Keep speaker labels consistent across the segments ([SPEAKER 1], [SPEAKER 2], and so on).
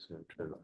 [SPEAKER 1] 是吹了。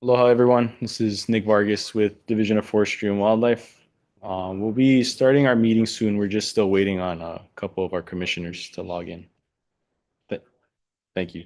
[SPEAKER 1] Aloha, everyone. This is Nick Vargas with Division of Forestry and Wildlife. We'll be starting our meeting soon. We're just still waiting on a couple of our commissioners to log in. Th- Thank you.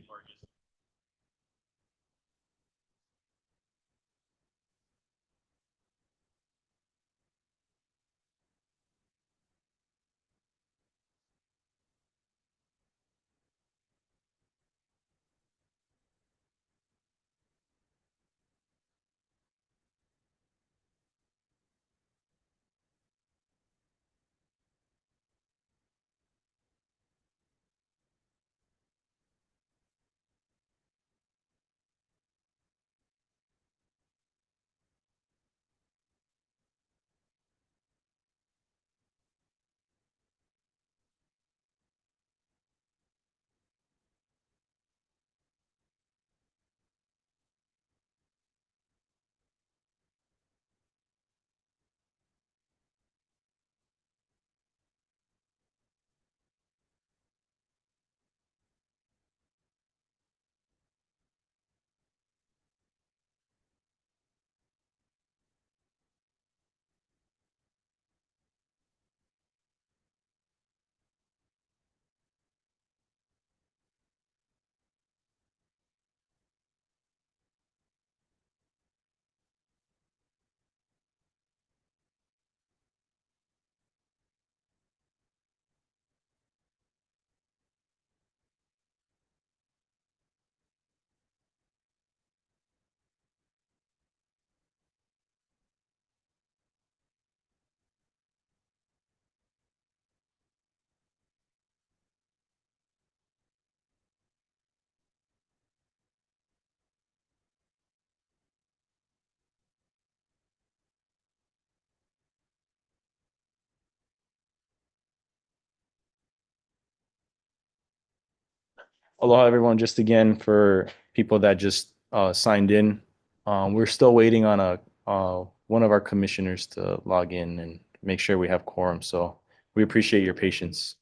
[SPEAKER 1] Aloha, everyone. Just again for people that just signed in, we're still waiting on a one of our commissioners to log in and make sure we have quorum. So we appreciate your patience.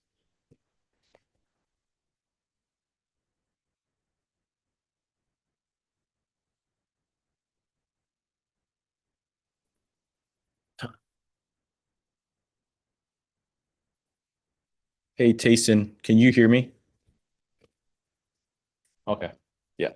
[SPEAKER 1] Hey, Tayson, can you hear me? Okay. Yeah.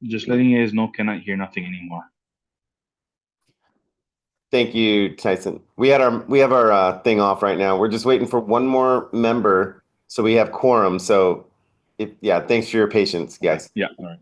[SPEAKER 2] Just letting you guys know, cannot hear nothing anymore.
[SPEAKER 3] Thank you, Tyson. We have our thing off right now. We're just waiting for one more member, so we have quorum. So, thanks for your patience, guys.
[SPEAKER 2] Yeah, all right.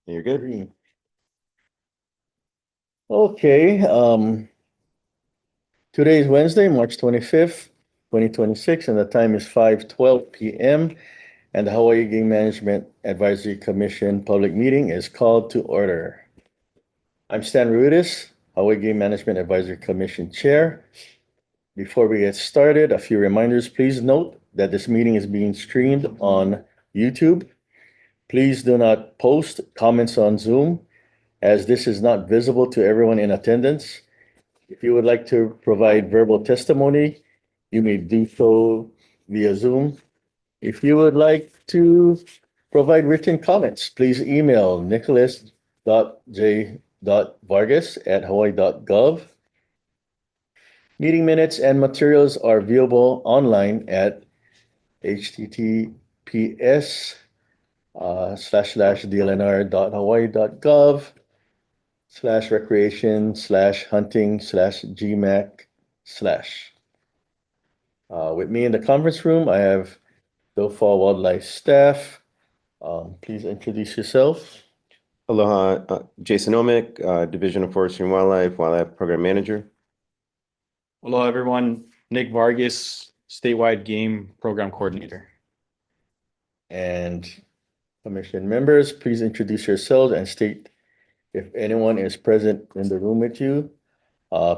[SPEAKER 3] You're good.
[SPEAKER 4] Okay, today is Wednesday, March 25th, 2026, and the time is 5:12 p.m. And the Hawaii Game Management Advisory Commission public meeting is called to order. I'm Stan Rudis, Hawaii Game Management Advisory Commission Chair. Before we get started, a few reminders. Please note that this meeting is being streamed on YouTube. Please do not post comments on Zoom, as this is not visible to everyone in attendance. If you would like to provide verbal testimony, you may do so via Zoom. If you would like to provide written comments, please email nicholas.j.vargas@hawaii.gov. Meeting minutes and materials are viewable online at https://dlnr.hawaii.gov/recreation/hunting/gmac/. With me in the conference room, I have Dofall Wildlife staff. Please introduce yourself.
[SPEAKER 3] Aloha, Jason Omick, Division of Forestry and Wildlife Program Manager.
[SPEAKER 1] Hello, everyone. Nick Vargas, statewide game program coordinator.
[SPEAKER 4] And commission members, please introduce yourselves and state if anyone is present in the room with you.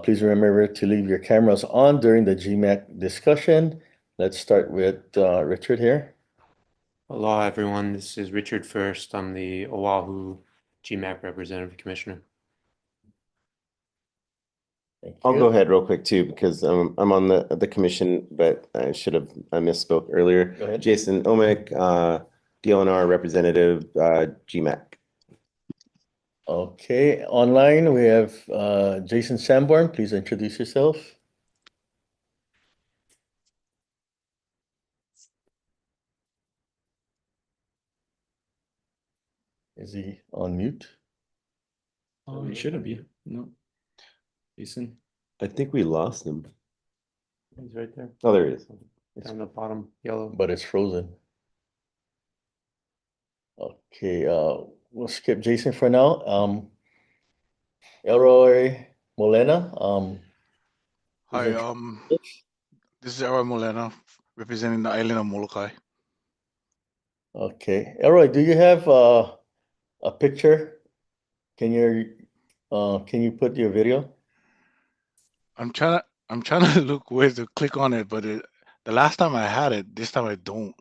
[SPEAKER 4] Please remember to leave your cameras on during the GMAC discussion. Let's start with Richard here.
[SPEAKER 5] Aloha, everyone. This is Richard First. I'm the Oahu GMAC Representative Commissioner.
[SPEAKER 4] Thank
[SPEAKER 3] I'll
[SPEAKER 4] you.
[SPEAKER 3] go ahead real quick too, because I'm on the commission, but I misspoke earlier.
[SPEAKER 4] Go ahead.
[SPEAKER 3] Jason Omick, DLNR Representative, GMAC.
[SPEAKER 4] Okay, online we have Jason Sanborn. Please introduce yourself. Is he on mute?
[SPEAKER 1] Oh, it shouldn't be. No. Jason.
[SPEAKER 3] I think we lost him.
[SPEAKER 5] He's right there.
[SPEAKER 3] Oh, there he is.
[SPEAKER 5] Down the bottom, yellow.
[SPEAKER 4] But it's frozen. Okay, we'll skip Jason for now. Elroy Molina,
[SPEAKER 6] Hi,
[SPEAKER 4] Yes.
[SPEAKER 6] this is Elroy Molina representing the island of Molokai.
[SPEAKER 4] okay. Elroy, do you have a picture? Can you put your video?
[SPEAKER 6] I'm trying to look where to click on it, but the last time I had it, this time I don't.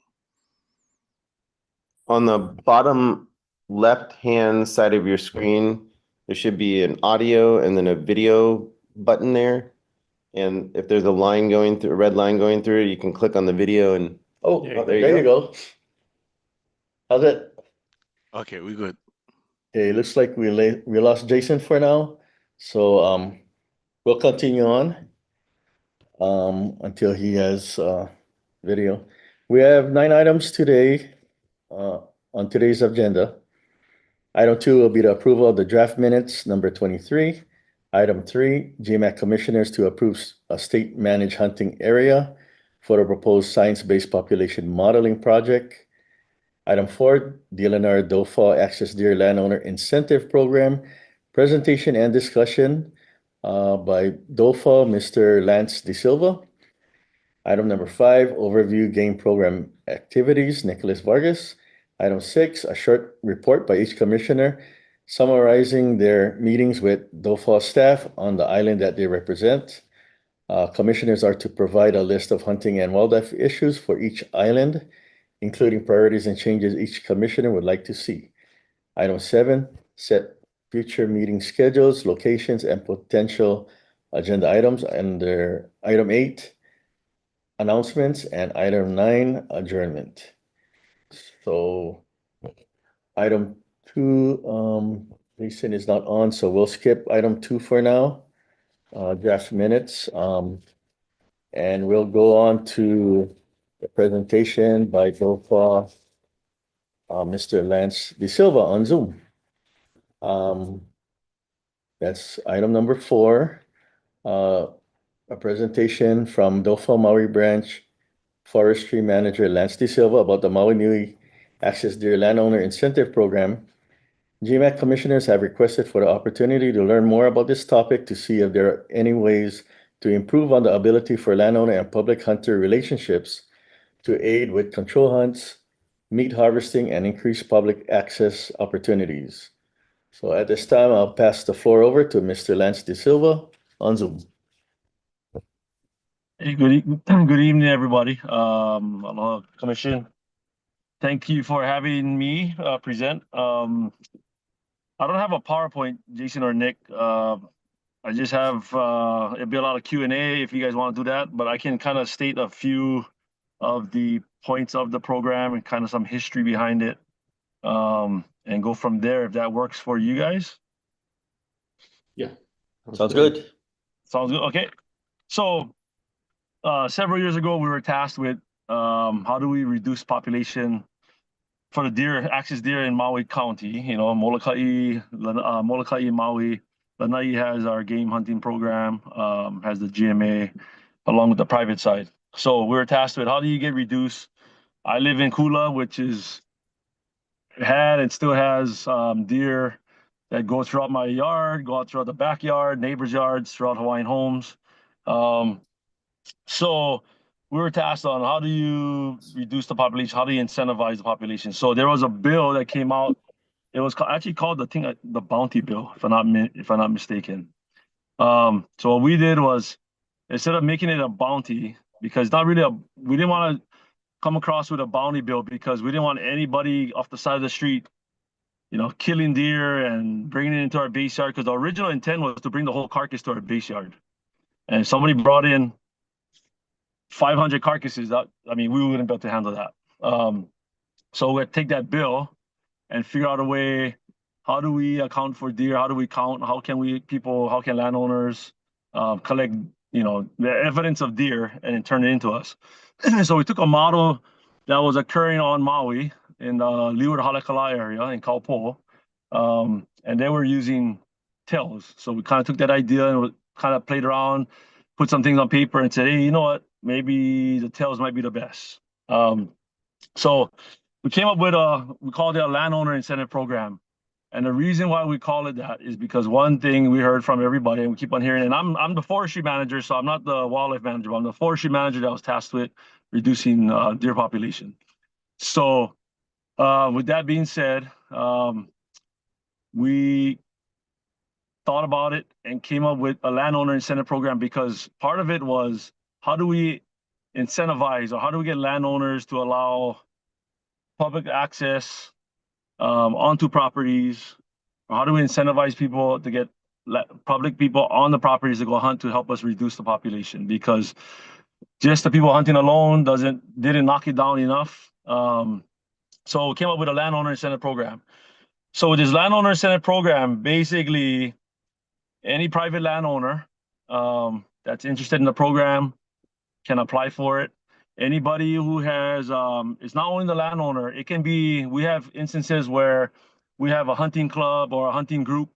[SPEAKER 3] On the bottom left-hand side of your screen, there should be an audio and then a video button there. And if there's a line going through, a red line going through, you can click on the video and
[SPEAKER 4] Oh,
[SPEAKER 5] There you
[SPEAKER 4] there you go. How's it?
[SPEAKER 6] Okay, we good.
[SPEAKER 4] Okay, looks like we lost Jason for now. So we'll continue on until he has video. We have 9 items today on today's agenda. Item 2 will be the approval of the draft minutes, number 23. Item 3, GMAC commissioners to approve a state managed hunting area for the proposed science-based population modeling project. Item 4, DLNR Dofall Access Deer Landowner Incentive Program, presentation and discussion by Dofall, Mr. Lance De Silva. Item number 5, overview game program activities, Nicholas Vargas. Item 6, a short report by each commissioner summarizing their meetings with Dofall staff on the island that they represent. Commissioners are to provide a list of hunting and wildlife issues for each island, including priorities and changes each commissioner would like to see. Item 7, set future meeting schedules, locations, and potential agenda items. Under item 8, announcements, and item 9, adjournment. So item 2, Jason is not on, so we'll skip item 2 for now. Draft minutes. And we'll go on to the presentation by Dofall, Mr. Lance De Silva on Zoom. That's item number 4. A presentation from Dofall Maui Branch Forestry Manager Lance De Silva about the Maui Nui Access Deer Landowner Incentive Program. GMAC commissioners have requested for the opportunity to learn more about this topic to see if there are any ways to improve on the ability for landowner and public hunter relationships to aid with control hunts, meat harvesting, and increase public access opportunities. So at this time, I'll pass the floor over to Mr. Lance De Silva on Zoom.
[SPEAKER 7] Hey, good evening, everybody. Aloha, Commission. Thank you for having me present. I don't have a PowerPoint, Jason or Nick. I just have it'll be a lot of Q&A if you guys want to do that, but I can kind of state a few of the points of the program and kind of some history behind it, and go from there if that works for you guys.
[SPEAKER 4] Sounds good.
[SPEAKER 7] Sounds good. Okay. So several years ago, we were tasked with how do we reduce population for the deer, access deer in Maui County. You know, Molokai, Maui. Lanai has our game hunting program, has the GMA, along with the private side. So we were tasked with how do you get reduced? I live in Kula, which is had and still has deer that go throughout my yard, go out throughout the backyard, neighbors' yards, throughout Hawaiian homes. So we were tasked on how do you reduce the population? How do you incentivize the population? So there was a bill that came out. It was actually called the Bounty Bill, if I'm not mistaken. So what we did was instead of making it a bounty, because we didn't want to come across with a bounty bill because we didn't want anybody off the side of the street, killing deer and bringing it into our base yard. Because the original intent was to bring the whole carcass to our base yard, and if somebody brought in 500 carcasses, we wouldn't be able to handle that. So we'd take that bill and figure out a way. How do we account for deer? How do we count? How can landowners collect, the evidence of deer and then turn it into us? So we took a model that was occurring on Maui in the Leeward Halakala area in Kaupo, and they were using tails. So we kind of took that idea and kind of played around, put some things on paper and said, hey, you know what? Maybe the tails might be the best. So we came up with we called it a landowner incentive program. And the reason why we call it that is because one thing we heard from everybody, and we keep on hearing, and I'm the forestry manager, so I'm not the wildlife manager, but I'm the forestry manager that was tasked with reducing deer population. So with that being said, we thought about it and came up with a landowner incentive program because part of it was how do we incentivize or how do we get landowners to allow public access onto properties, or how do we incentivize people to get public people on the properties to go hunt to help us reduce the population? Because just the people hunting alone didn't knock it down enough. So we came up with a landowner incentive program. So with this landowner incentive program, basically any private landowner that's interested in the program can apply for it. Anybody who has, it's not only the landowner, it can be, we have instances where we have a hunting club or a hunting group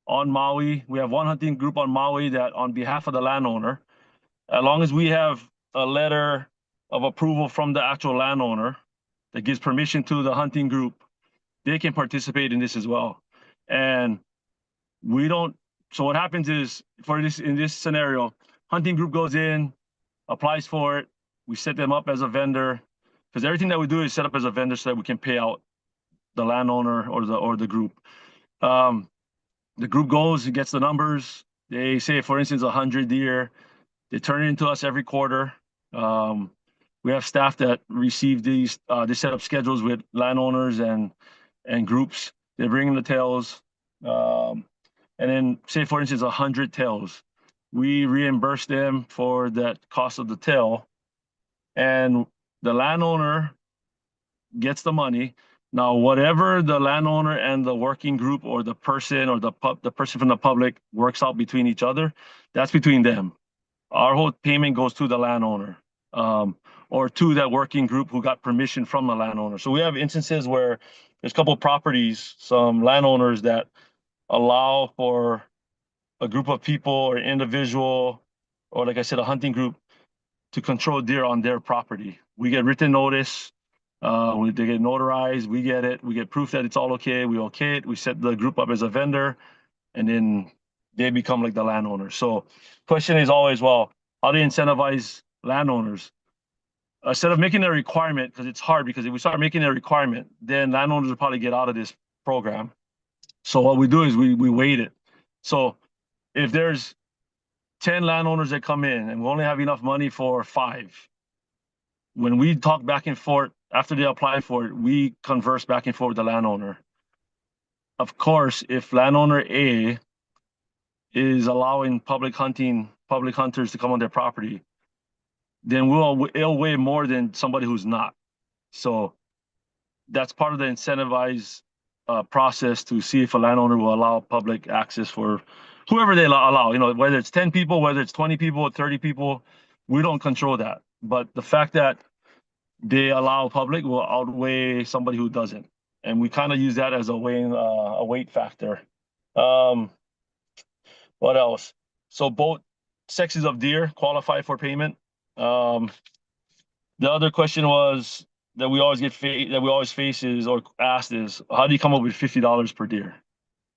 [SPEAKER 7] on Maui. We have one hunting group on Maui that on behalf of the landowner, as long as we have a letter of approval from the actual landowner that gives permission to the hunting group, they can participate in this as well. And so what happens is in this scenario, hunting group goes in, applies for it. We set them up as a vendor because everything that we do is set up as a vendor so that we can pay out the landowner or the group. The group goes, it gets the numbers. They say, for instance, 100 deer. They turn it into us every quarter. We have staff that receive these. They set up schedules with landowners and groups. They bring in the tails, and then say, for instance, 100 tails. We reimburse them for that cost of the tail, and the landowner gets the money. Now, whatever the landowner and the working group or the person or the person from the public works out between each other, that's between them. Our whole payment goes to the landowner or to that working group who got permission from the landowner. So we have instances where there's a couple of properties, some landowners that allow for a group of people or individual, or like I said, a hunting group to control deer on their property. We get written notice. They get notarized, we get it, we get proof that it's all okay, we okay it, we set the group up as a vendor, and then they become like the landowner. So question is always, well, how do you incentivize landowners? Instead of making it a requirement, because it's hard, because if we start making it a requirement, then landowners will probably get out of this program. So what we do is we weight it. So if there's 10 landowners that come in and we only have enough money for 5, when we talk back and forth, after they apply for it, we converse back and forth with the landowner. Of course, if landowner A is allowing public hunters to come on their property, then it'll weigh more than somebody who's not. So that's part of the incentivized process to see if a landowner will allow public access for whoever they allow, whether it's 10 people, whether it's 20 people, 30 people, we don't control that. But the fact that they allow public will outweigh somebody who doesn't. And we kind of use that as a weight factor. What else? So both sexes of deer qualify for payment. The other question was that we always face is or asked is, how do you come up with $50 per deer?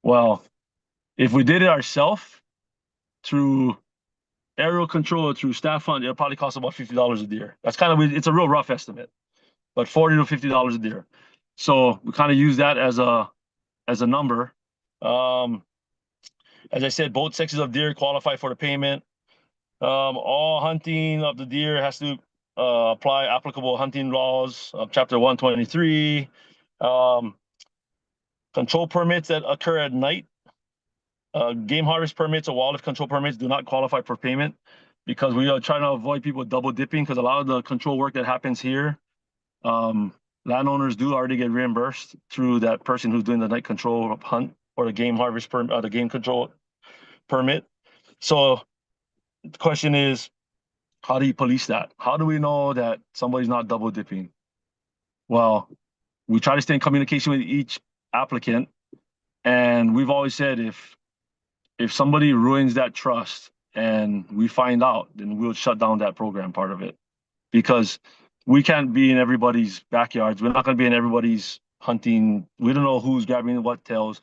[SPEAKER 7] Well, if we did it ourselves through aerial control or through staff hunt, it'll probably cost about $50 a deer. That's kind of, it's a real rough estimate, but $40 to $50 a deer. So we kind of use that as a number. As I said, both sexes of deer qualify for the payment. All hunting of the deer has to apply applicable hunting laws of Chapter 123. Control permits that occur at night, game harvest permits or wildlife control permits do not qualify for payment because we are trying to avoid people double dipping because a lot of the control work that happens here, landowners do already get reimbursed through that person who's doing the night control hunt or the game harvest permit, the game control permit. So the question is, how do you police that? How do we know that somebody's not double dipping? Well, we try to stay in communication with each applicant, and we've always said if somebody ruins that trust and we find out, then we'll shut down that program part of it, because we can't be in everybody's backyards. We're not going to be in everybody's hunting. We don't know who's grabbing what tails.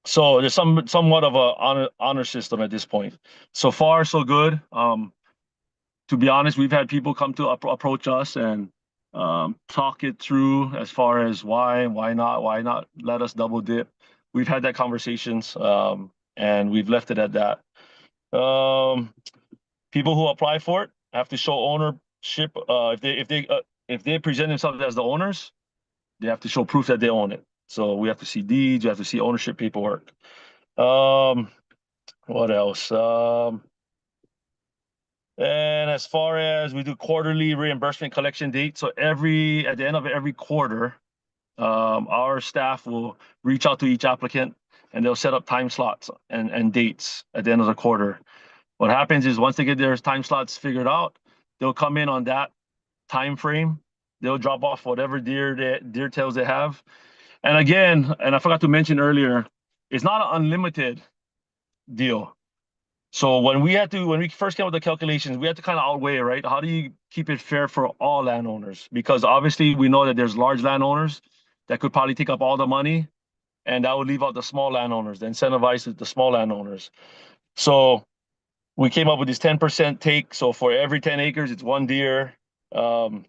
[SPEAKER 7] So there's somewhat of a honor system at this point. So far, so good. To be honest, we've had people come to approach us and talk it through as far as why not let us double dip. We've had that conversations, and we've left it at that. People who apply for it have to show ownership. If they present themselves as the owners, they have to show proof that they own it. So we have to see deeds, we have to see ownership paperwork. What else? And as far as we do quarterly reimbursement collection dates, so at the end of every quarter, our staff will reach out to each applicant and they'll set up time slots and dates at the end of the quarter. What happens is once they get their time slots figured out, they'll come in on that time frame. They'll drop off whatever deer tails they have. And again, and I forgot to mention earlier, it's not an unlimited deal. So when we first came up with the calculations, we had to kind of outweigh, right? How do you keep it fair for all landowners? Because obviously we know that there's large landowners that could probably take up all the money, and that would leave out the small landowners, the incentivize the small landowners. So we came up with this 10% take. So for every 10 acres, it's one deer. So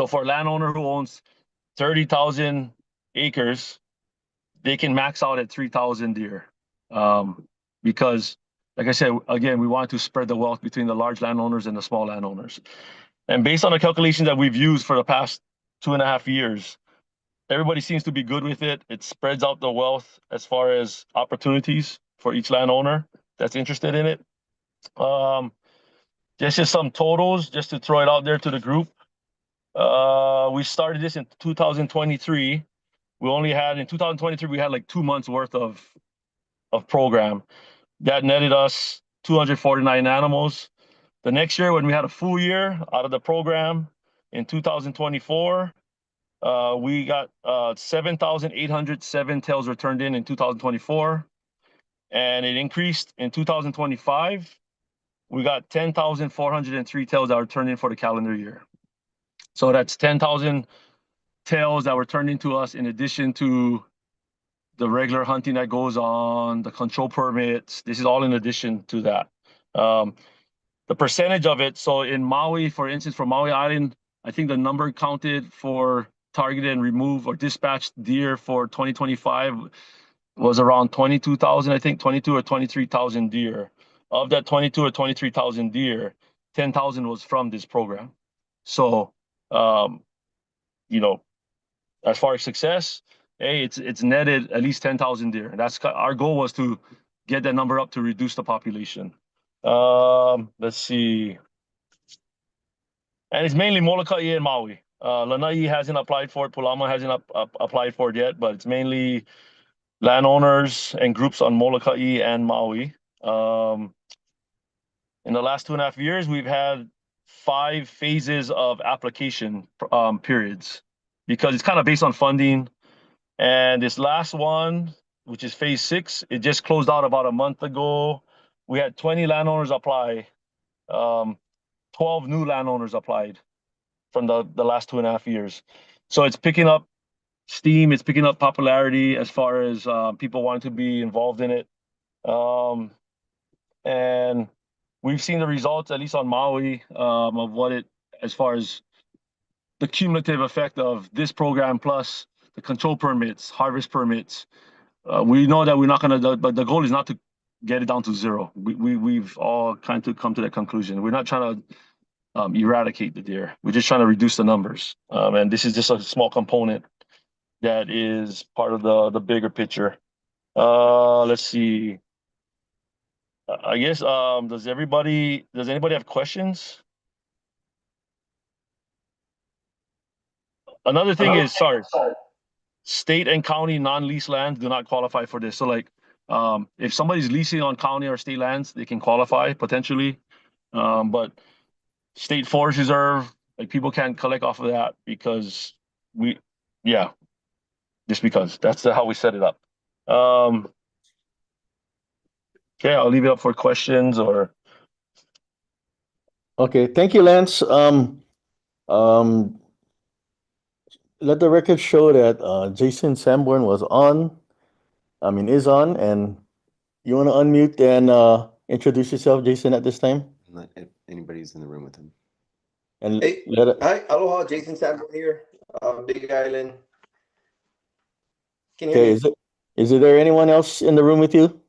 [SPEAKER 7] for a landowner who owns 30,000 acres, they can max out at 3,000 deer. Because like I said, again, we want to spread the wealth between the large landowners and the small landowners. And based on the calculations that we've used for the past 2.5 years, everybody seems to be good with it. It spreads out the wealth as far as opportunities for each landowner that's interested in it. Just some totals, just to throw it out there to the group. We started this in 2023. In 2023, we had like 2 months worth of program. That netted us 249 animals. The next year, when we had a full year out of the program in 2024, we got 7,807 tails returned in 2024. And it increased in 2025. We got 10,403 tails that were turned in for the calendar year. So that's 10,000 tails that were turned into us in addition to the regular hunting that goes on, the control permits. This is all in addition to that. The percentage of it, so in Maui, for instance, for Maui Island, I think the number counted for targeted and removed or dispatched deer for 2025 was around 22,000, I think 22 or 23,000 deer. Of that 22 or 23,000 deer, 10,000 was from this program. So, as far as success, it's netted at least 10,000 deer. That's our goal, was to get that number up to reduce the population. Let's see. And it's mainly Molokai and Maui. Lanai hasn't applied for it. Pulama hasn't applied for it yet, but it's mainly landowners and groups on Molokai and Maui. In the last 2.5 years, we've had 5 phases of application periods, because it's kind of based on funding. And this last one, which is phase 6, it just closed out about a month ago. We had 20 landowners apply. 12 new landowners applied from the last 2.5 years. So it's picking up steam, it's picking up popularity as far as people wanting to be involved in it. And we've seen the results, at least on Maui, of what it, as far as the cumulative effect of this program plus the control permits, harvest permits. We know that we're not going to, but the goal is not to get it down to zero. We've all kind of come to that conclusion. We're not trying to eradicate the deer. We're just trying to reduce the numbers. And this is just a small component that is part of the bigger picture. Let's see. I guess, does anybody have questions? Another thing is, sorry, state and county non-lease lands do not qualify for this. So like, if somebody's leasing on county or state lands, they can qualify potentially. But state forest reserve, like people can't collect off of that because just because that's how we set it up. Okay, I'll leave it up for questions or.
[SPEAKER 4] Okay, thank you, Lance. Let the record show that Jason Sanborn is on, and you want to unmute and introduce yourself, Jason, at this time?
[SPEAKER 3] If anybody's in the room with him.
[SPEAKER 4] And
[SPEAKER 8] Hey, hi, aloha, Jason Sanborn here, Big Island. Can you hear
[SPEAKER 4] okay,
[SPEAKER 8] me?
[SPEAKER 4] is there anyone else in the room with you?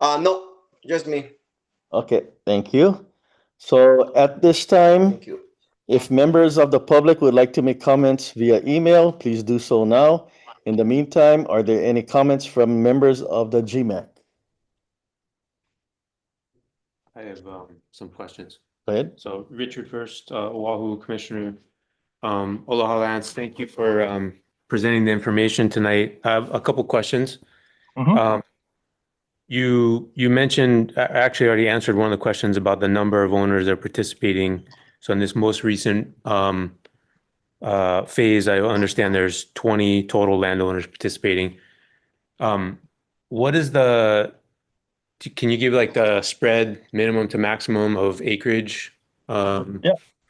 [SPEAKER 8] No, just me.
[SPEAKER 4] Okay, thank you. So at this time,
[SPEAKER 8] Thank you.
[SPEAKER 4] if members of the public would like to make comments via email, please do so now. In the meantime, are there any comments from members of the GMAC?
[SPEAKER 5] I have some questions.
[SPEAKER 4] Go ahead.
[SPEAKER 5] So Richard first, Oahu Commissioner. Aloha Lance, thank you for presenting the information tonight. I have a couple questions.
[SPEAKER 7] Mhm.
[SPEAKER 5] You mentioned, actually already answered one of the questions about the number of owners that are participating. So in this most recent phase, I understand there's 20 total landowners participating. What is can you give like the spread minimum to maximum of acreage for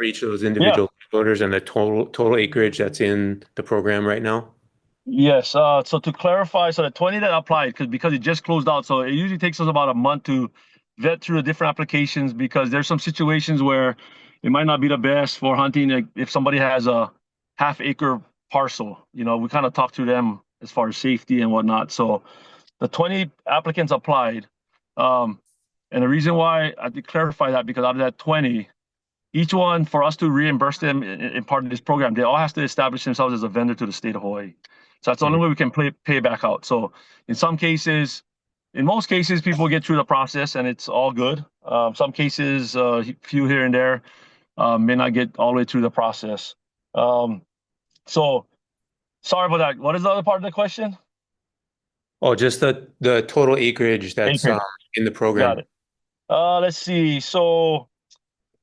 [SPEAKER 5] each of those individual voters and the total acreage that's in the program right now?
[SPEAKER 7] Yes, so to clarify, so the 20 that applied, because it just closed out, so it usually takes us about a month to vet through the different applications because there's some situations where it might not be the best for hunting. Like if somebody has a half-acre parcel, we kind of talk to them as far as safety and whatnot. So the 20 applicants applied, and the reason why I had to clarify that because out of that 20, each one, for us to reimburse them in part of this program, they all have to establish themselves as a vendor to the state of Hawaii. So that's the only way we can pay back out. So in most cases, people get through the process and it's all good. Some cases, few here and there, may not get all the way through the process. So sorry about that. What is the other part of the question?
[SPEAKER 5] Oh, just the total acreage that's in the program.
[SPEAKER 7] Got it. Let's see. So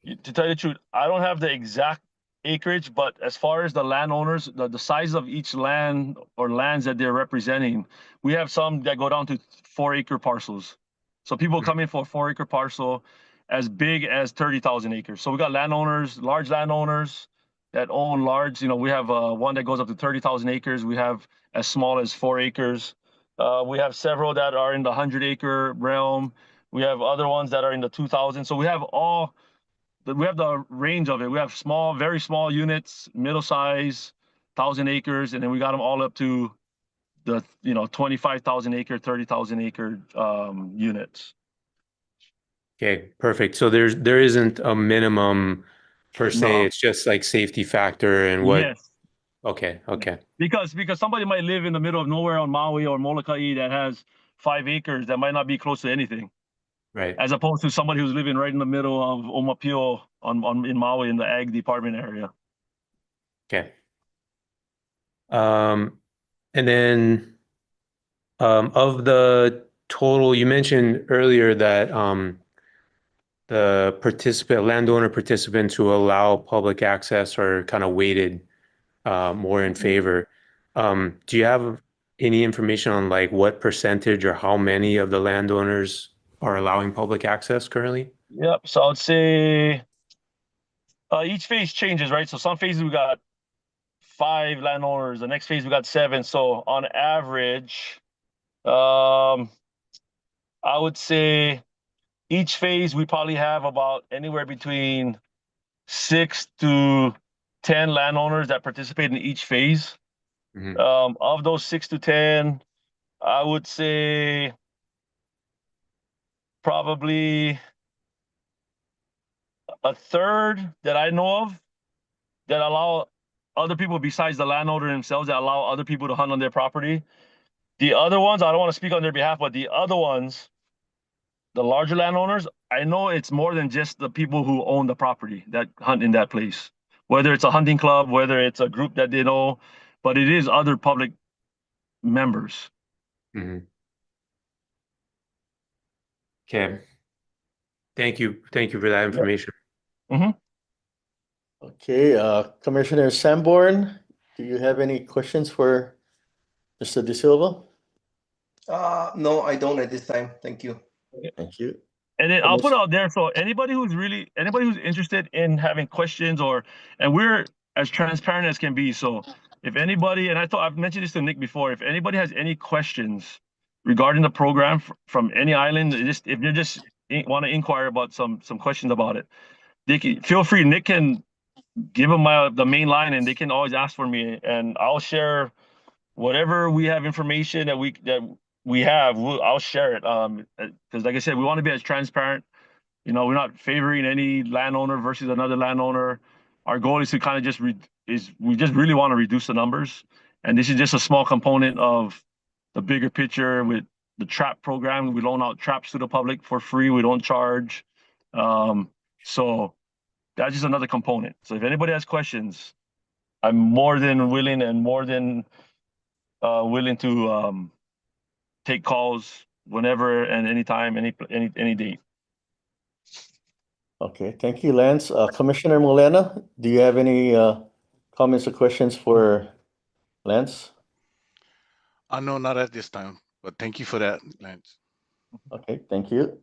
[SPEAKER 7] to tell you the truth, I don't have the exact acreage, but as far as the landowners, the size of each land or lands that they're representing, we have some that go down to 4-acre parcels. So people come in for a 4-acre parcel as big as 30,000 acres. So we got landowners, large landowners that own large, we have one that goes up to 30,000 acres. We have as small as 4 acres. We have several that are in the 100-acre realm. We have other ones that are in the 2,000. So we have the range of it. We have small, very small units, middle size, 1,000 acres, and then we got them all up to the 25,000 acre, 30,000 acre units.
[SPEAKER 5] Okay, perfect. So there isn't a minimum per se.
[SPEAKER 7] No.
[SPEAKER 5] It's just like safety factor and what.
[SPEAKER 7] Yes.
[SPEAKER 5] Okay.
[SPEAKER 7] Because somebody might live in the middle of nowhere on Maui or Molokai that has 5 acres that might not be close to anything.
[SPEAKER 5] Right.
[SPEAKER 7] As opposed to somebody who's living right in the middle of Omapio in Maui in the ag department area.
[SPEAKER 5] Okay. And then of the total, you mentioned earlier that the landowner participants who allow public access are kind of weighted more in favor. Do you have any information on like what percentage or how many of the landowners are allowing public access currently?
[SPEAKER 7] Yep. So I'd say each phase changes, right? So some phases we got 5 landowners. The next phase we got 7. So on average, I would say each phase we probably have about anywhere between 6 to 10 landowners that participate in each phase.
[SPEAKER 5] Mhm.
[SPEAKER 7] Of those 6 to 10, I would say probably a third that I know of that allow other people besides the landowner themselves, that allow other people to hunt on their property. The other ones, I don't want to speak on their behalf, but the other ones, the larger landowners, I know it's more than just the people who own the property that hunt in that place. Whether it's a hunting club, whether it's a group that they know, but it is other public members.
[SPEAKER 5] Mhm. Okay. Thank you. Thank you for that information.
[SPEAKER 4] Okay, Commissioner Sanborn, do you have any questions for Mr. De Silva?
[SPEAKER 8] No, I don't at this time. Thank you.
[SPEAKER 4] Thank you.
[SPEAKER 7] And then I'll put it out there. So anybody who's interested in having questions and we're as transparent as can be. So if anybody, and I've mentioned this to Nick before, if anybody has any questions regarding the program from any island, if you just want to inquire about some questions about it, they can feel free. Nick can give them the main line and they can always ask for me and I'll share whatever we have information that we have, I'll share it. Because like I said, we want to be as transparent. You know, we're not favoring any landowner versus another landowner. Our goal is to kind of just we just really want to reduce the numbers, and this is just a small component of the bigger picture with the trap program. We loan out traps to the public for free. We don't charge. So that's just another component. So if anybody has questions, I'm more than willing and more than willing to take calls whenever and anytime, any date.
[SPEAKER 4] Okay, thank you, Lance. Commissioner Molina, do you have any comments or questions for Lance?
[SPEAKER 6] No, not at this time, but thank you for that, Lance.
[SPEAKER 4] Okay, thank you.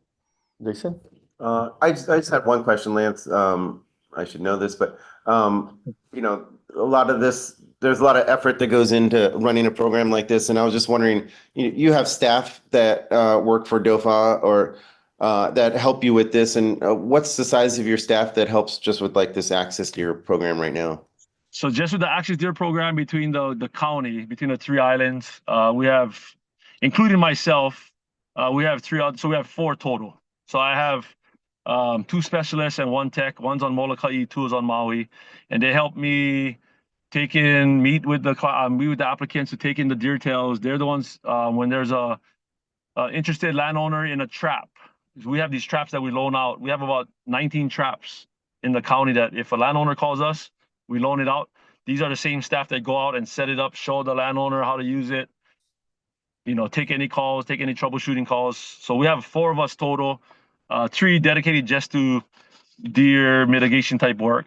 [SPEAKER 4] Jason?
[SPEAKER 3] I just have one question, Lance. I should know this, but you know, a lot of this, there's a lot of effort that goes into running a program like this, and I was just wondering, you have staff that work for DOFA or that help you with this, and what's the size of your staff that helps just with like this access to your program right now?
[SPEAKER 7] So just with the Access Deer program between the county, between the 3 islands, we have, including myself, we have 3 others, so we have 4 total. So I have 2 specialists and 1 tech. One's on Molokai, 2 is on Maui, and they help me meet with the applicants to take in the deer tails. They're the ones when there's a interested landowner in a trap. We have these traps that we loan out. We have about 19 traps in the county that if a landowner calls us, we loan it out. These are the same staff that go out and set it up, show the landowner how to use it, you know, take any calls, take any troubleshooting calls. So we have 4 of us total, 3 dedicated just to deer mitigation type work.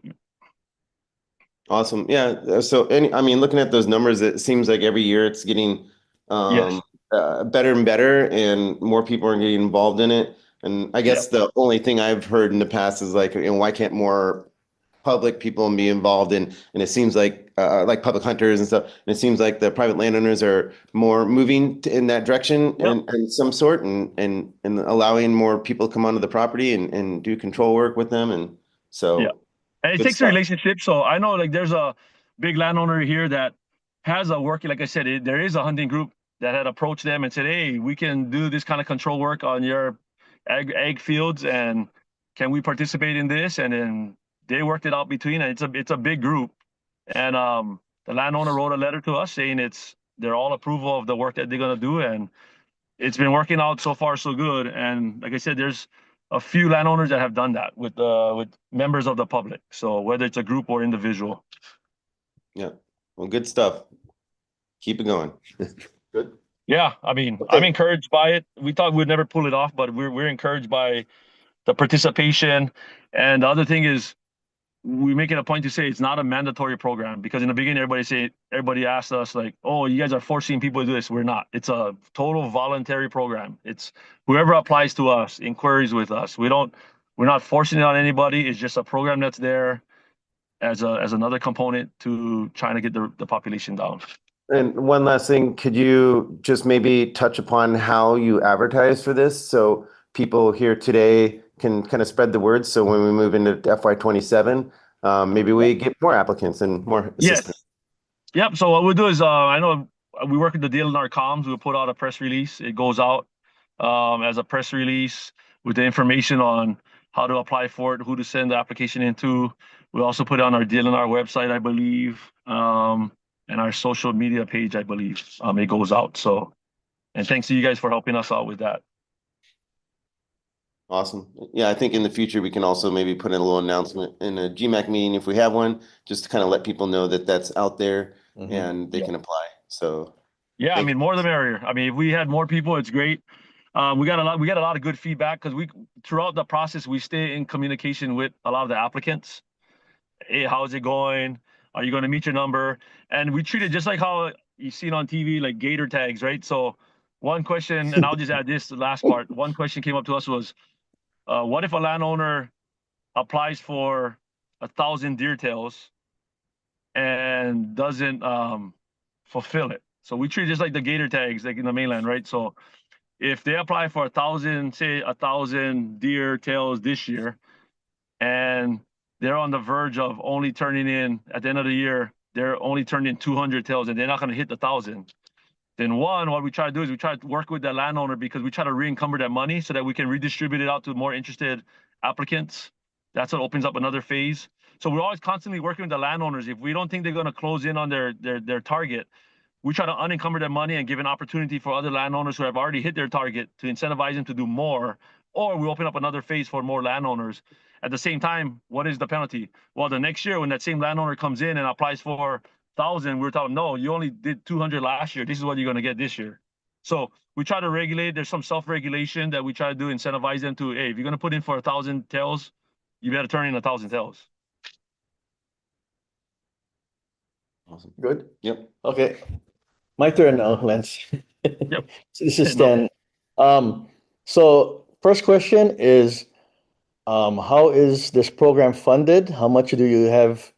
[SPEAKER 3] Awesome. Yeah. So I mean, looking at those numbers, it seems like every year it's getting
[SPEAKER 7] Yes.
[SPEAKER 3] better and better, and more people are getting involved in it. And I guess the only thing I've heard in the past is like, why can't more public people be involved in? And it seems like public hunters and stuff. And it seems like the private landowners are more moving in that direction and some sort, and allowing more people to come onto the property and do control work with them. And so.
[SPEAKER 7] Yeah. And it takes a relationship. So I know like there's a big landowner here that has a working, like I said, there is a hunting group that had approached them and said, hey, we can do this kind of control work on your egg fields, and can we participate in this? And then they worked it out between, and it's a big group. And the landowner wrote a letter to us saying they're all approval of the work that they're gonna do, and it's been working out so far so good. And like I said, there's a few landowners that have done that with members of the public. So whether it's a group or individual.
[SPEAKER 3] Yeah. Well, good stuff. Keep it going. Good.
[SPEAKER 7] Yeah, I mean,
[SPEAKER 3] Okay.
[SPEAKER 7] I'm encouraged by it. We thought we'd never pull it off, but we're encouraged by the participation. And the other thing is, we make it a point to say it's not a mandatory program, because in the beginning everybody asked us like, oh, you guys are forcing people to do this. We're not. It's a total voluntary program. It's whoever applies to us, inquiries with us. We don't We're not forcing it on anybody. It's just a program that's there as another component to trying to get the population down.
[SPEAKER 3] And one last thing, could you just maybe touch upon how you advertise for this? So people here today can kind of spread the word. So when we move into FY27, maybe we get more applicants and more assistance.
[SPEAKER 7] Yes. Yep. So what we'll do is, I know we work with the DLNR comms. We'll put out a press release. It goes out as a press release with the information on how to apply for it, who to send the application into. We'll also put it on our DLNR website, I believe, and our social media page, I believe. It goes out. So, and thanks to you guys for helping us out with that.
[SPEAKER 3] Awesome. Yeah, I think in the future, we can also maybe put in a little announcement in a GMAC meeting if we have one, just to kind of let people know that that's out there and they can apply. So
[SPEAKER 7] yeah, I
[SPEAKER 3] thank
[SPEAKER 7] mean, more the merrier. I mean, if we had more people, it's great. We got a lot of good feedback because throughout the process, we stay in communication with a lot of the applicants. Hey, how's it going? Are you going to meet your number? And we treat it just like how you see it on TV, like gator tags, right? So one question, and I'll just add this, the last part. One question came up to us was, what if a landowner applies for 1,000 deer tails and doesn't fulfill it? So we treat it just like the gator tags, like in the mainland, right? So if they apply for 1,000, say 1,000 deer tails this year, and they're on the verge of only turning in, at the end of the year, they're only turning in 200 tails and they're not going to hit the 1,000. Then what we try to do is we try to work with the landowner because we try to re-encumber that money so that we can redistribute it out to more interested applicants. That's what opens up another phase. So we're always constantly working with the landowners. If we don't think they're going to close in on their target, we try to unencumber their money and give an opportunity for other landowners who have already hit their target to incentivize them to do more, or we open up another phase for more landowners. At the same time, what is the penalty? Well, the next year when that same landowner comes in and applies for 1,000, we're telling, no, you only did 200 last year. This is what you're going to get this year. So we try to regulate. There's some self-regulation that we try to do, incentivize them to, hey, if you're going to put in for 1,000 tails, you better turn in 1,000 tails.
[SPEAKER 3] Awesome.
[SPEAKER 4] Good.
[SPEAKER 3] Yep.
[SPEAKER 4] Okay. My turn now, Lance.
[SPEAKER 7] Yep.
[SPEAKER 4] So this is Stan. So first question is, how is this program funded? How much do you have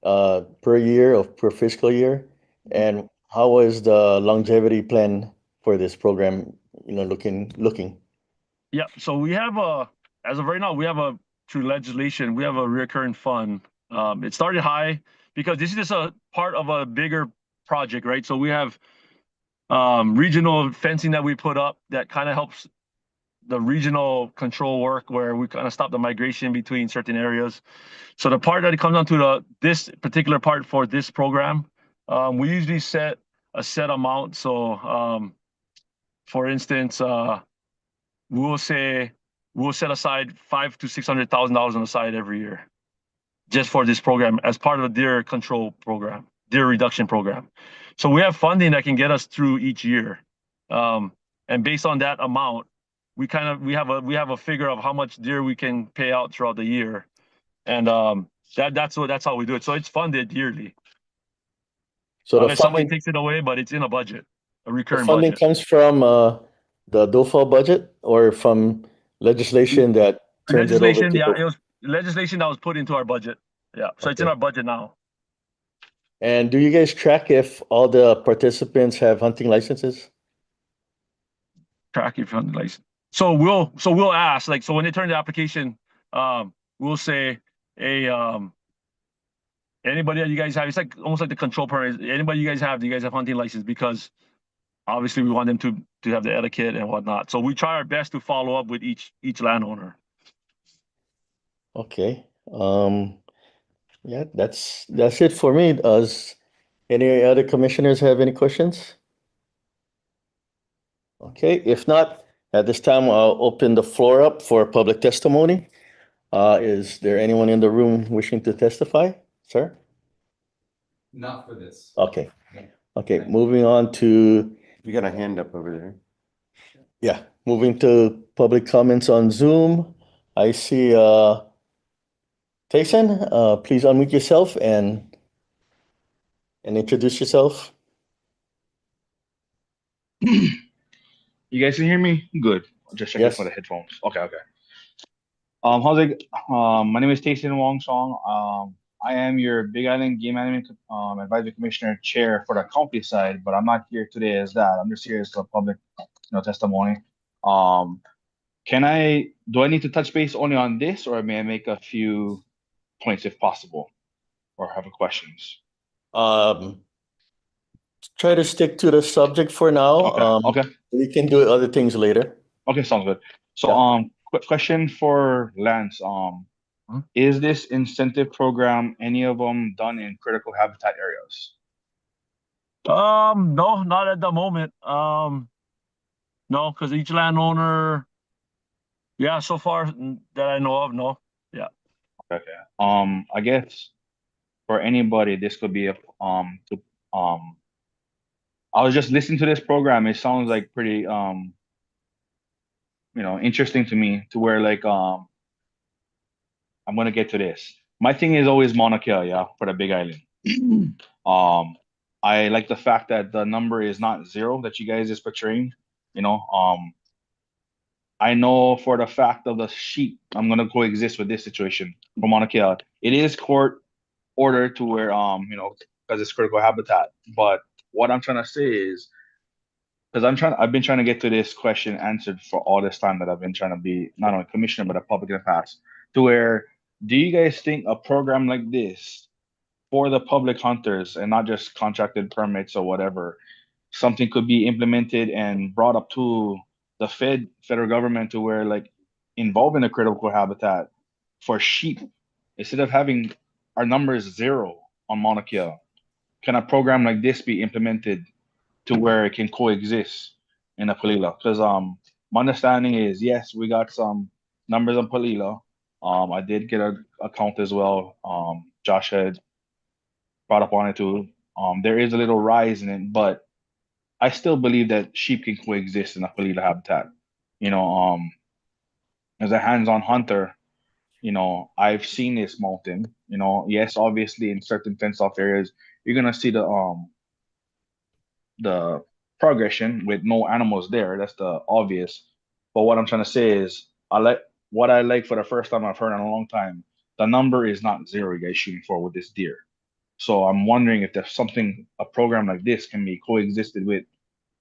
[SPEAKER 4] per year or per fiscal year? And how is the longevity plan for this program, looking?
[SPEAKER 7] Yeah, so we have as of right now, through legislation, we have a recurring fund. It started high because this is just a part of a bigger project, right? So we have regional fencing that we put up that kind of helps the regional control work, where we kind of stop the migration between certain areas. So the part that it comes down to this particular part for this program, we usually set a set amount. So for instance, we'll set aside $500,000 to $600,000 on the side every year, just for this program as part of the deer control program, deer reduction program. So we have funding that can get us through each year, and based on that amount, we have a figure of how much deer we can pay out throughout the year, and that's how we do it. So it's funded yearly.
[SPEAKER 4] So the
[SPEAKER 7] Unless somebody
[SPEAKER 4] funding,
[SPEAKER 7] takes it away, but it's in a budget, a
[SPEAKER 4] the
[SPEAKER 7] recurring
[SPEAKER 4] funding
[SPEAKER 7] budget.
[SPEAKER 4] comes from the DOFA budget or from legislation that turns it over
[SPEAKER 7] Legislation,
[SPEAKER 4] to
[SPEAKER 7] yeah,
[SPEAKER 4] DOFA?
[SPEAKER 7] it was legislation that was put into our budget. Yeah, so it's in
[SPEAKER 4] Okay.
[SPEAKER 7] our budget now.
[SPEAKER 4] And do you guys track if all the participants have hunting licenses?
[SPEAKER 7] Track if you're hunting license. So we'll ask, like, so when they turn the application, we'll say, hey, anybody that you guys have, it's like almost like the control permit. Anybody you guys have, do you guys have hunting license? Because obviously we want them to have the etiquette and whatnot. So we try our best to follow up with each landowner.
[SPEAKER 4] Okay. Yeah, that's it for me. Does any other commissioners have any questions? Okay, if not, at this time, I'll open the floor up for public testimony. Is there anyone in the room wishing to testify, sir?
[SPEAKER 9] Not for this.
[SPEAKER 4] Okay. Okay, moving on to,
[SPEAKER 3] You got a hand up over there.
[SPEAKER 4] yeah, moving to public comments on Zoom. I see, Tayson, please unmute yourself and introduce yourself.
[SPEAKER 2] You guys can hear me? Good. Just checking
[SPEAKER 4] Yes.
[SPEAKER 2] for the headphones. Okay. How's it? My name is Tayson Wong Song. I am your Big Island Game Management Advisory Commissioner Chair for the county side, but I'm not here today as that. I'm just here as a public, testimony. Um, do I need to touch base only on this, or may I make a few points if possible, or have questions?
[SPEAKER 4] Try to stick to the subject for now.
[SPEAKER 2] Okay.
[SPEAKER 4] We can do other things later.
[SPEAKER 2] Okay, sounds good. So,
[SPEAKER 4] Yeah.
[SPEAKER 2] quick question for Lance. Is this incentive program, any of them done in critical habitat areas?
[SPEAKER 7] No, not at the moment. No, because each landowner, yeah, so far that I know of, no. Yeah.
[SPEAKER 2] Okay. I guess for anybody, this could be I was just listening to this program. It sounds like pretty interesting to me, to where like I'm gonna get to this. My thing is always Mauna Kea, yeah, for the Big Island. I like the fact that the number is not zero that you guys is portraying. I know for the fact of the sheep, I'm gonna coexist with this situation for Mauna Kea. It is court order to where because it's critical habitat. But what I'm trying to say is, because I've been trying to get to this question answered for all this time that I've been trying to be not only commissioner but a public in the past. To where, do you guys think a program like this for the public hunters and not just contracted permits or whatever, something could be implemented and brought up to the federal government, to where like involving the critical habitat for sheep, instead of having our numbers zero on Mauna Kea, can a program like this be implemented to where it can coexist in a Palila? Because my understanding is, yes, we got some numbers on Palila. I did get a count as well. Josh had brought up on it too. There is a little rise in it, but I still believe that sheep can coexist in a Palila habitat. As a hands-on hunter, I've seen this mountain. Yes, obviously in certain fenced-off areas, you're gonna see the progression with no animals there. That's the obvious. But what I'm trying to say is, what I like for the first time I've heard in a long time. The number is not zero you guys shooting for with this deer. So I'm wondering if there's a program like this can be coexisted with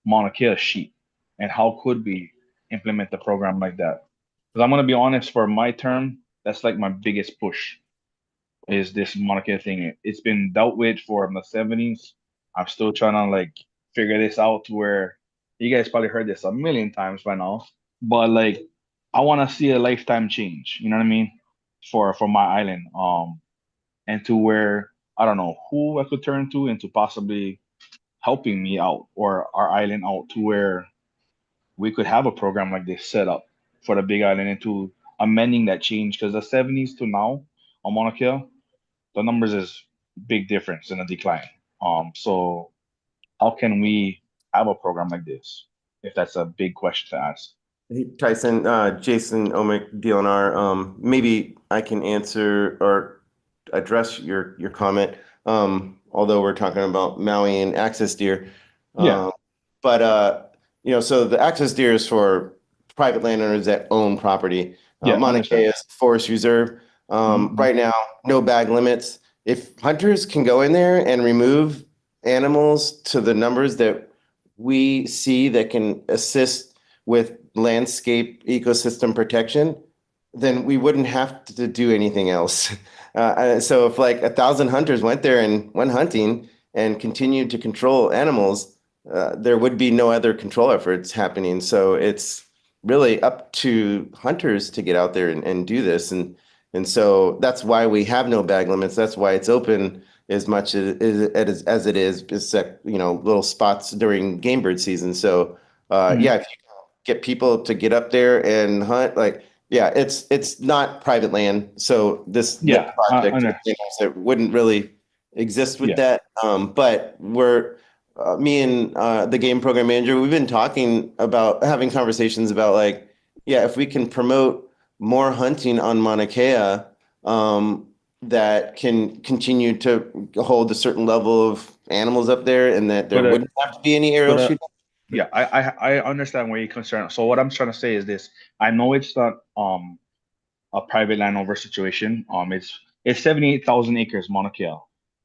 [SPEAKER 2] Mauna Kea sheep, and how could we implement the program like that? Because I'm gonna be honest, for my term, that's like my biggest push, is this Mauna Kea thing. It's been dealt with for the 70s. I'm still trying to like figure this out, to where you guys probably heard this a million times by now. But like, I want to see a lifetime change. You know what I mean? For my island. And to where I don't know who I could turn to into possibly helping me out or our island out, to where we could have a program like this set up for the Big Island, into amending that change. Because the 70s to now on Mauna Kea, the numbers is big difference in a decline. So how can we have a program like this, if that's a big question to ask?
[SPEAKER 3] Hey, Tyson, Jason Omick, DLNR. Maybe I can answer or address your comment. Although we're talking about Maui and access deer.
[SPEAKER 2] Yeah.
[SPEAKER 3] So the access deer is for private landowners that own property.
[SPEAKER 2] Yeah,
[SPEAKER 3] Mauna
[SPEAKER 2] understand.
[SPEAKER 3] Kea is forest reserve. Right now, no bag limits. If hunters can go in there and remove animals to the numbers that we see that can assist with landscape ecosystem protection, then we wouldn't have to do anything else. So if like 1,000 hunters went there and went hunting and continued to control animals, there would be no other control efforts happening. So it's really up to hunters to get out there and do this. And so that's why we have no bag limits. That's why it's open as much as it is, except, little spots during game bird season. So if you get people to get up there and hunt, it's not private land. So the project that wouldn't really exist with that. But me and the game program manager, we've been talking about having conversations about if we can promote more hunting on Mauna Kea, that can continue to hold a certain level of animals up there, and that there wouldn't have to be any aerial shooting.
[SPEAKER 2] Yeah, I understand where you're concerned. So what I'm trying to say is this: I know it's not a private landowner situation. It's 78,000 acres, Mauna Kea.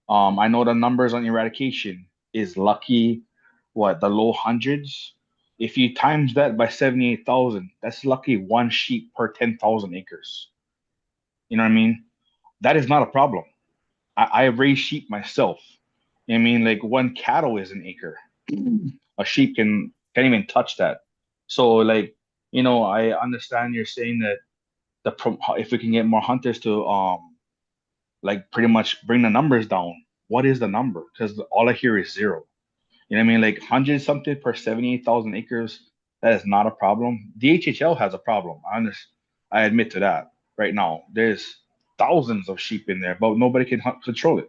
[SPEAKER 2] I know the numbers on eradication is lucky, what, the low hundreds. If you times that by 78,000, that's lucky one sheep per 10,000 acres. You know what I mean? That is not a problem. I raise sheep myself. You know what I mean? Like one cattle is an acre. A sheep can't even touch that. So like, I understand you're saying that if we can get more hunters to like pretty much bring the numbers down. What is the number? Because all I hear is zero. You know what I mean? Like 100 something per 78,000 acres, that is not a problem. DHHL has a problem. I admit to that right now. There's thousands of sheep in there, but nobody can control it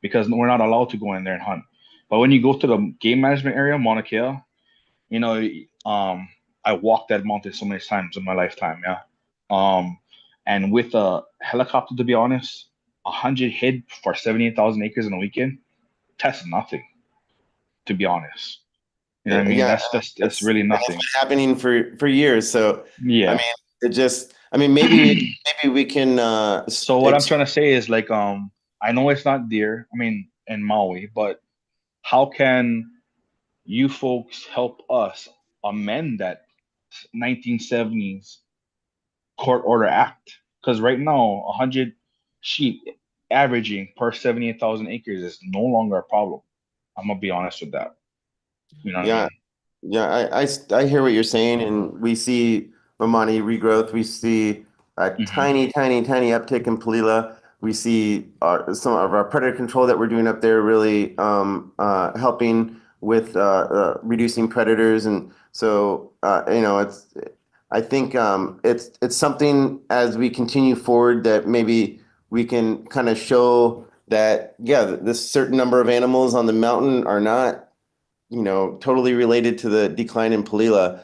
[SPEAKER 2] because we're not allowed to go in there and hunt. But when you go to the game management area, Mauna Kea, I walked that mountain so many times in my lifetime, yeah. And with a helicopter, to be honest, 100 head for 78,000 acres in a weekend, that's nothing, to be honest. You know what I mean?
[SPEAKER 3] Yeah,
[SPEAKER 2] That's really nothing.
[SPEAKER 3] That's been happening for years. So
[SPEAKER 2] Yeah.
[SPEAKER 3] Maybe we can.
[SPEAKER 2] So what I'm trying to say is like, I know it's not deer. I mean, in Maui, but how can you folks help us amend that 1970s court order act? Because right now, 100 sheep averaging per 78,000 acres is no longer a problem. I'm gonna be honest with that. You know what I mean?
[SPEAKER 3] Yeah, I hear what you're saying, and we see Romani regrowth. We see a tiny uptick in Palila. We see some of our predator control that we're doing up there really helping with reducing predators, and so I think it's something as we continue forward that maybe we can kind of show that this certain number of animals on the mountain are not totally related to the decline in Palila.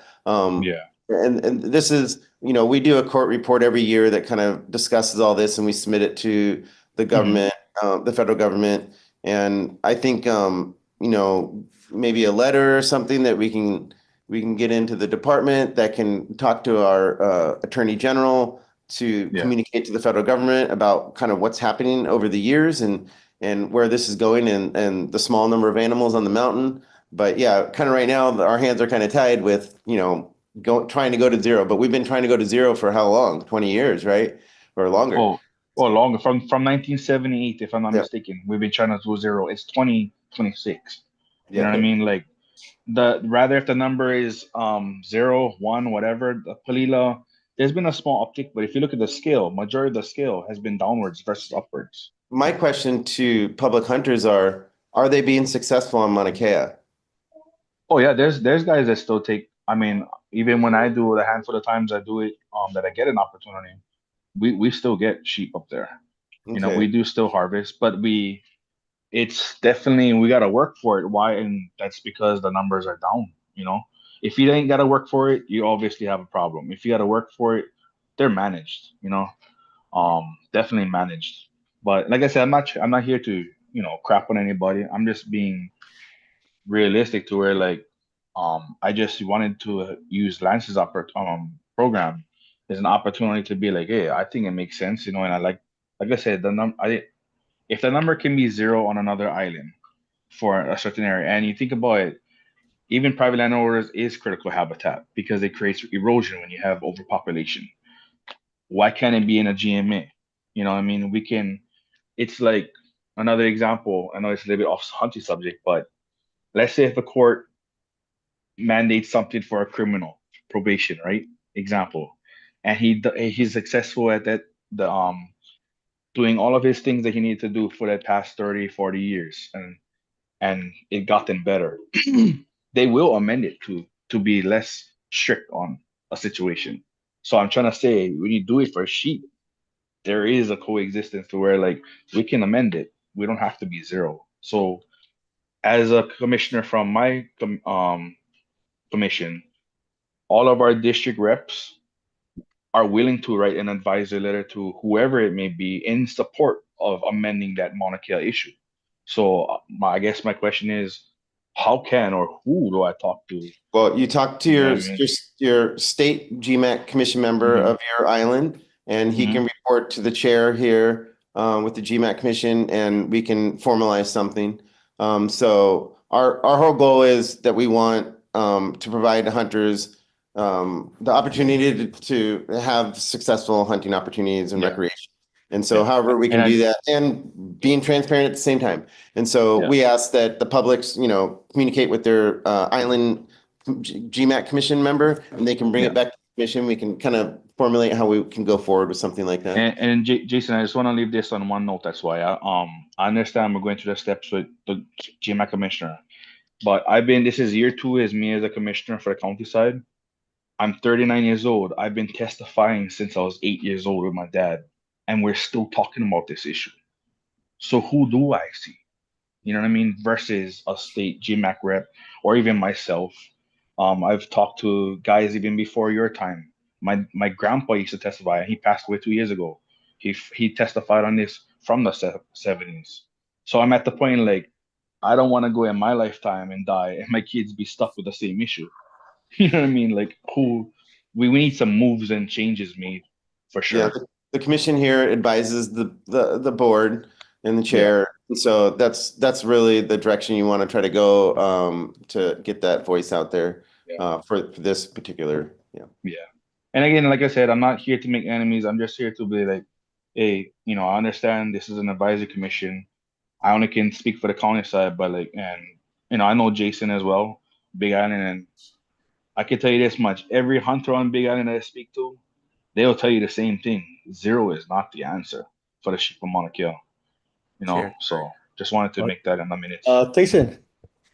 [SPEAKER 3] And this is, we do a court report every year that kind of discusses all this, and we submit it to the government, the federal government. And I think, maybe a letter or something that we can get into the department that can talk to our attorney general to communicate to the federal government about kind of what's happening over the years and where this is going and the small number of animals on the mountain. But yeah, kind of right now, our hands are kind of tied with, trying to go to zero. But we've been trying to go to zero for how long? 20 years, right? Or longer.
[SPEAKER 2] Oh, longer. From 1978, if I'm not mistaken. We've been trying to do zero. It's 2026. You know what I mean? Like rather if the number is 0, 1, whatever, the Palila, there's been a small uptick, but if you look at the scale, majority of the scale has been downwards versus upwards.
[SPEAKER 3] My question to public hunters are they being successful on Mauna Kea?
[SPEAKER 2] Oh yeah, there's guys that still take. I mean, even when I do the handful of times I do it, that I get an opportunity, we still get sheep up there.
[SPEAKER 3] Okay.
[SPEAKER 2] We do still harvest, but it's definitely we gotta work for it. Why? And that's because the numbers are down. If you ain't gotta work for it, you obviously have a problem. If you gotta work for it, they're managed. Definitely managed. But like I said, I'm not here to crap on anybody. I'm just being realistic to where like I just wanted to use Lance's program as an opportunity to be like, hey, I think it makes sense, and I like I said, if the number can be 0 on another island for a certain area, and you think about it, even private landowners is critical habitat because it creates erosion when you have overpopulation. Why can't it be in a GMA? I mean, it's like another example. I know it's a little bit off hunting subject, but let's say if a court mandates something for a criminal probation, right? Example, and he's successful at that, doing all of his things that he needed to do for that past 30, 40 years, and it got them better. They will amend it to be less strict on a situation. So I'm trying to say, when you do it for sheep, there is a coexistence to where like we can amend it. We don't have to be 0. So as a commissioner from my commission, all of our district reps are willing to write an advisory letter to whoever it may be in support of amending that Mauna Kea issue. So I guess my question is, how can or who do I talk to?
[SPEAKER 3] Well, you talk to your state GMAC commission member of your island, and he can report to the chair here with the GMAT Commission, and we can formalize something. So our whole goal is that we want to provide hunters the opportunity to have successful hunting opportunities and recreation. And so however we can do that and being transparent at the same time. And so we ask that the publics, communicate with their island GMAT Commission member, and they can bring it back to the commission. We can kind of formulate how we can go forward with something like that.
[SPEAKER 2] And Jason, I just want to leave this on one note. That's why I understand we're going through the steps with the GMAT commissioner, but this is year 2 as me as a commissioner for the county side. I'm 39 years old. I've been testifying since I was 8 years old with my dad, and we're still talking about this issue. So who do I see? You know what I mean? Versus a state GMAC rep or even myself. I've talked to guys even before your time. My grandpa used to testify, and he passed away 2 years ago. He testified on this from the 70s. So I'm at the point like, I don't want to go in my lifetime and die and my kids be stuck with the same issue. You know what I mean? Like, we need some moves and changes made for sure.
[SPEAKER 3] Yeah, the commission here advises the board and the chair. And so that's really the direction you want to try to go to get that voice out there for this particular.
[SPEAKER 2] And again, like I said, I'm not here to make enemies. I'm just here to be like, hey, I understand this is an advisory commission. I only can speak for the county side, but I know Jason as well, Big Island, and I can tell you this much: every hunter on Big Island that I speak to, they'll tell you the same thing. 0 is not the answer for the sheep of Mauna Kea.
[SPEAKER 5] Sure.
[SPEAKER 2] So just wanted to make that in a minute.
[SPEAKER 4] Tyson.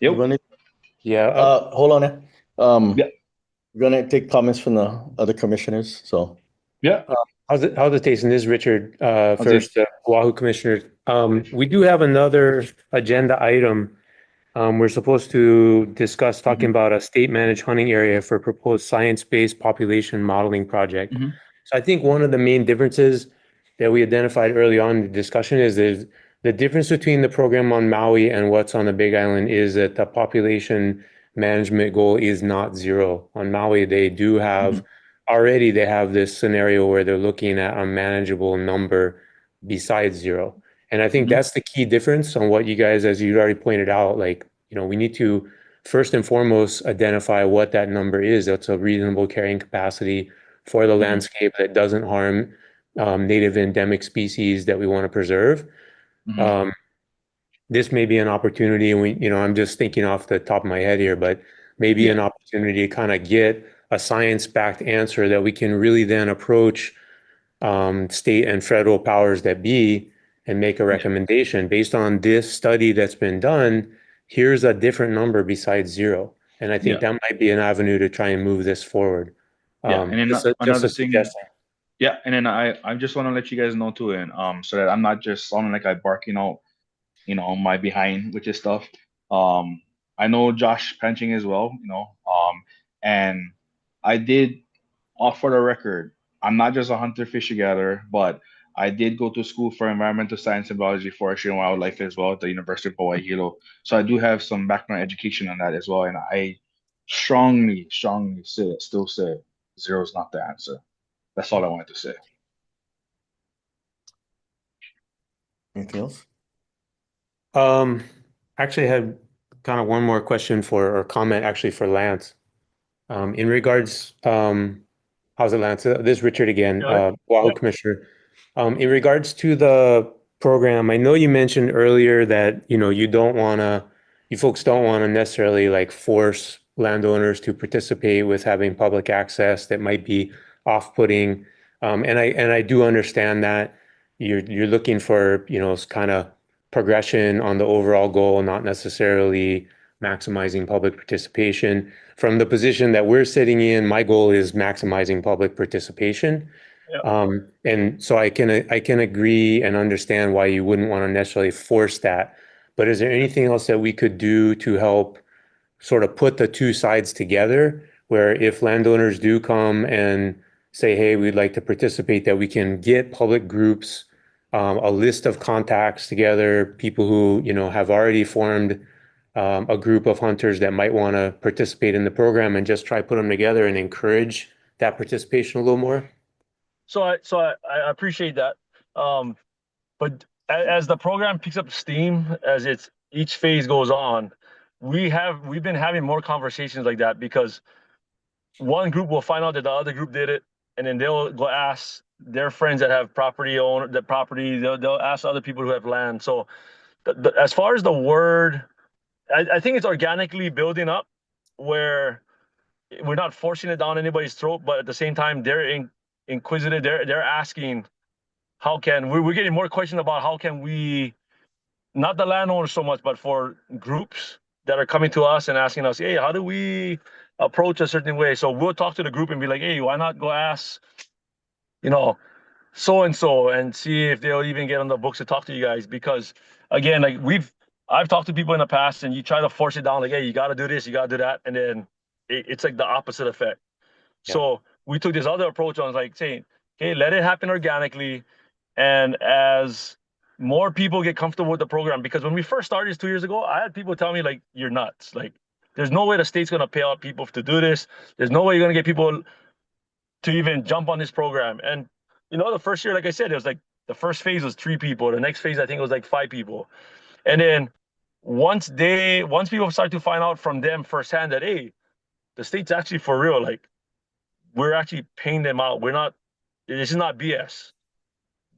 [SPEAKER 2] Yep.
[SPEAKER 4] Hold on.
[SPEAKER 2] Yeah.
[SPEAKER 4] We're gonna take comments from the other commissioners. So
[SPEAKER 5] How's it tasting? This is Richard, first Oahu Commissioner. We do have another agenda item. We're supposed to discuss talking about a state managed hunting area for proposed science-based population modeling project. So I think one of the main differences that we identified early on in the discussion is the difference between the program on Maui and what's on the Big Island is that the population management goal is not 0. On Maui, they do have already they have this scenario where they're looking at a manageable number besides 0. And I think that's the key difference on what you guys, as you already pointed out, we need to first and foremost identify what that number is. That's a reasonable carrying capacity for the landscape that doesn't harm native endemic species that we want to preserve. This may be an opportunity, and I'm just thinking off the top of my head here, but maybe an opportunity to kind of get a science-backed answer that we can really then approach state and federal powers that be and make a recommendation based on this study that's been done. Here's a different number besides 0. And I think that might be an avenue to try and move this forward.
[SPEAKER 2] And then another thing. Yeah, and then I just want to let you guys know too, and so that I'm not just sounding like I'm barking out, on my behind with this stuff. I know Josh Panching as well, and I did, off for the record, I'm not just a hunter fisher gatherer, but I did go to school for environmental science and biology, forestry and wildlife as well at the University of Hawaii Hilo. So I do have some background education on that as well, and I strongly still say 0 is not the answer. That's all I wanted to say.
[SPEAKER 4] Anything else?
[SPEAKER 5] Actually, I had kind of one more question or comment actually for Lance. In regards, how's it, Lance? This is Richard again, Oahu Commissioner. In regards to the program, I know you mentioned earlier that, you folks don't want to necessarily force landowners to participate with having public access that might be off-putting. And I do understand that you're looking for, kind of progression on the overall goal, not necessarily maximizing public participation. From the position that we're sitting in, my goal is maximizing public participation. And so I can agree and understand why you wouldn't want to necessarily force that. But is there anything else that we could do to help sort of put the two sides together, where if landowners do come and say, hey, we'd like to participate, that we can get public groups, a list of contacts together, people who, have already formed a group of hunters that might want to participate in the program, and just try to put them together and encourage that participation a little more?
[SPEAKER 7] I appreciate that. But as the program picks up steam, as each phase goes on, we've been having more conversations like that because one group will find out that the other group did it, and then they'll go ask their friends that have property. They'll ask other people who have land. So as far as the word, I think it's organically building up where we're not forcing it down anybody's throat, but at the same time, they're inquisitive. They're asking, how can we're getting more questions about how can we, not the landowners so much, but for groups that are coming to us and asking us, hey, how do we approach a certain way? So we'll talk to the group and be like, hey, why not go ask, you know, so and so, and see if they'll even get on the books to talk to you guys. Because again, like I've talked to people in the past, and you try to force it down, like, hey, you got to do this, you got to do that, and then it's like the opposite effect. So we took this other approach on, like, saying, okay, let it happen organically, and as more people get comfortable with the program, because when we first started this 2 years ago, I had people tell me, like, you're nuts, like, there's no way the state's going to pay out people to do this, there's no way you're going to get people to even jump on this program. And the first year, like I said, it was like the first phase was 3 people, the next phase I think it was like 5 people, and then once people start to find out from them firsthand that, hey, the state's actually for real, like, we're actually paying them out, this is not BS,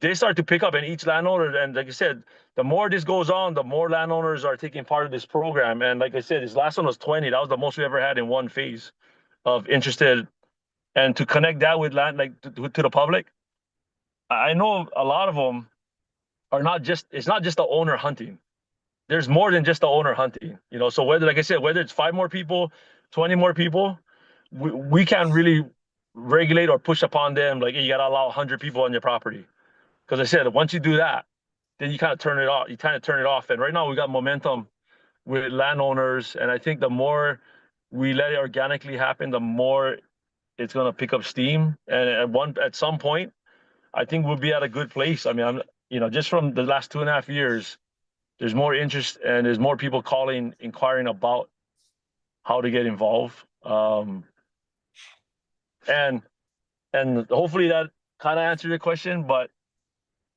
[SPEAKER 7] they start to pick up. And each landowner, and like I said, the more this goes on, the more landowners are taking part of this program. And like I said, this last one was 20. That was the most we ever had in one phase of interested. And to connect that with land, like to the public, I know a lot of them are it's not just the owner hunting. There's more than just the owner hunting, So whether, like I said, whether it's 5 more people, 20 more people, we can't really regulate or push upon them, like, hey, you got to allow 100 people on your property. Because I said, once you do that, then you kind of turn it off. And right now we got momentum with landowners. And I think the more we let it organically happen, the more it's going to pick up steam. And at some point, I think we'll be at a good place. I mean, just from the last 2.5 years, there's more interest and there's more people inquiring about how to get involved. And hopefully that kind of answered your question. But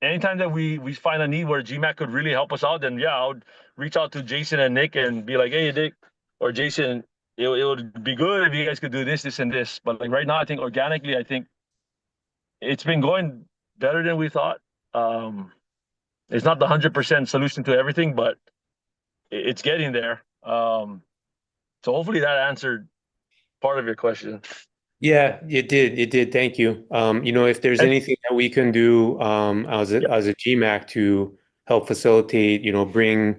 [SPEAKER 7] anytime that we find a need where GMAC could really help us out, then yeah, I would reach out to Jason and Nick and be like, hey, Nick or Jason, it would be good if you guys could do this, this, and this. But like right now, I think organically, I think it's been going better than we thought. It's not the 100% solution to everything, but it's getting there. So hopefully that answered part of your question.
[SPEAKER 5] Yeah, it did. It did. Thank you. If there's anything that we can do as a GMAC to help facilitate, bring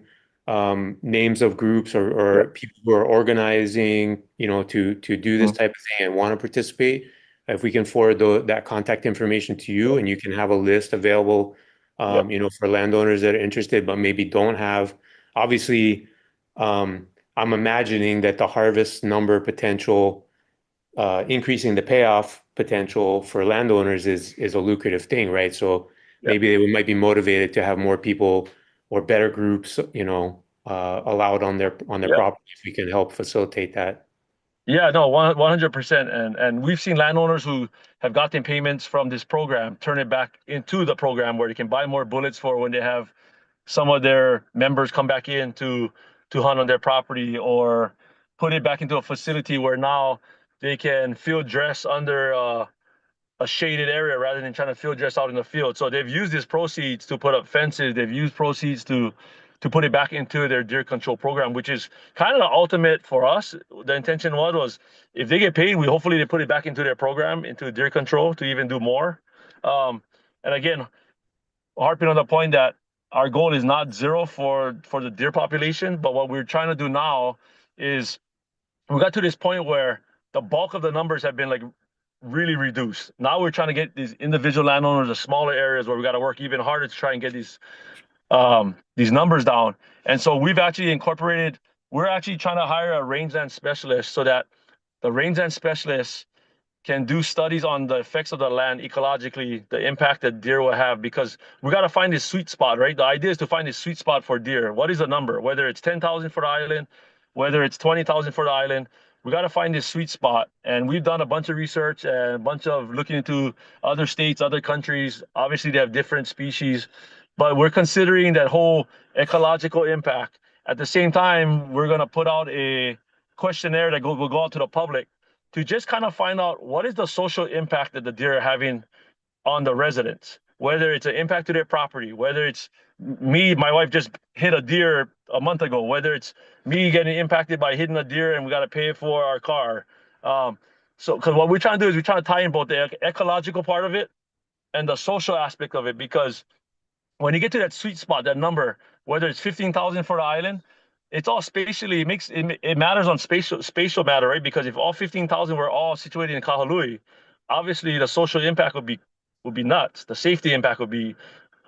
[SPEAKER 5] names of groups or people who are organizing, to do this type of thing and want to participate, if we can forward that contact information to you, and you can have a list available, for landowners that are interested but maybe don't have. Obviously, I'm imagining that the harvest number potential, increasing the payoff potential for landowners is a lucrative thing, right? So maybe they might be motivated to have more people or better groups, allowed on their property, if we can help facilitate that.
[SPEAKER 7] Yeah, no, 100%. And we've seen landowners who have gotten payments from this program turn it back into the program where they can buy more bullets for when they have some of their members come back in to hunt on their property, or put it back into a facility where now they can field dress under a shaded area rather than trying to field dress out in the field. So they've used these proceeds to put up fences. They've used proceeds to put it back into their deer control program, which is kind of the ultimate for us. The intention was if they get paid, hopefully they put it back into their program, into deer control, to even do more. And again, harping on the point that our goal is not 0 for the deer population, but what we're trying to do now is we got to this point where the bulk of the numbers have been like really reduced. Now we're trying to get these individual landowners to smaller areas where we got to work even harder to try and get these numbers down. And so we're actually trying to hire a rangeland specialist so that the rangeland specialist can do studies on the effects of the land ecologically, the impact that deer will have, because we got to find this sweet spot, right? The idea is to find this sweet spot for deer. What is the number? Whether it's 10,000 for the island, whether it's 20,000 for the island, we got to find this sweet spot. And we've done a bunch of research and a bunch of looking into other states, other countries. Obviously, they have different species, but we're considering that whole ecological impact. At the same time, we're going to put out a questionnaire that will go out to the public to just kind of find out what is the social impact that the deer are having on the residents, whether it's an impact to their property, whether it's me, my wife just hit a deer a month ago, whether it's me getting impacted by hitting a deer and we got to pay for our car. So, because what we're trying to do is we're trying to tie in both the ecological part of it and the social aspect of it, because when you get to that sweet spot, that number, whether it's 15,000 for the island, it's all spatially, it matters on spatial matter, right? Because if all 15,000 were all situated in Kahului, obviously the social impact would be nuts. The safety impact would be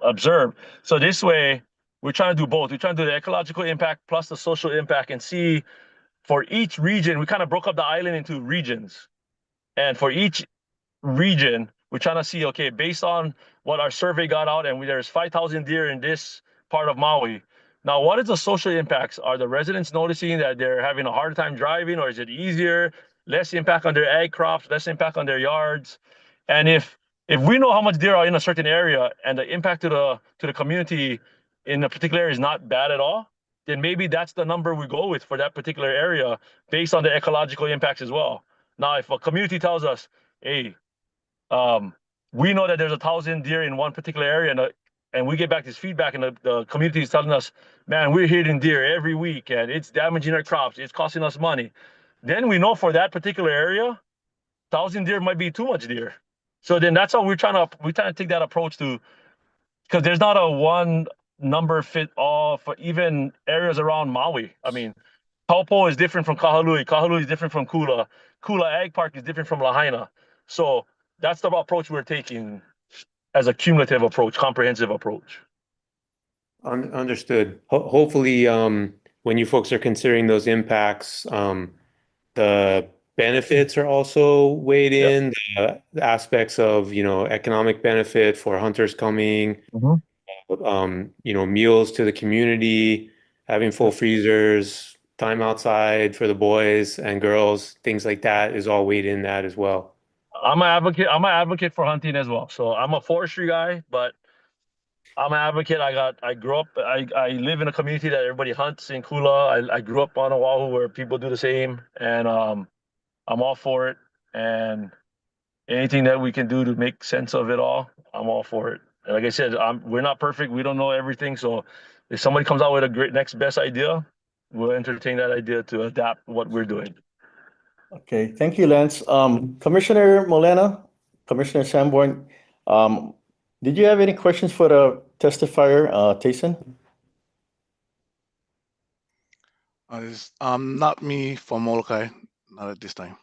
[SPEAKER 7] observed. So this way, we're trying to do both. We're trying to do the ecological impact plus the social impact, and see for each region, we kind of broke up the island into regions. And for each region, we're trying to see, okay, based on what our survey got out, and there's 5,000 deer in this part of Maui. Now, what is the social impacts? Are the residents noticing that they're having a harder time driving, or is it easier? Less impact on their ag crops, less impact on their yards. And if we know how much deer are in a certain area and the impact to the community in a particular area is not bad at all, then maybe that's the number we go with for that particular area based on the ecological impacts as well. Now, if a community tells us, hey, we know that there's 1,000 deer in one particular area, and we get back this feedback, and the community is telling us, man, we're hitting deer every week and it's damaging our crops, it's costing us money. Then we know for that particular area, 1,000 deer might be too much deer. So then that's how we're trying to take that approach to, because there's not a one number fit all for even areas around Maui. I mean, Taupo is different from Kahului. Kahului is different from Kula. Kula Ag Park is different from Lahaina. So that's the approach we're taking as a cumulative approach, comprehensive approach.
[SPEAKER 5] Understood. Hopefully, when you folks are considering those impacts, the benefits are also weighed in, the aspects of, economic benefit for hunters coming, meals to the community, having full freezers, time outside for the boys and girls, things like that is all weighed in that as well.
[SPEAKER 7] I'm an advocate for hunting as well. So I'm a forestry guy, but I'm an advocate. I grew up, I live in a community that everybody hunts in Kula. I grew up on Oahu where people do the same, and I'm all for it. And anything that we can do to make sense of it all, I'm all for it. And like I said, we're not perfect. We don't know everything. So if somebody comes out with a great next best idea, we'll entertain that idea to adapt what we're doing.
[SPEAKER 4] Okay, thank you, Lance. Commissioner Molina, Commissioner Sanborn, did you have any questions for the testifier, Tayson?
[SPEAKER 6] Not me for Molokai, not at this time.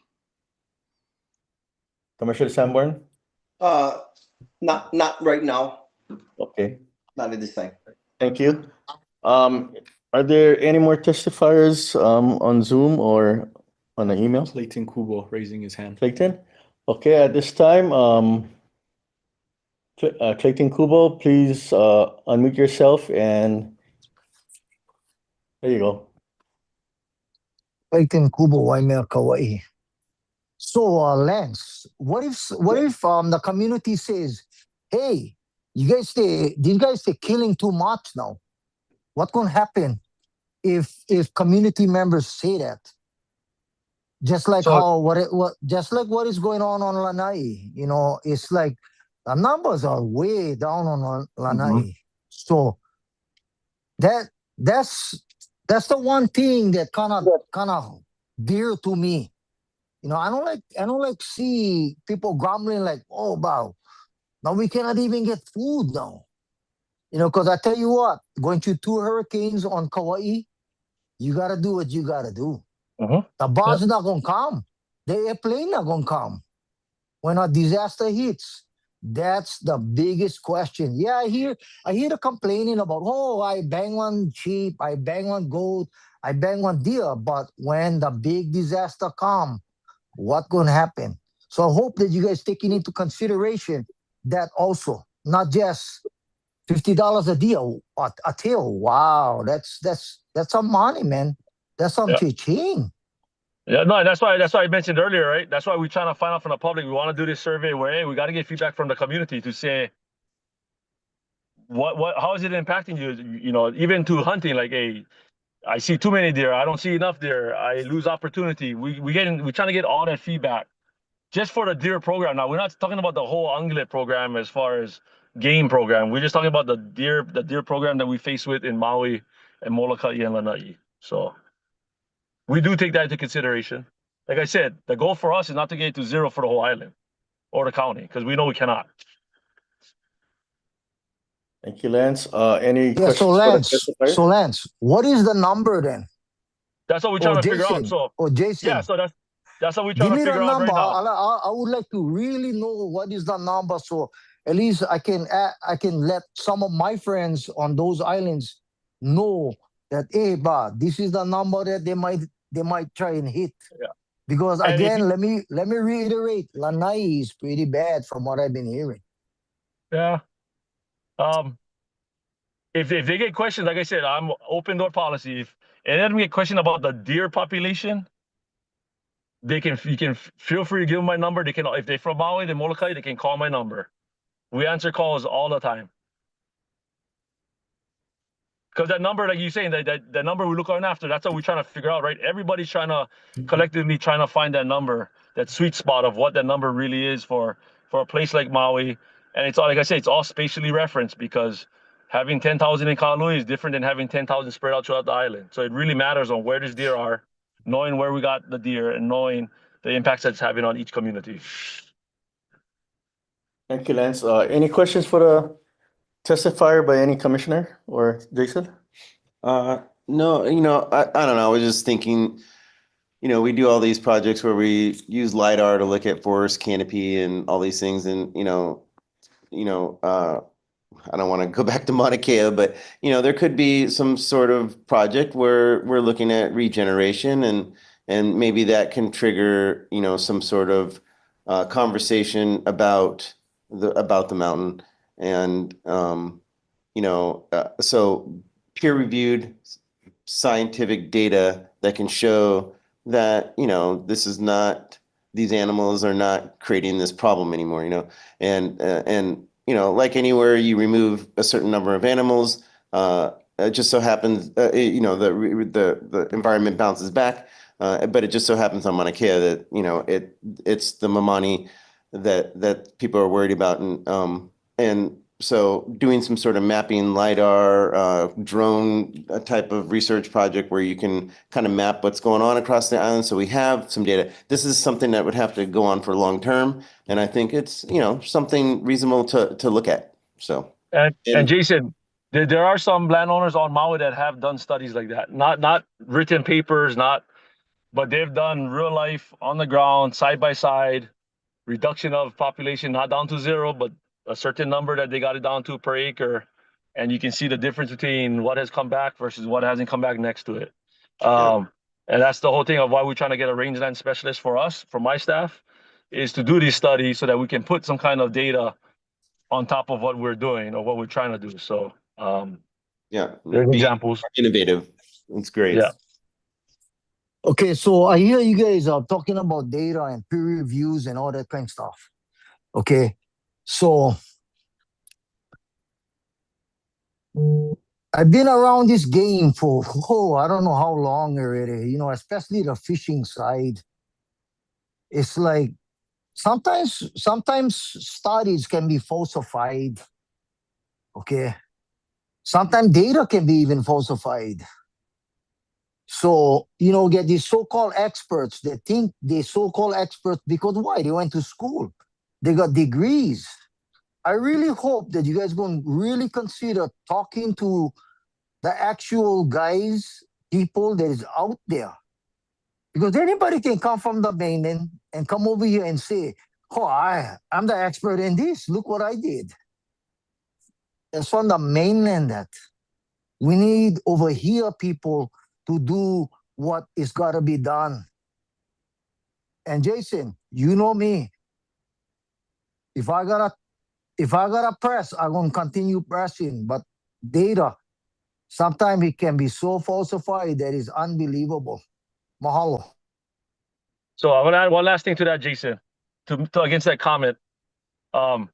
[SPEAKER 4] Commissioner Sanborn?
[SPEAKER 8] Not right now,
[SPEAKER 4] Okay,
[SPEAKER 8] not at this time.
[SPEAKER 4] thank you. Are there any more testifiers on Zoom or on the email?
[SPEAKER 1] Clayton Kubo raising his hand.
[SPEAKER 4] Clayton? Okay, at this time, Clayton Kubo, please unmute yourself and there you go.
[SPEAKER 10] Clayton Kubo, Waimea, Kauai. So, Lance, what if the community says, "Hey, these guys are killing too much now"? What gonna happen if community members say that? Just like just like what is going on Lanai, it's like the numbers are way down on Lanai. So that's the one thing that kind of dear to me. I don't like see people grumbling like, oh wow, now we cannot even get food now. Because I tell you what, going through 2 hurricanes on Kauai, you gotta do what you gotta do. The bus not gonna come. The airplane not gonna come when a disaster hits. That's the biggest question. Yeah, I hear the complaining about, oh, I bang one sheep, I bang one goat, I bang one deer. But when the big disaster come, what gonna happen? So I hope that you guys taking into consideration that also, not just $50 a deer, a tail. Wow, that's some money, man. That's some cha-ching.
[SPEAKER 7] Yeah, no, that's why I mentioned earlier, right? That's why we're trying to find out from the public. We want to do this survey where hey, we got to get feedback from the community to say how is it impacting you? You know, even to hunting, like, hey, I see too many deer. I don't see enough deer. I lose opportunity. We're trying to get all that feedback just for the deer program. Now we're not talking about the whole ungulate program as far as game program. We're just talking about the deer program that we face with in Maui and Molokai and Lanai. So we do take that into consideration. Like I said, the goal for us is not to get to zero for the whole island or the county because we know we cannot.
[SPEAKER 4] Thank you, Lance. Any
[SPEAKER 10] Yeah, so
[SPEAKER 4] questions for the testifier?
[SPEAKER 10] Lance, what is the number then?
[SPEAKER 7] That's what we're trying
[SPEAKER 10] Or
[SPEAKER 7] to figure out.
[SPEAKER 10] Jason,
[SPEAKER 7] So
[SPEAKER 10] or Jason,
[SPEAKER 7] yeah, so that's what we're
[SPEAKER 10] give
[SPEAKER 7] trying to
[SPEAKER 10] me the
[SPEAKER 7] figure out
[SPEAKER 10] number.
[SPEAKER 7] right now.
[SPEAKER 10] I would like to really know what is the number, so at least I can let some of my friends on those islands know that hey, this is the number that they might try and hit.
[SPEAKER 7] Yeah.
[SPEAKER 10] Because
[SPEAKER 7] And if
[SPEAKER 10] again, let me reiterate, Lanai is pretty bad from what I've been hearing.
[SPEAKER 7] Yeah. If they get questions, like I said, I'm open door policy. If any of them get questioned about the deer population, you can feel free to give them my number. They can, if they're from Maui, they're Molokai, they can call my number. We answer calls all the time. Because that number, like you're saying, that number we look on after, that's what we're trying to figure out, right? Everybody's trying to collectively trying to find that number, that sweet spot of what that number really is for a place like Maui. And it's all, like I say, it's all spatially referenced because having 10,000 in Kahalui is different than having 10,000 spread out throughout the island. So it really matters on where these deer are, knowing where we got the deer and knowing the impacts that's having on each community.
[SPEAKER 4] Thank you, Lance. Any questions for the testifier by any commissioner or Jason?
[SPEAKER 3] No, I don't know. I was just thinking, we do all these projects where we use LiDAR to look at forest canopy and all these things. And, I don't want to go back to Mauna Kea, but, there could be some sort of project where we're looking at regeneration and maybe that can trigger, some sort of conversation about the mountain. And, so peer-reviewed scientific data that can show that, these animals are not creating this problem anymore, and like anywhere you remove a certain number of animals, it just so happens, the environment bounces back. But it just so happens on Mauna Kea that, it's the Mamani that people are worried about. And so doing some sort of mapping LiDAR, drone type of research project where you can kind of map what's going on across the island. So we have some data. This is something that would have to go on for long term. And I think it's, something reasonable to look at. So.
[SPEAKER 7] And Jason, there are some landowners on Maui that have done studies like that. Not written papers, but they've done real life on the ground, side by side, reduction of population, not down to zero, but a certain number that they got it down to per acre. And you can see the difference between what has come back versus what hasn't come back next to it. And that's the whole thing of why we're trying to get a rangeland specialist for us, for my staff, is to do these studies so that we can put some kind of data on top of what we're doing or what we're trying to do. So there's examples.
[SPEAKER 3] Innovative. It's great.
[SPEAKER 7] Yeah.
[SPEAKER 10] Okay, so I hear you guys are talking about data and peer reviews and all that kind of stuff. Okay, so I've been around this game for I don't know how long already. Especially the fishing side. It's like sometimes studies can be falsified. Okay, sometimes data can be even falsified. So, get these so-called experts that think they're so-called experts because why? They went to school. They got degrees. I really hope that you guys going to really consider talking to the actual guys, people that is out there. Because anybody can come from the mainland and come over here and say, oh, I'm the expert in this. Look what I did. It's from the mainland that we need over here people to do what is got to be done. And Jason, you know me. If I gotta press, I'm gonna continue pressing. But data, sometimes it can be so falsified that is unbelievable. Mahalo.
[SPEAKER 7] So I'm gonna add one last thing to that, Jason, to against that comment. I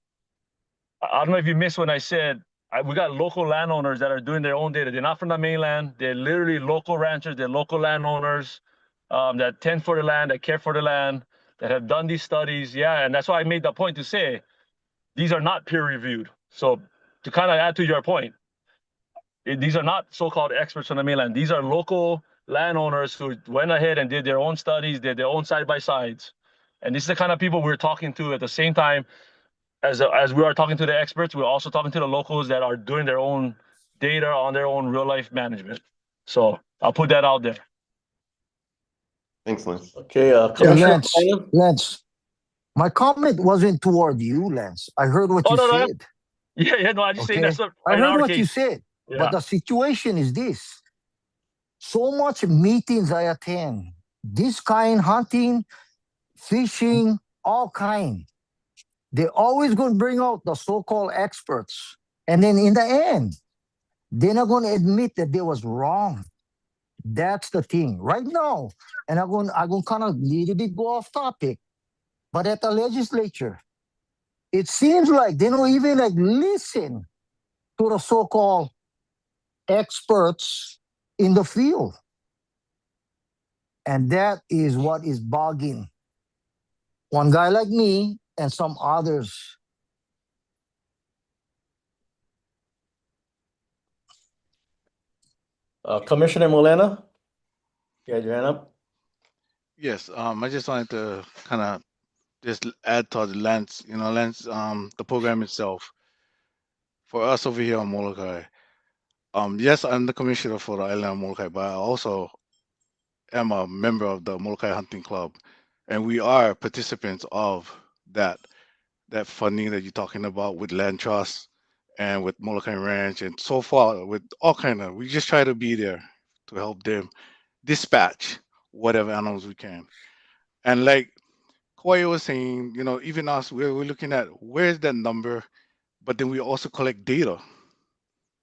[SPEAKER 7] don't know if you missed when I said we got local landowners that are doing their own data. They're not from the mainland. They're literally local ranchers. They're local landowners that tend for the land, that care for the land, that have done these studies. Yeah, and that's why I made the point to say these are not peer reviewed. So to kind of add to your point, these are not so-called experts from the mainland. These are local landowners who went ahead and did their own studies, did their own side-by-sides. And this is the kind of people we're talking to at the same time as we are talking to the experts, we're also talking to the locals that are doing their own data on their own real life management. So I'll put that out there.
[SPEAKER 3] Thanks, Lance.
[SPEAKER 4] Okay,
[SPEAKER 10] Hey,
[SPEAKER 4] Commissioner
[SPEAKER 10] Lance,
[SPEAKER 4] Molina?
[SPEAKER 10] Lance, my comment wasn't toward you, Lance. I heard what
[SPEAKER 7] Oh,
[SPEAKER 10] you
[SPEAKER 7] no.
[SPEAKER 10] said.
[SPEAKER 7] Yeah, no, I just saying
[SPEAKER 10] Okay,
[SPEAKER 7] that's
[SPEAKER 10] I
[SPEAKER 7] in
[SPEAKER 10] heard
[SPEAKER 7] our
[SPEAKER 10] what you
[SPEAKER 7] case.
[SPEAKER 10] said.
[SPEAKER 7] Yeah.
[SPEAKER 10] But the situation is this: so much meetings I attend, this kind hunting, fishing, all kind. They're always going to bring out the so-called experts, and then in the end, they're not going to admit that they was wrong. That's the thing right now. And I'm going kind of little bit go off topic, but at the legislature, it seems like they don't even like listen to the so-called experts in the field. And that is what is bugging one guy like me and some others.
[SPEAKER 4] Commissioner Molina? You had your hand up?
[SPEAKER 6] Yes, I just wanted to kind of just add to the Lance, Lance, the program itself for us over here on Molokai. Yes, I'm the commissioner for the island of Molokai, but I also am a member of the Molokai Hunting Club, and we are participants of that funding that you're talking about with Land Trust and with Molokai Ranch, and so far with all kind of. We just try to be there to help them dispatch whatever animals we can, and like Koya was saying, even us, we're looking at where's that number, but then we also collect data.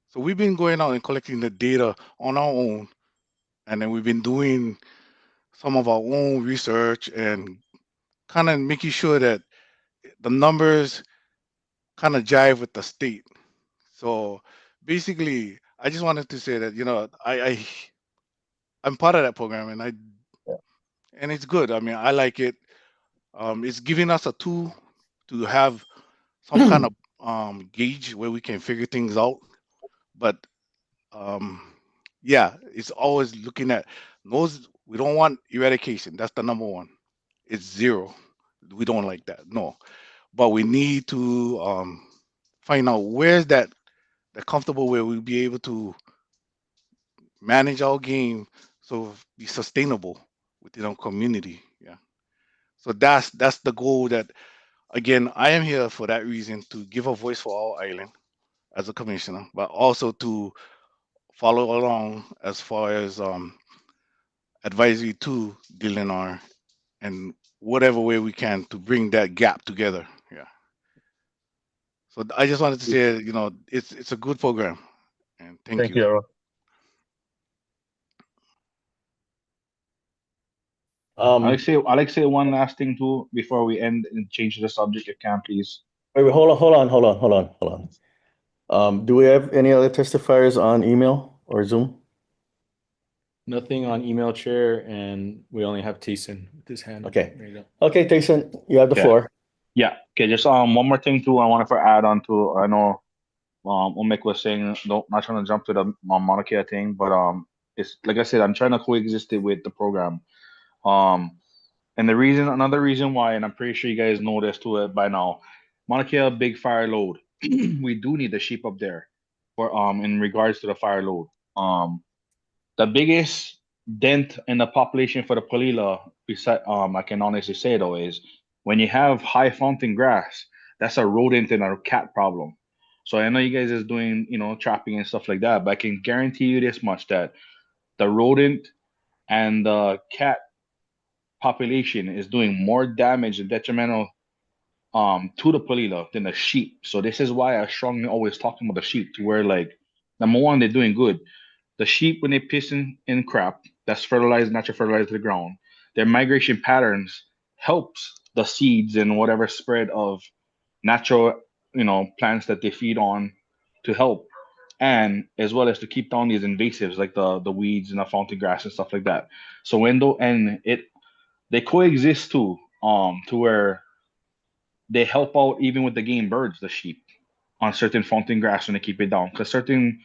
[SPEAKER 6] So we've been going out and collecting the data on our own, and then we've been doing some of our own research and kind of making sure that the numbers kind of jive with the state. So basically, I just wanted to say that I'm part of that program, and it's good. I mean, I like it. It's giving us a tool to have some kind of gauge where we can figure things out. But yeah, it's always looking at those. We don't want eradication. That's the number one. It's zero. We don't like that. No, but we need to find out where's that comfortable where we'll be able to manage our game so be sustainable within our community. Yeah. So that's the goal. That again, I am here for that reason, to give a voice for our island as a commissioner, but also to follow along as far as advisory to DLNR and whatever way we can to bring that gap together. Yeah. So I just wanted to say, it's a good program, and thank you.
[SPEAKER 7] you, Aaron.
[SPEAKER 2] I like to say one last thing too before we end and change the subject, if you can, please.
[SPEAKER 4] Wait, hold on. Do we have any other testifiers on email or Zoom?
[SPEAKER 1] Nothing on email, Chair, and we only have Tayson with his hand.
[SPEAKER 4] Okay.
[SPEAKER 1] There you go.
[SPEAKER 4] Okay, Tayson, you have the
[SPEAKER 2] Yeah.
[SPEAKER 4] floor.
[SPEAKER 2] Yeah. Okay. Just one more thing too. I want to add on to. I know Omek was saying, not trying to jump to the Mauna Kea thing, but it's like I said, I'm trying to coexist it with the program. And another reason why, and I'm pretty sure you guys know this too by now, Mauna Kea big fire load. We do need the sheep up there for in regards to the fire load. The biggest dent in the population for the Palila, I can honestly say though, is when you have high fountain grass, that's a rodent and a cat problem. So I know you guys is doing, trapping and stuff like that, but I can guarantee you this much, that the rodent and the cat population is doing more damage and detrimental to the Palila than the sheep. So this is why I strongly always talking about the sheep, to where, like, number one, they're doing good. The sheep, when they piss in crap, that's fertilized, natural fertilizer to the ground. their migration patterns helps the seeds and whatever spread of natural, plants that they feed on to help, and as well as to keep down these invasives like the weeds and the fountain grass and stuff like that. So they coexist too, to where they help out even with the game birds, the sheep, on certain fountain grass when they keep it down. Because certain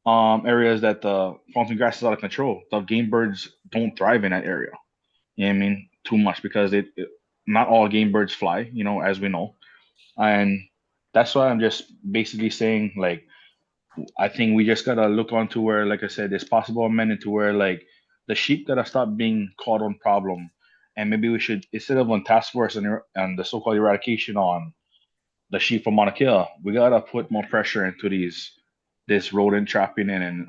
[SPEAKER 2] areas that the fountain grass is out of control, the game birds don't thrive in that area. You know what I mean? Too much because not all game birds fly, as we know. And that's why I'm just basically saying, like, I think we just gotta look onto where, like I said, there's possible amendment to where, like, the sheep gotta stop being caught on problem, and maybe we should, instead of on task force and the so-called eradication on the sheep from Mauna Kea, we gotta put more pressure into this rodent trapping in. And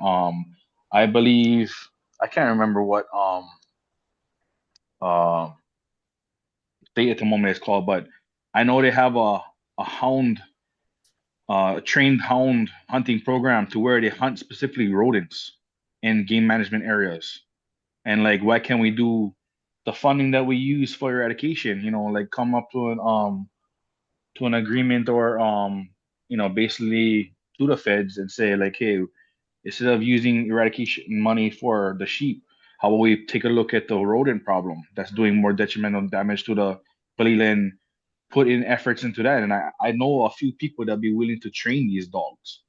[SPEAKER 2] I believe, I can't remember what uh state at the moment it's called, but I know they have a hound, trained hound hunting program to where they hunt specifically rodents in game management areas. And like, why can't we do the funding that we use for eradication? Like, come up to an agreement, or basically to the feds and say, like, hey, instead of using eradication money for the sheep, how about we take a look at the rodent problem that's doing more detrimental damage to the Palilan, put in efforts into that. And I know a few people that be willing to train these dogs,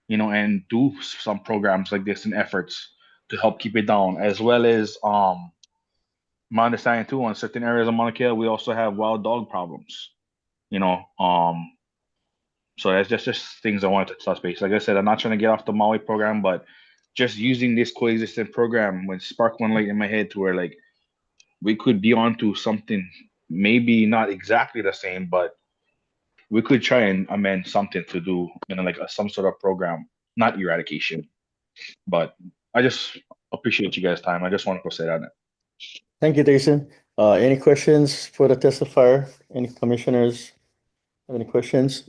[SPEAKER 2] and do some programs like this and efforts to help keep it down, as well as my understanding too, on certain areas of Mauna Kea, we also have wild dog problems. You know, so that's just things I wanted to touch base. Like I said, I'm not trying to get off the Maui program, but just using this coexistent program when sparked one light in my head to where, like, we could be onto something, maybe not exactly the same, but we could try and amend something to do, like some sort of program, not eradication. But I just appreciate you guys' time. I just wanted to say that.
[SPEAKER 4] Thank you, Jason. Any questions for the testifier? Any commissioners have any questions?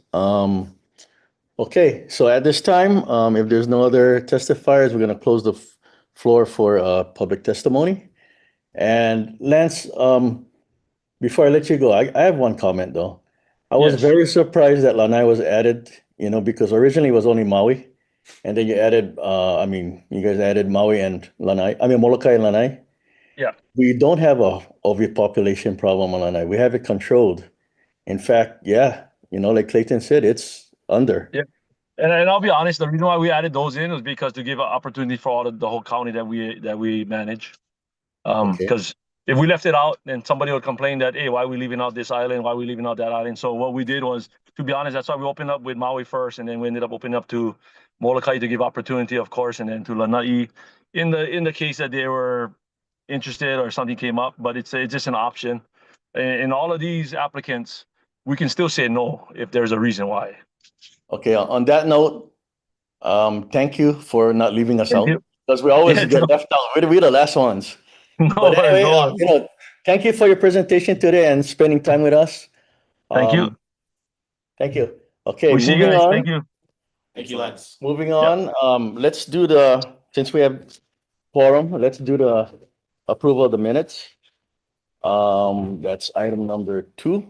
[SPEAKER 4] Okay, so at this time, if there's no other testifiers, we're gonna close the floor for public testimony. And Lance, before I let you go, I have one comment though. I was
[SPEAKER 7] Yes.
[SPEAKER 4] very surprised that Lanai was added, because originally it was only Maui. And then you added, you guys added Maui and Lanai, Molokai and Lanai.
[SPEAKER 7] Yeah.
[SPEAKER 4] We don't have a overpopulation problem on Lanai. We have it controlled. In fact, yeah, like Clayton said, it's under.
[SPEAKER 7] Yeah. And I'll be honest, the reason why we added those in was because to give an opportunity for all the whole county that we manage.
[SPEAKER 4] Okay.
[SPEAKER 7] Because if we left it out, then somebody would complain that, hey, why are we leaving out this island? Why are we leaving out that island? So what we did was, to be honest, that's why we opened up with Maui first, and then we ended up opening up to Molokai to give opportunity, of course, and then to Lanai in the case that they were interested or something came up. But it's just an option. In all of these applicants, we can still say no if there's a reason why.
[SPEAKER 4] Okay, on that note, thank you for not leaving us
[SPEAKER 7] Thank
[SPEAKER 4] out,
[SPEAKER 7] you.
[SPEAKER 4] because we always
[SPEAKER 7] Yeah,
[SPEAKER 4] get left out. We're the last ones.
[SPEAKER 7] No
[SPEAKER 4] But
[SPEAKER 7] worries,
[SPEAKER 4] anyway,
[SPEAKER 7] no worries.
[SPEAKER 4] thank you for your presentation today and spending time with us.
[SPEAKER 7] Thank you.
[SPEAKER 4] Thank you. Okay,
[SPEAKER 7] We see you
[SPEAKER 4] moving
[SPEAKER 7] guys.
[SPEAKER 4] on.
[SPEAKER 7] Thank you.
[SPEAKER 9] Thank you, Lance.
[SPEAKER 4] Moving on, let's do since we have quorum, let's do the approval of the minutes. That's item number 2.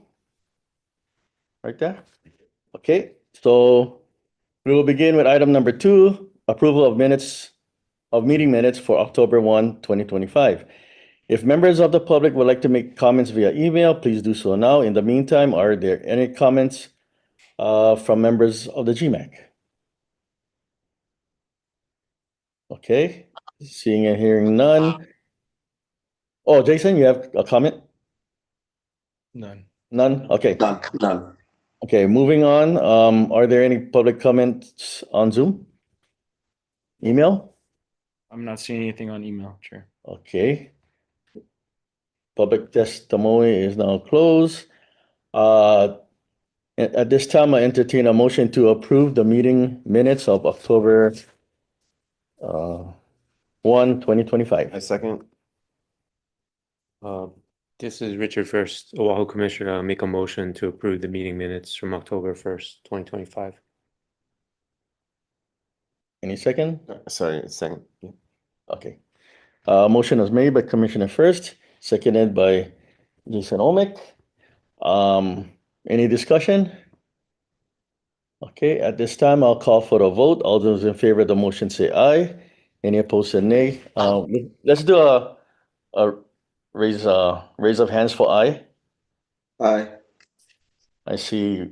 [SPEAKER 4] Right there. Okay, so we will begin with item number 2, approval of meeting minutes for October 1, 2025. If members of the public would like to make comments via email, please do so now. In the meantime, are there any comments from members of the GMAC? Okay, seeing and hearing none. Oh, Jason, you have a comment?
[SPEAKER 1] None.
[SPEAKER 4] None? Okay.
[SPEAKER 8] None.
[SPEAKER 4] Okay, moving on. Are there any public comments on Zoom? Email?
[SPEAKER 1] I'm not seeing anything on email, Chair.
[SPEAKER 4] Okay. Public testimony is now closed. At this time, I entertain a motion to approve the meeting minutes of October 1, 2025.
[SPEAKER 3] I second.
[SPEAKER 5] This is Richard First, Oahu Commissioner. I'll make a motion to approve the meeting minutes from October 1st, 2025.
[SPEAKER 4] Any second?
[SPEAKER 3] Sorry, second. Yeah.
[SPEAKER 4] Okay. Motion was made by Commissioner First seconded by Jason Omic. Any discussion? Okay, at this time, I'll call for the vote. All those in favor of the motion say aye. Any opposed say nay. Let's do a raise of hands for aye.
[SPEAKER 8] Aye.
[SPEAKER 4] I see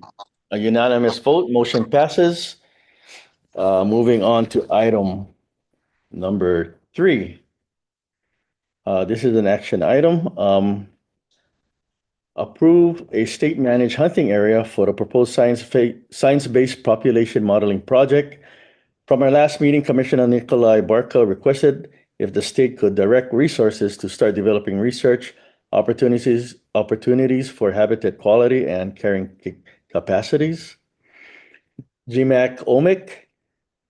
[SPEAKER 4] a unanimous vote. Motion passes. Moving on to item number 3. This is an action item. Approve a state-managed hunting area for the proposed science-based population modeling project. From our last meeting, Commissioner Nikolai Barca requested if the state could direct resources to start developing research opportunities for habitat quality and carrying capacities. GMAC OMIC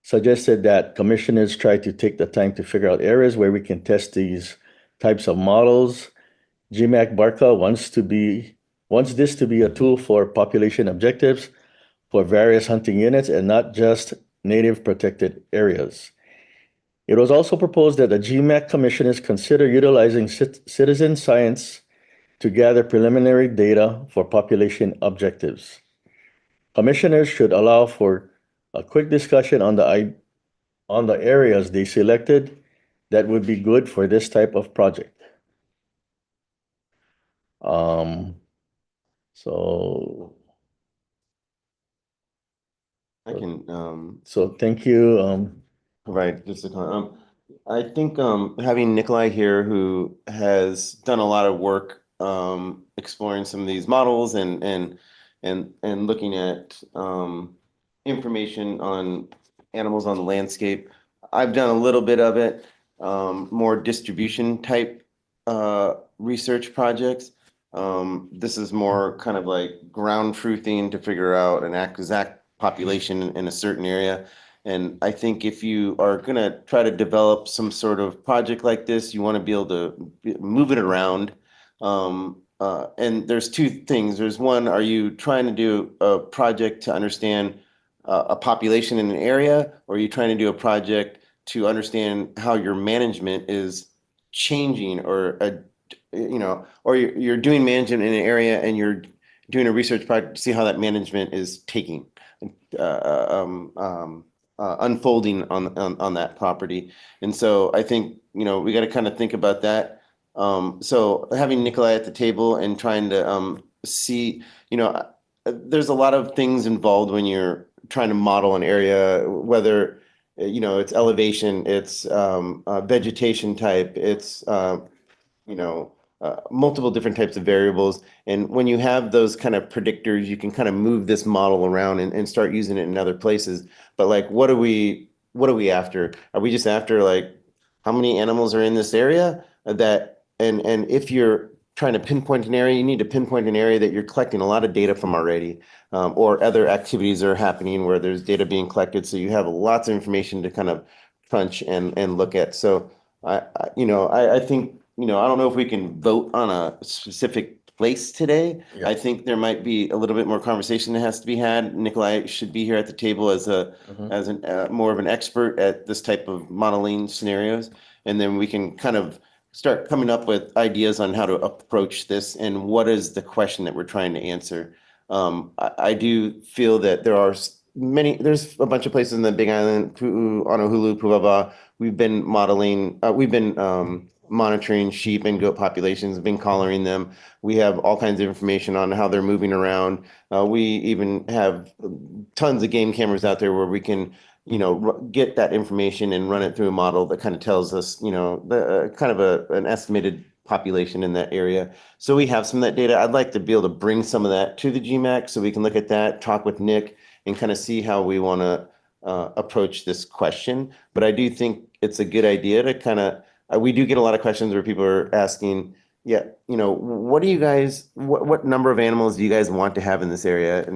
[SPEAKER 4] suggested that commissioners try to take the time to figure out areas where we can test these types of models. GMAC Barca wants this to be a tool for population objectives for various hunting units and not just native protected areas. It was also proposed that the GMAC commissioners consider utilizing citizen science to gather preliminary data for population objectives. Commissioners should allow for a quick discussion on the areas they selected that would be good for this type of project. So
[SPEAKER 3] I can
[SPEAKER 4] thank you.
[SPEAKER 3] provide just a comment. I think having Nikolai here, who has done a lot of work exploring some of these models and looking at information on animals on the landscape. I've done a little bit of it, more distribution type research projects. This is more kind of like ground truthing to figure out an exact population in a certain area. And I think if you are going to try to develop some sort of project like this, you want to be able to move it around. And there's two things. There's one, are you trying to do a project to understand a population in an area, or are you trying to do a project to understand how your management is changing, or or you're doing management in an area and you're doing a research project to see how that management is taking, unfolding on that property. And so I think, we got to kind of think about that. So having Nikolai at the table and trying to see, there's a lot of things involved when you're trying to model an area, whether it's elevation, it's vegetation type, it's multiple different types of variables. And when you have those kind of predictors, you can kind of move this model around and start using it in other places. But like, what are we after? Are we just after like how many animals are in this area? And if you're trying to pinpoint an area, you need to pinpoint an area that you're collecting a lot of data from already, or other activities are happening where there's data being collected. So you have lots of information to kind of crunch and look at. So I think, I don't know if we can vote on a specific place today.
[SPEAKER 4] Yeah.
[SPEAKER 3] I think there might be a little bit more conversation that has to be had. Nikolai should be here at the table as more of an expert at this type of modeling scenarios. And then we can kind of start coming up with ideas on how to approach this and what is the question that we're trying to answer. I do feel that there's a bunch of places in the Big Island, Pu'u, Honolulu, Pu'uwawa. We've been monitoring sheep and goat populations, been collaring them. We have all kinds of information on how they're moving around. We even have tons of game cameras out there where we can, get that information and run it through a model that kind of tells us, the kind of an estimated population in that area. So we have some of that data. I'd like to be able to bring some of that to the GMAC so we can look at that, talk with Nick, and kind of see how we want to approach this question. But I do think it's a good idea to kind of, we do get a lot of questions where people are asking, what do you guys, what number of animals do you guys want to have in this area?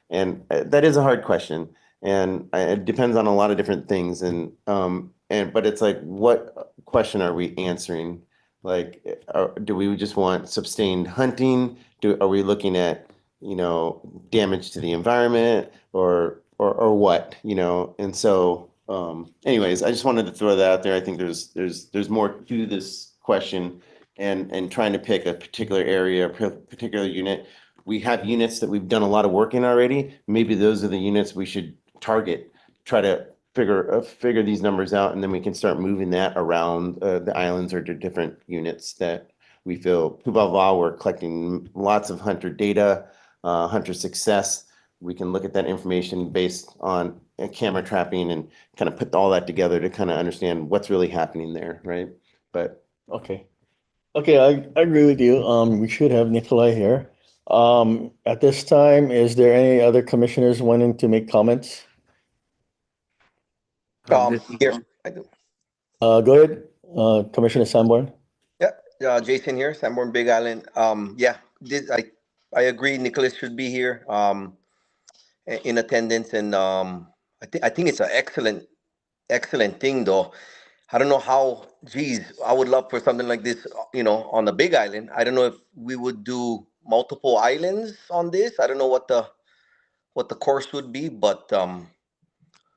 [SPEAKER 3] And that is a hard question. And it depends on a lot of different things. But it's like, what question are we answering? Like, do we just want sustained hunting? Are we looking at, damage to the environment or what, And so, anyways, I just wanted to throw that out there. I think there's more to this question. and trying to pick a particular area, particular unit. We have units that we've done a lot of work in already. Maybe those are the units we should target, try to figure these numbers out, and then we can start moving that around the islands or to different units that we feel. Puvawa, we're collecting lots of hunter data, hunter success. We can look at that information based on camera trapping and kind of put all that together to kind of understand what's really happening there, right? But
[SPEAKER 4] Okay. Okay, I agree with you. We should have Nikolai here. At this time, is there any other commissioners wanting to make comments?
[SPEAKER 8] Here, I do.
[SPEAKER 4] Go ahead, Commissioner Sanborn.
[SPEAKER 8] Yeah, Jason here, Sanborn Big Island. Yeah, I agree. Nicholas should be here, in attendance, and I think it's an excellent thing, though. I don't know how. Geez, I would love for something like this, on the Big Island. I don't know if we would do multiple islands on this. I don't know what the course would be, but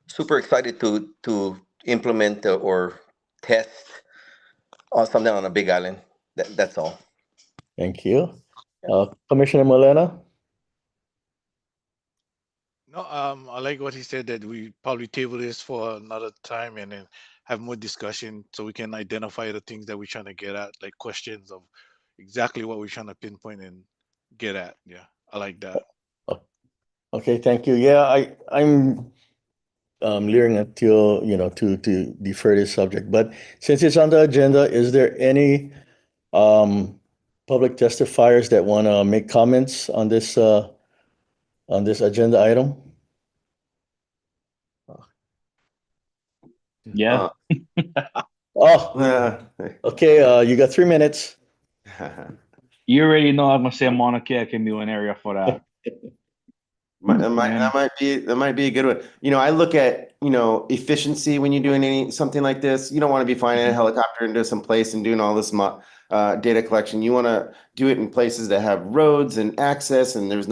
[SPEAKER 8] super excited to implement or test something on a Big Island. That's all.
[SPEAKER 4] Thank you. Commissioner Molina?
[SPEAKER 6] No, I like what he said, that we probably table this for another time and then have more discussion so we can identify the things that we're trying to get at, like questions of exactly what we're trying to pinpoint and get at. Yeah, I like that.
[SPEAKER 4] Okay, thank you. Yeah, I'm leering until, to defer this subject, but since it's on the agenda, is there any public testifiers that want to make comments on this agenda item?
[SPEAKER 2] Yeah.
[SPEAKER 4] Oh, okay, you got 3 minutes.
[SPEAKER 2] You already know I'm gonna say Mauna Kea can be an area for that.
[SPEAKER 3] That might be a good one. I look at, efficiency when you're doing something like this. You don't want to be flying a helicopter into some place and doing all this data collection. You want to do it in places that have roads and access, and there's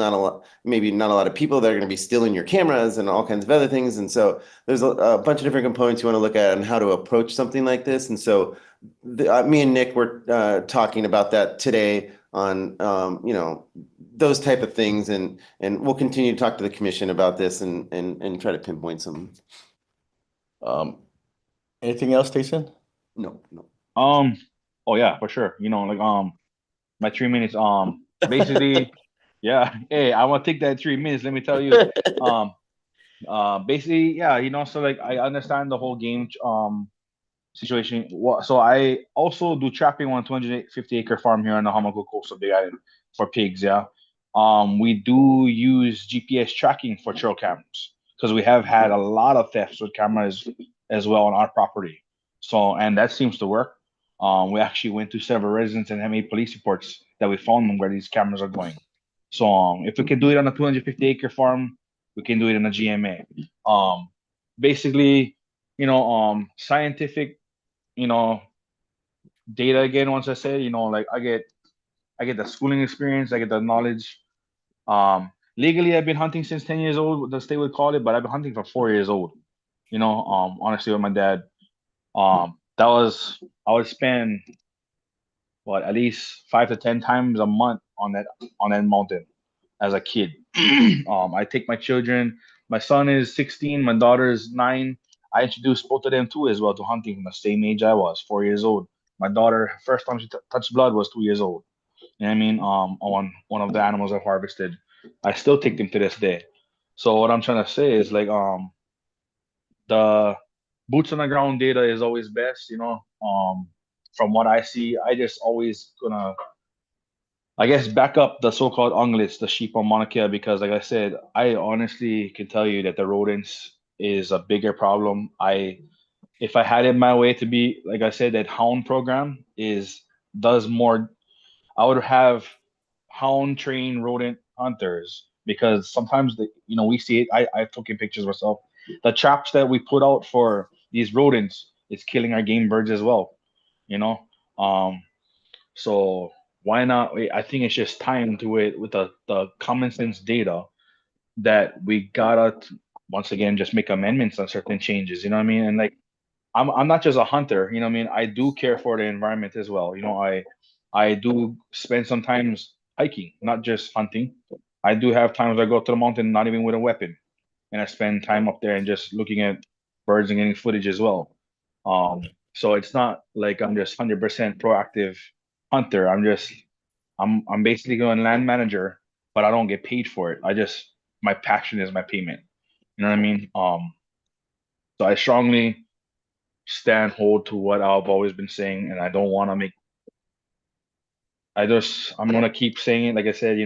[SPEAKER 3] maybe not a lot of people that are going to be stealing your cameras and all kinds of other things. And so there's a bunch of different components you want to look at on how to approach something like this. And so me and Nick were talking about that today on, those type of things, and we'll continue to talk to the commission about this and try to pinpoint some.
[SPEAKER 4] Anything else, Tyson?
[SPEAKER 3] No.
[SPEAKER 2] Oh yeah, for sure. My 3 minutes. Basically, yeah. Hey, I want to take that 3 minutes. Let me tell you. Basically, yeah. So like, I understand the whole game situation. So I also do trapping on a 250-acre farm here on the Hamago Coast of Big Island for pigs. Yeah. We do use GPS tracking for trail cameras because we have had a lot of thefts with cameras as well on our property. So, and that seems to work. We actually went to several residents and have made police reports that we found them where these cameras are going. So, if we can do it on a 250-acre farm, we can do it in a GMA. Basically, scientific, data again. Once I say, like I get the schooling experience, I get the knowledge. Legally, I've been hunting since 10 years old. The state would call it, but I've been hunting for 4 years old. Honestly, with my dad. I would spend at least 5 to 10 times a month on that mountain as a kid. I take my children. My son is 16. My daughter is 9. I introduced both of them too as well to hunting from the same age I was, 4 years old. My daughter, first time she touched blood was 2 years old. You know what I mean? On one of the animals I've harvested. I still take them to this day. So what I'm trying to say is like the boots on the ground data is always best, from what I see. I just always gonna, I guess, back up the so-called ungulates, the sheep on Mauna Kea, because like I said, I honestly can tell you that the rodents is a bigger problem. If I had it my way to be, like I said, that hound program does more. I would have hound trained rodent hunters because sometimes we see it. I've taken pictures myself. The traps that we put out for these rodents is killing our game birds as well. So why not? I think it's just time to it with the common sense data that we gotta once again just make amendments on certain changes. You know what I mean? And like I'm not just a hunter. You know what I mean? I do care for the environment as well. I do spend sometimes hiking, not just hunting. I do have times I go to the mountain, not even with a weapon, and I spend time up there and just looking at birds and getting footage as well. So it's not like I'm just 100% proactive hunter. I'm basically going land manager, but I don't get paid for it. My passion is my payment. You know what I mean? So I strongly hold to what I've always been saying, and I don't want to make. I'm gonna keep saying it. Like I said,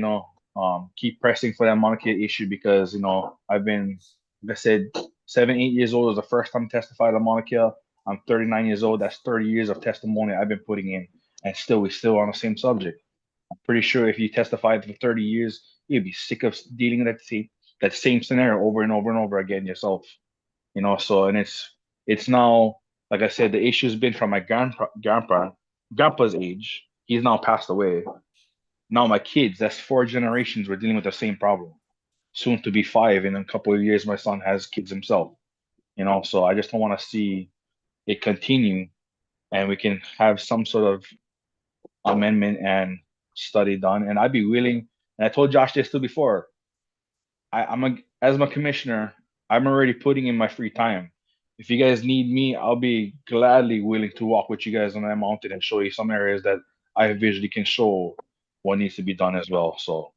[SPEAKER 2] keep pressing for that Mauna Kea issue because I've been, like I said, 7, 8 years old was the first time I testified on Mauna Kea. I'm 39 years old. That's 30 years of testimony I've been putting in, and we're still on the same subject. I'm pretty sure if you testified for 30 years, you'd be sick of dealing with that same scenario over and over and over again yourself. So and it's now, like I said, the issue's been from my grandpa's age. He's now passed away. Now my kids, that's 4 generations, we're dealing with the same problem. Soon to be 5, in a couple of years, my son has kids himself. So I just don't want to see it continue, and we can have some sort of amendment and study done. And I'd be willing, and I told Josh this too before. As my commissioner, I'm already putting in my free time. If you guys need me, I'll be gladly willing to walk with you guys on that mountain and show you some areas that I visually can show what needs to be done as well. So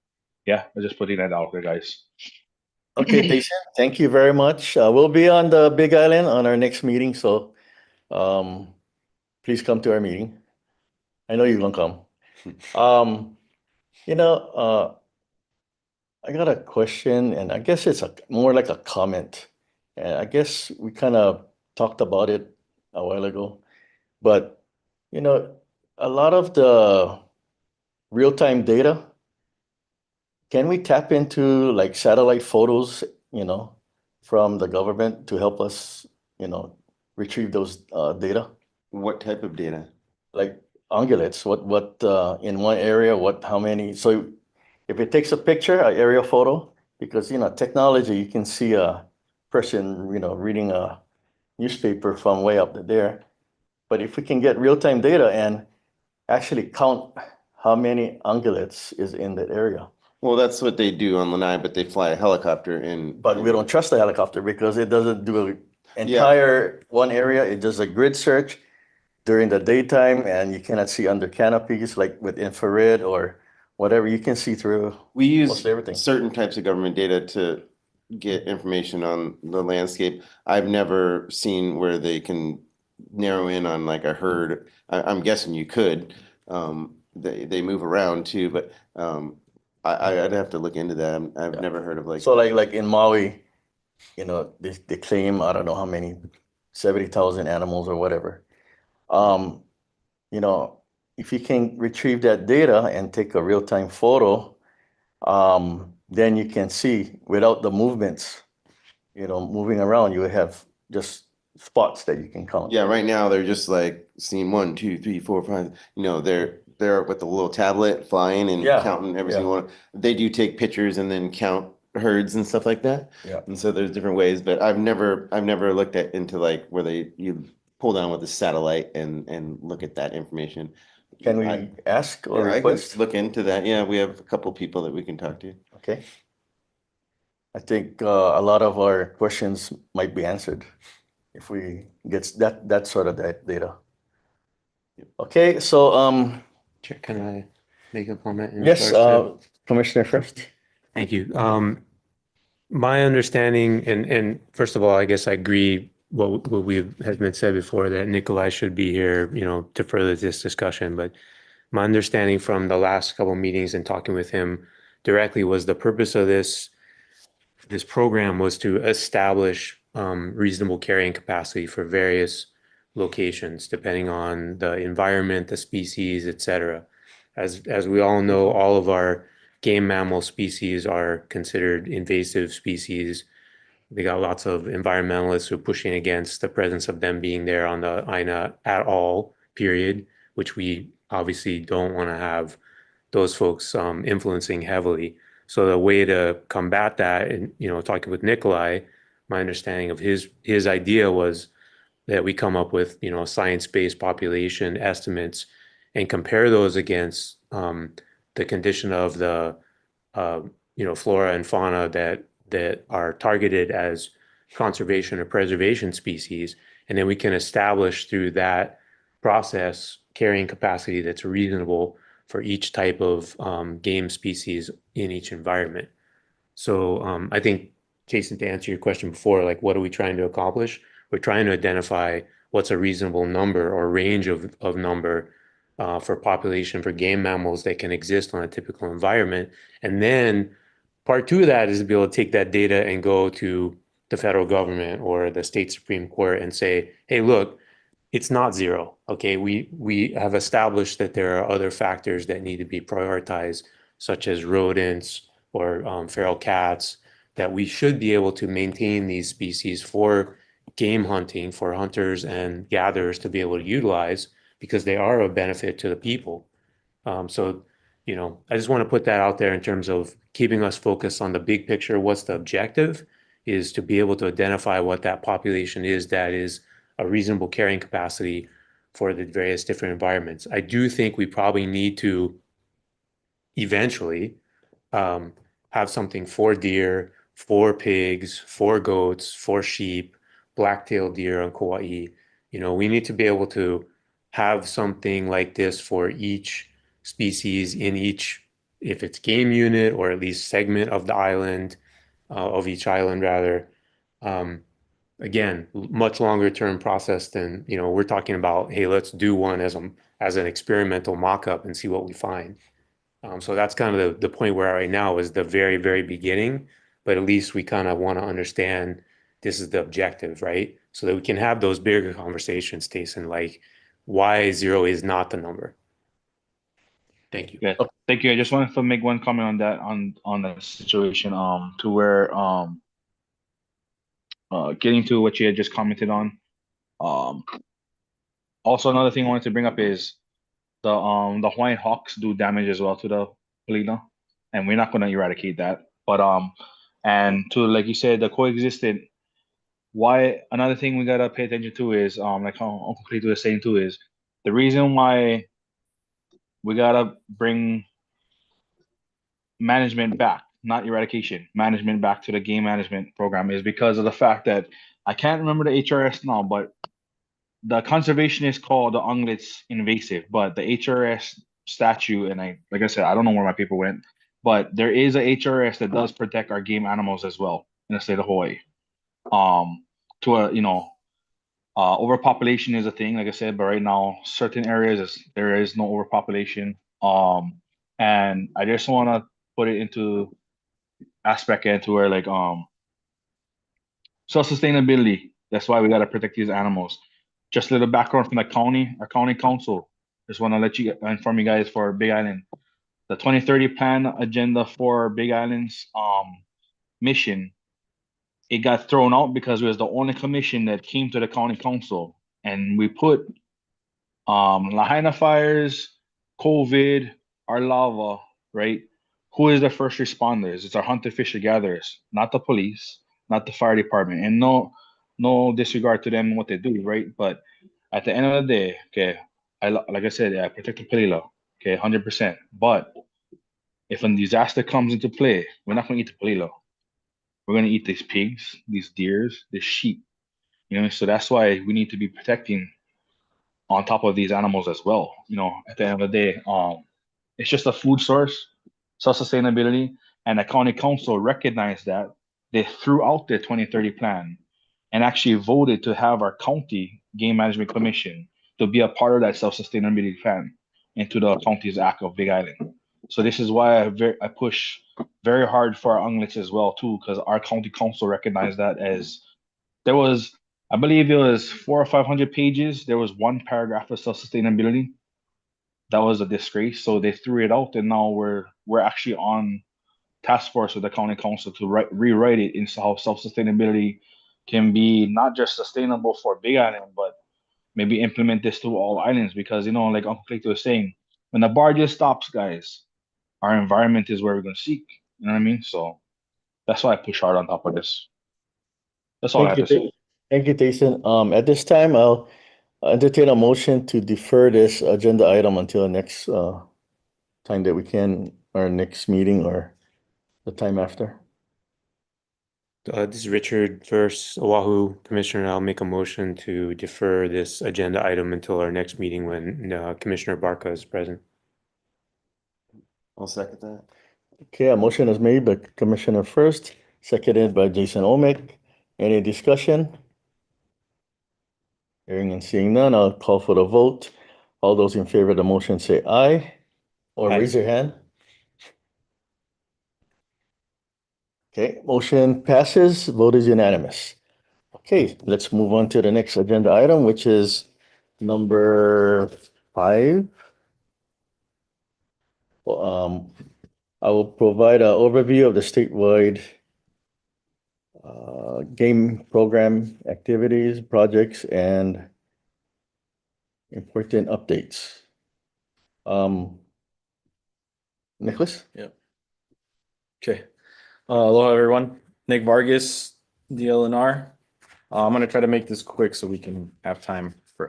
[SPEAKER 2] yeah, I'm just putting that out there, guys.
[SPEAKER 4] Okay, Jason, thank you very much. We'll be on the Big Island on our next meeting, so please come to our meeting. I know you're gonna come. I got a question, and I guess it's more like a comment. And I guess we kind of talked about it a while ago, but a lot of the real-time data, can we tap into like satellite photos, from the government to help us, retrieve those data?
[SPEAKER 3] What type of data?
[SPEAKER 4] Like ungulates, what in one area, how many? So if it takes a picture, an aerial photo, because technology, you can see a person, reading a newspaper from way up there. But if we can get real-time data and actually count how many ungulates is in that area.
[SPEAKER 3] Well, that's what they do on Lanai, but they fly a helicopter in.
[SPEAKER 4] But we don't trust the helicopter because it doesn't do an entire one area. It does a grid search during the daytime, and you cannot see under canopies like with infrared or whatever. You can see through.
[SPEAKER 3] We use
[SPEAKER 4] most everything.
[SPEAKER 3] Certain types of government data to get information on the landscape. I've never seen where they can narrow in on like a herd. I'm guessing you could. They move around too, but I'd have to look into that. I've never heard of like.
[SPEAKER 4] So like in Maui, they claim, I don't know how many, 70,000 animals or whatever. If you can retrieve that data and take a real-time photo, then you can see without the movements, moving around, you have just spots that you can count.
[SPEAKER 3] Yeah, right now they're just like seeing 1, 2, 3, 4, 5. They're with the little tablet flying and counting every single one. They do take pictures and then count herds and stuff like that.
[SPEAKER 4] Yeah.
[SPEAKER 3] And so there's different ways, but I've never looked into like where you pull down with the satellite and look at that information.
[SPEAKER 4] Can we ask or
[SPEAKER 3] I
[SPEAKER 4] request?
[SPEAKER 3] can look into that. Yeah, we have a couple people that we can talk to.
[SPEAKER 4] Okay. I think a lot of our questions might be answered if we get that sort of data. Okay, so
[SPEAKER 5] Chair, can I make a comment? in
[SPEAKER 4] yes,
[SPEAKER 5] regards to-
[SPEAKER 4] Commissioner first.
[SPEAKER 5] Thank you. My understanding, and first of all, I guess I agree what has been said before, that Nikolai should be here, to further this discussion. But my understanding from the last couple of meetings and talking with him directly was the purpose of this program was to establish reasonable carrying capacity for various locations, depending on the environment, the species, etc. As we all know, all of our game mammal species are considered invasive species. They got lots of environmentalists who are pushing against the presence of them being there on the Aina at all, period, which we obviously don't want to have those folks influencing heavily. So the way to combat that, and talking with Nikolai, my understanding of his idea was that we come up with science-based population estimates and compare those against the condition of the flora and fauna that are targeted as conservation or preservation species, and then we can establish through that process carrying capacity that's reasonable for each type of game species in each environment. So I think, Jason, to answer your question before, like what are we trying to accomplish? We're trying to identify what's a reasonable number or range of number for population for game mammals that can exist on a typical environment. And then part two of that is to be able to take that data and go to the federal government or the state Supreme Court and say, hey, look, it's not zero. Okay, we have established that there are other factors that need to be prioritized, such as rodents or feral cats, that we should be able to maintain these species for game hunting, for hunters and gatherers to be able to utilize, because they are a benefit to the people. So, I just want to put that out there in terms of keeping us focused on the big picture. What's the objective is to be able to identify what that population is that is a reasonable carrying capacity for the various different environments. I do think we probably need to eventually have something for deer, for pigs, for goats, for sheep, black-tailed deer on Kauai. We need to be able to have something like this for each species in each, if it's game unit or at least segment of the island, of each island rather. Again, much longer term process than, we're talking about, hey, let's do one as an experimental mock-up and see what we find. So that's kind of the point we're at right now, is the very, very beginning, but at least we kind of want to understand this is the objective, right? So that we can have those bigger conversations, Tayson, like why zero is not the number. Thank you.
[SPEAKER 2] Yeah, thank you. I just wanted to make one comment on that, on the situation, to where getting to what you had just commented on. Also another thing I wanted to bring up is the Hawaiian hawks do damage as well to the Palina, and we're not going to eradicate that. But and to, like you said, the coexistent. Why, another thing we gotta pay attention to is like how Uncle Cleto was saying too, is the reason why we gotta bring management back, not eradication, management back to the game management program, is because of the fact that I can't remember the HRS now, but the conservationist called the ungulates invasive, but the HRS statute, and like I said, I don't know where my paper went, but there is a HRS that does protect our game animals as well in the state of Hawaii. Overpopulation is a thing, like I said, but right now certain areas there is no overpopulation. And I just want to put it into aspect into where, like, self-sustainability. That's why we got to protect these animals. Just a little background from the county, our county council. Just want to let you inform you guys for Big Island. The 2030 plan agenda for Big Island's mission, it got thrown out because it was the only commission that came to the county council, and we put Lahaina fires, COVID, our lava, right? Who is the first responders? It's our hunter fisher gatherers, not the police, not the fire department, and no disregard to them and what they do, right? But at the end of the day, okay, like I said, I protect the Palila, okay, 100%. But if a disaster comes into play, we're not going to eat the Palila. We're going to eat these pigs, these deers, this sheep. So that's why we need to be protecting on top of these animals as well. At the end of the day, it's just a food source, self-sustainability, and the county council recognized that. They threw out their 2030 plan and actually voted to have our county game management commission to be a part of that self-sustainability plan into the county's act of Big Island. So this is why I push very hard for our ungulates as well too, because our county council recognized that. As there was, I believe it was 400 or 500 pages. There was one paragraph of self-sustainability. That was a disgrace. So they threw it out, and now we're actually on task force with the county council to rewrite it into how self-sustainability can be not just sustainable for Big Island, but maybe implement this to all islands. Because like Uncle Cleto was saying, when the bar just stops, guys, our environment is where we're going to seek. You know what I mean? So that's why I push hard on top of this. That's all I have to say.
[SPEAKER 4] Thank you, Tayson. At this time, I'll entertain a motion to defer this agenda item until the next time that we can, our next meeting or the time after.
[SPEAKER 5] This is Richard first, Oahu Commissioner. I'll make a motion to defer this agenda item until our next meeting when Commissioner Barca is present.
[SPEAKER 3] I'll second that.
[SPEAKER 4] Okay, a motion is made by Commissioner First, seconded by Jason Omic. Any discussion? Hearing and seeing none, I'll call for the vote. All those in favor of the motion say aye, or
[SPEAKER 5] Aye.
[SPEAKER 4] raise your hand. Okay, motion passes, vote is unanimous. Okay, let's move on to the next agenda item, which is number 5. I will provide an overview of the statewide game program activities, projects, and important updates. Nicholas?
[SPEAKER 1] Okay. Aloha, everyone. Nick Vargas, DLNR. I'm going to try to make this quick so we can have time for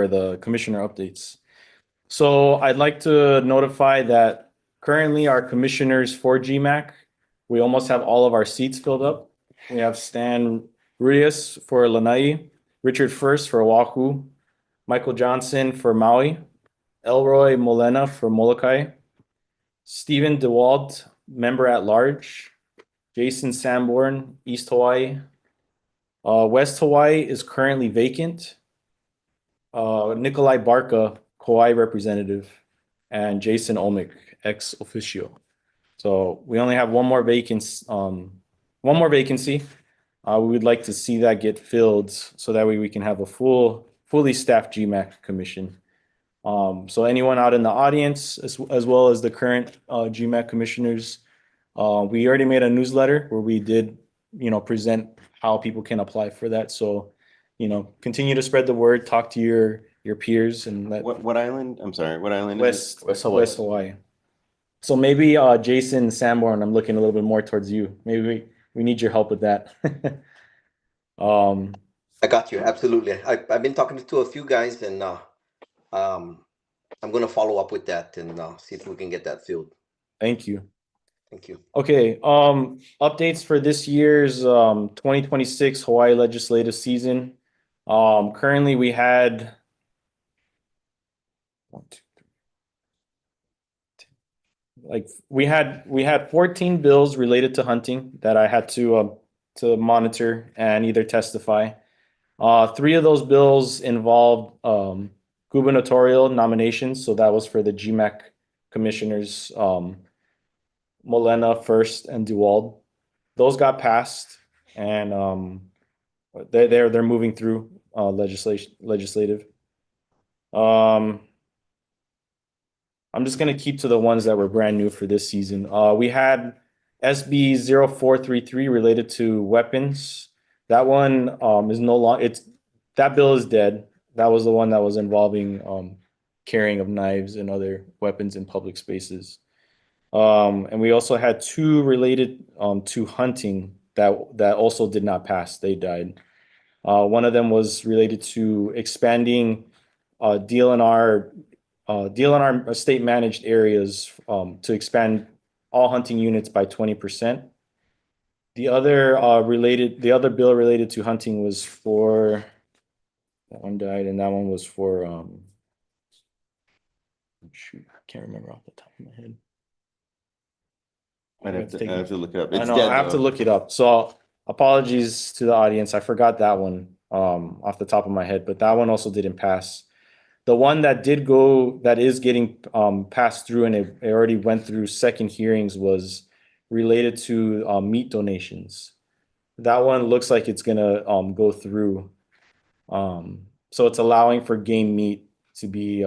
[SPEAKER 1] the commissioner updates. So I'd like to notify that currently our commissioners for GMAC, we almost have all of our seats filled up. We have Stan Ruiz for Lanai, Richard First for Oahu, Michael Johnson for Maui, Elroy Molena for Molokai, Stephen DeWald, member at large, Jason Sanborn, East Hawaii. West Hawaii is currently vacant. Nikolai Barca, Kauai representative, and Jason Omic, ex officio. So we only have one more vacancy. We would like to see that get filled so that way we can have a fully staffed GMAC commission. So anyone out in the audience, as well as the current GMAC commissioners, we already made a newsletter where we did, present how people can apply for that. So, continue to spread the word, talk to your peers, and let
[SPEAKER 3] What island? I'm sorry, what island is it?
[SPEAKER 1] West Hawaii. So maybe Jason Sanborn, I'm looking a little bit more towards you. Maybe we need your help with that.
[SPEAKER 8] I got you. Absolutely. I've been talking to a few guys, and I'm going to follow up with that and see if we can get that filled.
[SPEAKER 1] Thank you.
[SPEAKER 8] Thank you.
[SPEAKER 1] Okay, updates for this year's 2026 Hawaii legislative season. Currently we had 14 bills related to hunting that I had to monitor and either testify. 3 of those bills involved gubernatorial nominations, so that was for the GMAC commissioners, Molena, First, and DeWald. Those got passed, and they're moving through legislative. I'm just gonna keep to the ones that were brand new for this season. We had SB 0433 related to weapons. That one is no longer. That bill is dead. That was the one that was involving carrying of knives and other weapons in public spaces. And we also had 2 related to hunting that also did not pass. They died. One of them was related to expanding DLNR state managed areas to expand all hunting units by 20%. The other bill related to hunting was for, that one died, and that one was for shoot, I can't remember off the top of my head.
[SPEAKER 3] I have to look it up.
[SPEAKER 1] I know, I have to look it up. So apologies to the audience. I forgot that one off the top of my head, but that one also didn't pass. The one that is getting passed through, and it already went through second hearings, was related to meat donations. That one looks like it's gonna go through. So it's allowing for game meat to be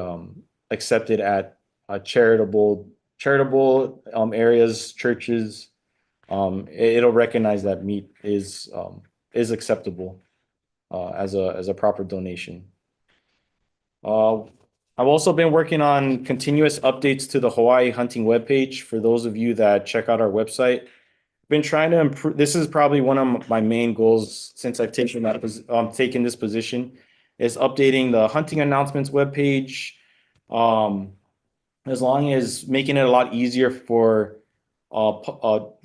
[SPEAKER 1] accepted at charitable areas, churches. It'll recognize that meat is acceptable as a proper donation. I've also been working on continuous updates to the Hawaii hunting webpage. For those of you that check out our website, I've been trying to improve. This is probably one of my main goals since I've taken this position, is updating the hunting announcements webpage, as long as making it a lot easier for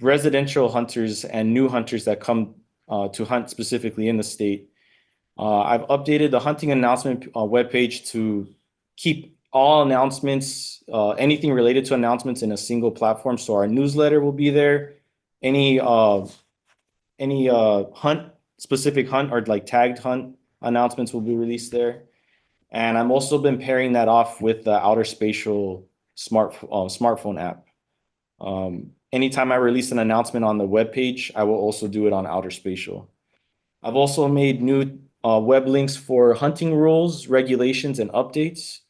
[SPEAKER 1] residential hunters and new hunters that come to hunt specifically in the state. I've updated the hunting announcement webpage to keep all announcements, anything related to announcements in a single platform. So our newsletter will be there. Any specific hunt or like tagged hunt announcements will be released there. And I'm also been pairing that off with the Outer Spatial smartphone app. Anytime I release an announcement on the webpage, I will also do it on Outer Spatial. I've also made new web links for hunting rules, regulations, and updates.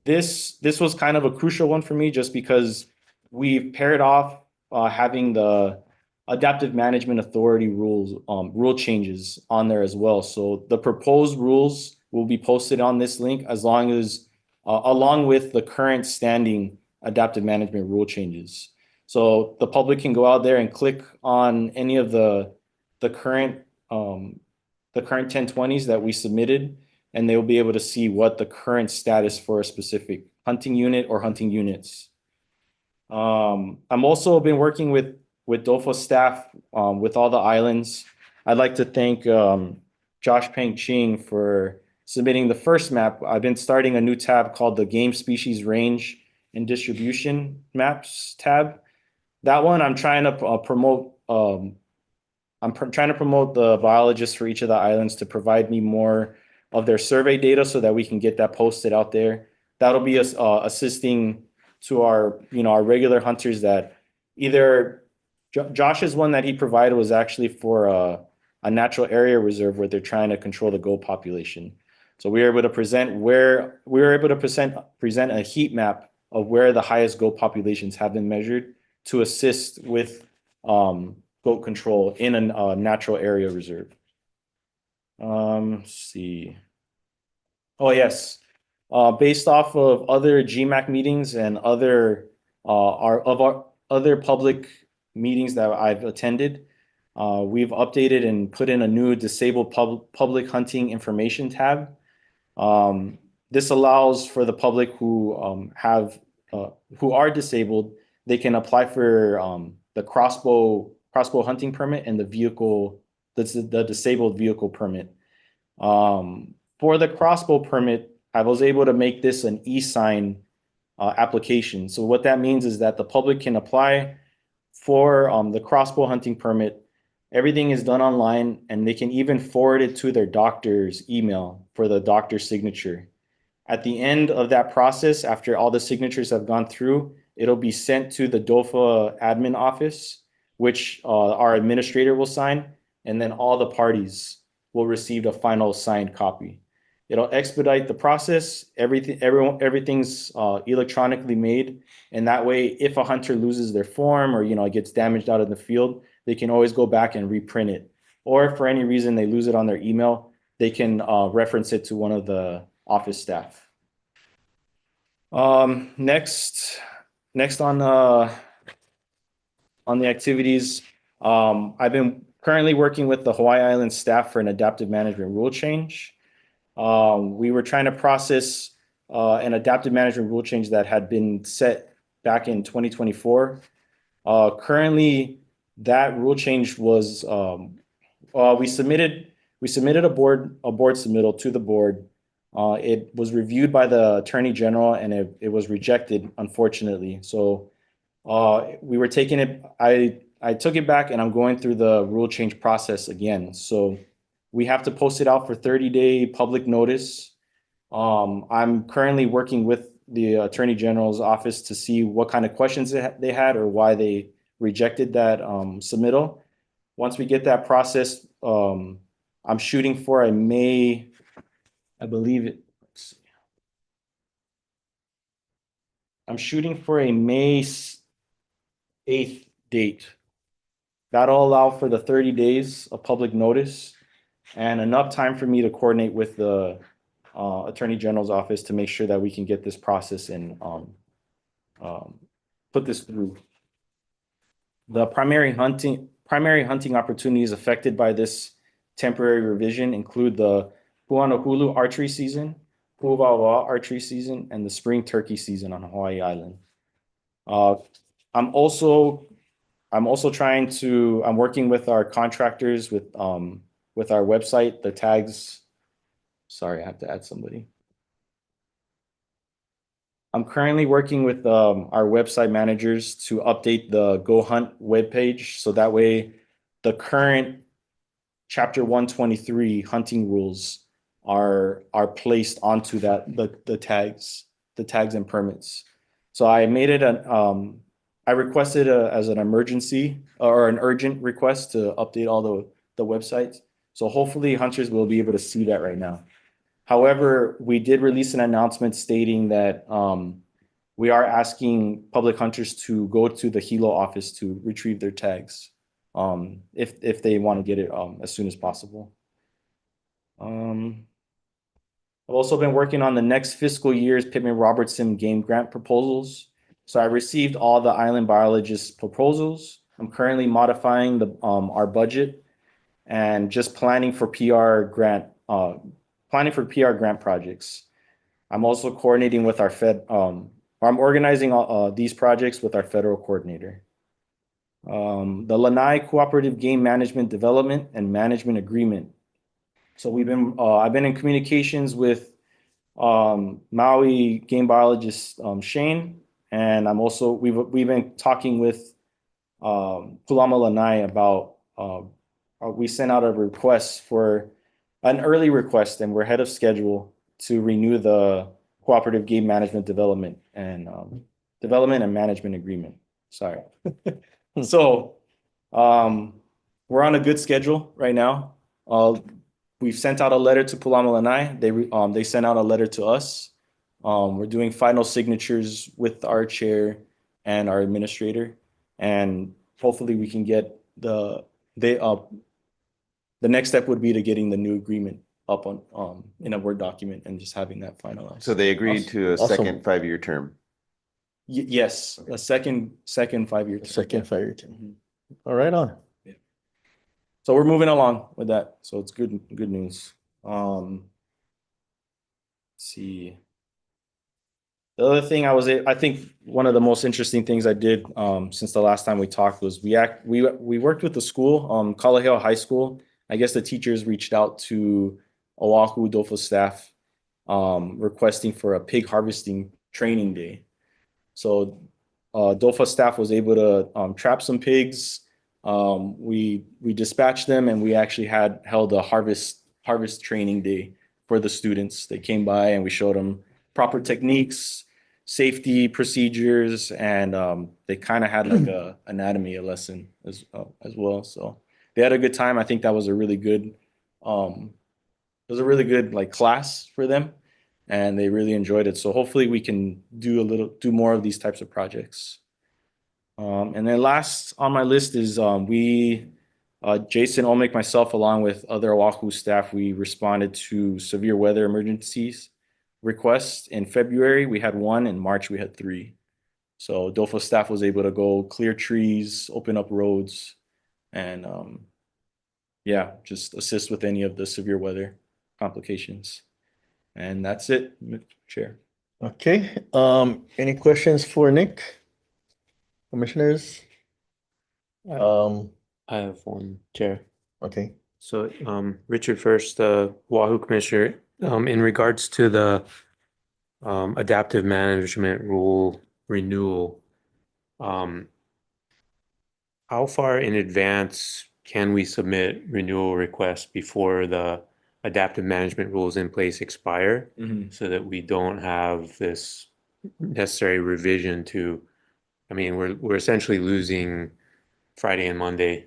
[SPEAKER 1] This was kind of a crucial one for me just because we've paired off having the Adaptive Management Authority rule changes on there as well. So the proposed rules will be posted on this link as long as along with the current standing adaptive management rule changes. So the public can go out there and click on any of the current 1020s that we submitted, and they'll be able to see what the current status for a specific hunting unit or hunting units. I'm also been working with DOFA staff with all the islands. I'd like to thank Josh Peng Ching for submitting the first map. I've been starting a new tab called the Game Species Range and Distribution Maps tab. That one I'm trying to promote. Trying to promote the biologists for each of the islands to provide me more of their survey data so that we can get that posted out there. That'll be assisting to our regular hunters that either Josh's one that he provided was actually for a natural area reserve where they're trying to control the goat population. So we were able to present a heat map of where the highest goat populations have been measured to assist with goat control in a natural area reserve. Let's see. Oh yes, based off of other GMAC meetings and other public meetings that I've attended, we've updated and put in a new disabled public hunting information tab. This allows for the public who are disabled, they can apply for the crossbow hunting permit and the disabled vehicle permit. For the crossbow permit, I was able to make this an e-sign application. So what that means is that the public can apply for the crossbow hunting permit. Everything is done online, and they can even forward it to their doctor's email for the doctor's signature. At the end of that process, after all the signatures have gone through, it'll be sent to the DOFA admin office, which our administrator will sign, and then all the parties will receive a final signed copy. It'll expedite the process. Everything's electronically made, and that way, if a hunter loses their form or it gets damaged out in the field, they can always go back and reprint it. Or if for any reason they lose it on their email, they can reference it to one of the office staff. Next on the activities, I've been currently working with the Hawaii Island staff for an adaptive management rule change. We were trying to process an adaptive management rule change that had been set back in 2024. Currently, that rule change was we submitted a board submittal to the board. It was reviewed by the Attorney General and it was rejected, unfortunately. So we were taking it. I took it back and I'm going through the rule change process again. So we have to post it out for 30-day public notice. I'm currently working with the Attorney General's office to see what kind of questions they had or why they rejected that submittal. Once we get that process, I'm shooting for a May, I believe it. Let's see. I'm shooting for a May 8th date. That'll allow for the 30 days of public notice and enough time for me to coordinate with the Attorney General's office to make sure that we can get this process and put this through. The primary hunting opportunities affected by this temporary revision include the Pu'anahulu archery season, Pu'uwawa archery season, and the spring turkey season on Hawaii Island. I'm also I'm working with our contractors with our website, the tags. Sorry, I have to add somebody. I'm currently working with our website managers to update the Go Hunt webpage so that way the current Chapter 123 hunting rules are placed onto the tags and permits. So I made it I requested as an emergency or an urgent request to update all the websites. So hopefully hunters will be able to see that right now. However, we did release an announcement stating that we are asking public hunters to go to the Hilo office to retrieve their tags if they want to get it as soon as possible. I've also been working on the next fiscal year's Pittman Robertson game grant proposals. So I received all the island biologists proposals. I'm currently modifying our budget and just planning for PR grant projects. I'm also coordinating with our I'm organizing these projects with our federal coordinator. The Lanai Cooperative Game Management Development and Management Agreement. So I've been in communications with Maui game biologist Shane, and we've been talking with Kulama Lanai about we sent out a request for an early request, and we're ahead of schedule to renew the Cooperative Game Management Development and Management Agreement. Sorry. So we're on a good schedule right now. We've sent out a letter to Kulama Lanai. They sent out a letter to us. We're doing final signatures with our chair and our administrator, and hopefully we can get the next step would be to getting the new agreement up on in a Word document and just having that finalized.
[SPEAKER 3] So they agreed to a
[SPEAKER 4] Awesome.
[SPEAKER 3] second 5-year term.
[SPEAKER 1] Yes, a second 5-year term.
[SPEAKER 4] Second 5-year term. All right on.
[SPEAKER 1] So we're moving along with that. So it's good news. Let's see. The other thing I think one of the most interesting things I did since the last time we talked was we worked with the school, Kalaheo High School. I guess the teachers reached out to Oahu DOFA staff requesting for a pig harvesting training day. So DOFA staff was able to trap some pigs. We dispatched them, and we actually held a harvest training day for the students. They came by and we showed them proper techniques, safety procedures, and they kind of had like a anatomy lesson as well. So they had a good time. I think that was a really good like class for them, and they really enjoyed it. So hopefully we can do more of these types of projects. And then last on my list is Jason Olmec, myself, along with other Oahu staff, we responded to severe weather emergencies requests. In February, we had 1. In March, we had 3. So DOFA staff was able to go clear trees, open up roads, and just assist with any of the severe weather complications. And that's it, Mr. Chair.
[SPEAKER 4] Okay. Any questions for Nick? Commissioners?
[SPEAKER 5] I have one, Chair.
[SPEAKER 4] Okay.
[SPEAKER 5] So, Richard first, Wahoo Commissioner, in regards to the adaptive management rule renewal, how far in advance can we submit renewal requests before the adaptive management rules in place expire, so that we don't have this necessary revision to, I mean, we're essentially losing Friday and Monday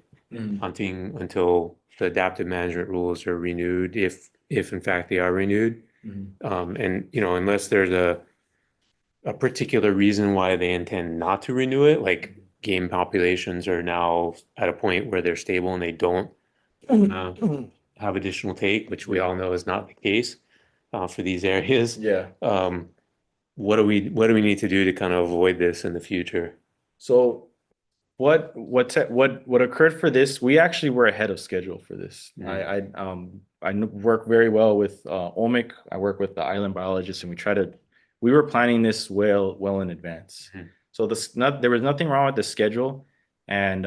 [SPEAKER 5] hunting until the adaptive management rules are renewed, if in fact they are renewed. And unless there's a particular reason why they intend not to renew it, like game populations are now at a point where they're stable and they don't have additional take, which we all know is not the case for these areas.
[SPEAKER 1] Yeah.
[SPEAKER 5] What do we need to do to kind of avoid this in the future?
[SPEAKER 1] So what occurred for this, we actually were ahead of schedule for this. work very well with OMIC. I work with the island biologists, and we were planning this well in advance.
[SPEAKER 5] Mhm.
[SPEAKER 1] So there was nothing wrong with the schedule and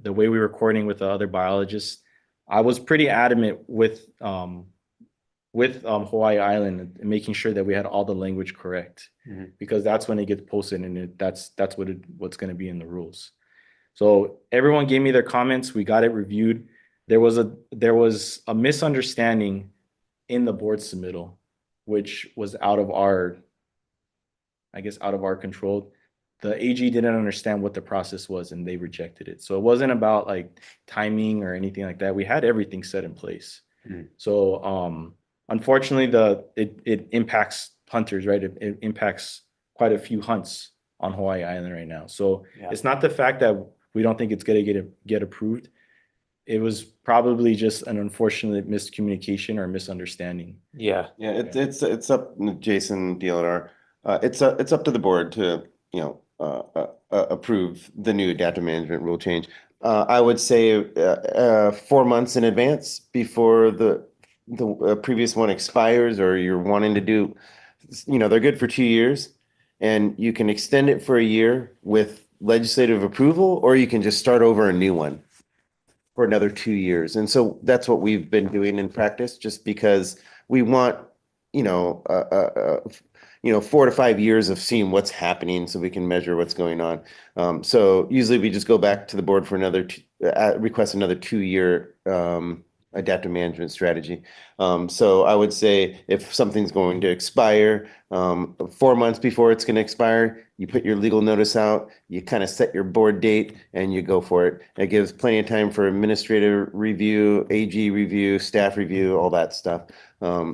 [SPEAKER 1] the way we were coordinating with the other biologists. I was pretty adamant with Hawaii Island and making sure that we had all the language correct,
[SPEAKER 5] Mhm.
[SPEAKER 1] because that's when it gets posted, and that's what's going to be in the rules. So everyone gave me their comments. We got it reviewed. There was a misunderstanding in the board submittal, which was out of our control. The AG didn't understand what the process was, and they rejected it. So it wasn't about like timing or anything like that. We had everything set in place.
[SPEAKER 5] Mhm.
[SPEAKER 1] So unfortunately, it impacts hunters, right? It impacts quite a few hunts on Hawaii Island right now. So
[SPEAKER 5] Yeah.
[SPEAKER 1] it's not the fact that we don't think it's gonna get approved. It was probably just an unfortunate miscommunication or misunderstanding.
[SPEAKER 5] Yeah.
[SPEAKER 3] Yeah, it's up, Jason DLR. It's up to the board to, approve the new adaptive management rule change. I would say 4 months in advance before the previous one expires, or you're wanting to do, they're good for 2 years, and you can extend it for a year with legislative approval, or you can just start over a new one for another 2 years. And so that's what we've been doing in practice, just because we want, 4 to 5 years of seeing what's happening so we can measure what's going on. So usually we just go back to the board for request another 2-year adaptive management strategy. So I would say if something's going to expire, 4 months before it's going to expire, you put your legal notice out, you kind of set your board date, and you go for it. It gives plenty of time for administrative review, AG review, staff review, all that stuff.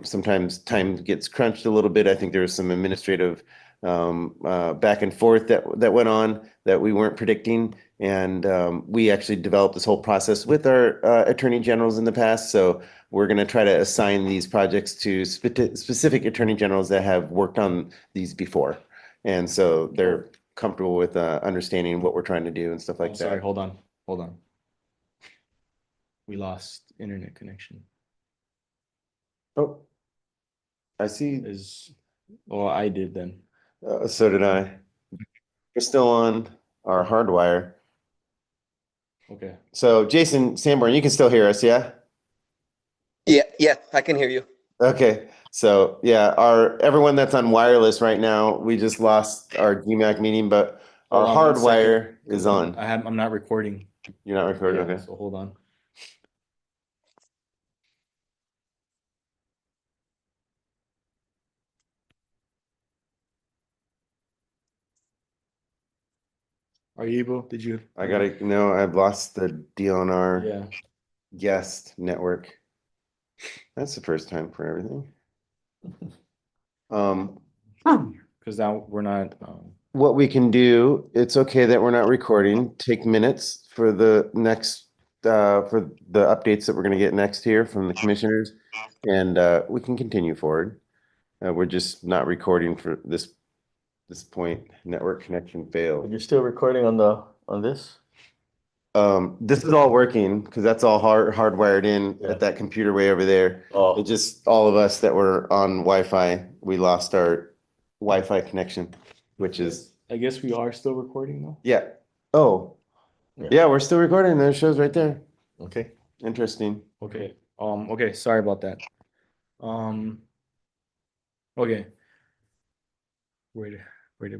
[SPEAKER 3] Sometimes time gets crunched a little bit. I think there was some administrative back and forth that went on that we weren't predicting. And we actually developed this whole process with our attorney generals in the past. So we're going to try to assign these projects to specific attorney generals that have worked on these before. And so they're comfortable with understanding what we're trying to do and stuff like
[SPEAKER 1] Oh,
[SPEAKER 3] that.
[SPEAKER 1] sorry, hold on. We lost internet connection.
[SPEAKER 3] Oh, I see.
[SPEAKER 1] Well, I did then.
[SPEAKER 3] So did I. We're still on our hardwire.
[SPEAKER 1] Okay.
[SPEAKER 3] So Jason Sanborn, you can still hear us, yeah?
[SPEAKER 8] Yeah, I can hear you.
[SPEAKER 3] Okay. So yeah, everyone that's on wireless right now, we just lost our GMAC meeting, but our
[SPEAKER 1] Hold on 1
[SPEAKER 3] hardwire
[SPEAKER 1] second.
[SPEAKER 3] is on.
[SPEAKER 1] I'm not recording.
[SPEAKER 3] You're not recording,
[SPEAKER 1] Yeah,
[SPEAKER 3] okay?
[SPEAKER 1] so hold on. Are you able? Did you?
[SPEAKER 3] I've lost the deal on our
[SPEAKER 1] Yeah.
[SPEAKER 3] guest network. That's the first time for everything.
[SPEAKER 1] Because now we're not.
[SPEAKER 3] What we can do, it's okay that we're not recording, take minutes for the next, for the updates that we're gonna get next here from the commissioners, and we can continue forward. We're just not recording for this point. Network connection failed.
[SPEAKER 4] You're still recording on this?
[SPEAKER 3] This is all working because that's all hardwired in
[SPEAKER 4] Yeah.
[SPEAKER 3] at that computer way over there.
[SPEAKER 4] Oh,
[SPEAKER 3] It just, all of us that were on Wi-Fi, we lost our Wi-Fi connection, which is,
[SPEAKER 1] I guess we are still recording though.
[SPEAKER 3] yeah. Oh,
[SPEAKER 4] Yeah.
[SPEAKER 3] yeah, we're still recording. There it shows right there.
[SPEAKER 4] okay.
[SPEAKER 3] Interesting.
[SPEAKER 1] Okay. Okay. Sorry about that. Okay. Where did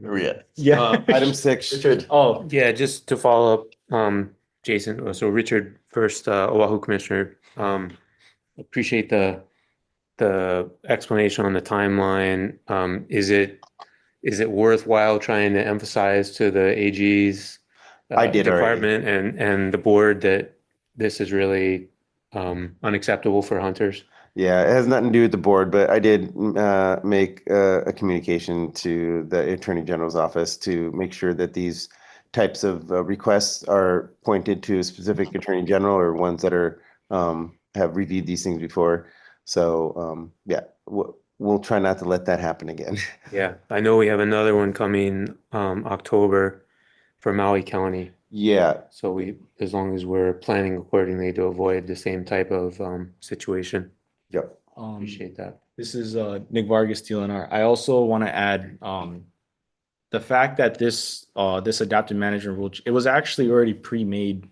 [SPEAKER 3] Where we at?
[SPEAKER 1] Yeah.
[SPEAKER 3] Item 6.
[SPEAKER 4] Richard.
[SPEAKER 1] Oh,
[SPEAKER 5] Yeah, just to follow up, Jason, so Richard first, Oahu Commissioner, appreciate the explanation on the timeline. Is it worthwhile trying to emphasize to the AG's
[SPEAKER 3] I did already.
[SPEAKER 5] department and the board that this is really unacceptable for hunters?
[SPEAKER 3] Yeah, it has nothing to do with the board, but I did make a communication to the Attorney General's office to make sure that these types of requests are pointed to a specific Attorney General or ones that are have reviewed these things before. So yeah, we'll try not to let that happen again.
[SPEAKER 5] Yeah, I know we have another one coming October for Maui County.
[SPEAKER 3] Yeah,
[SPEAKER 5] So as long as we're planning accordingly to avoid the same type of situation.
[SPEAKER 3] Yep.
[SPEAKER 5] Appreciate that.
[SPEAKER 1] This is Nick Vargas, TLNR. I also want to add the fact that this adaptive management rule, it was actually already pre-made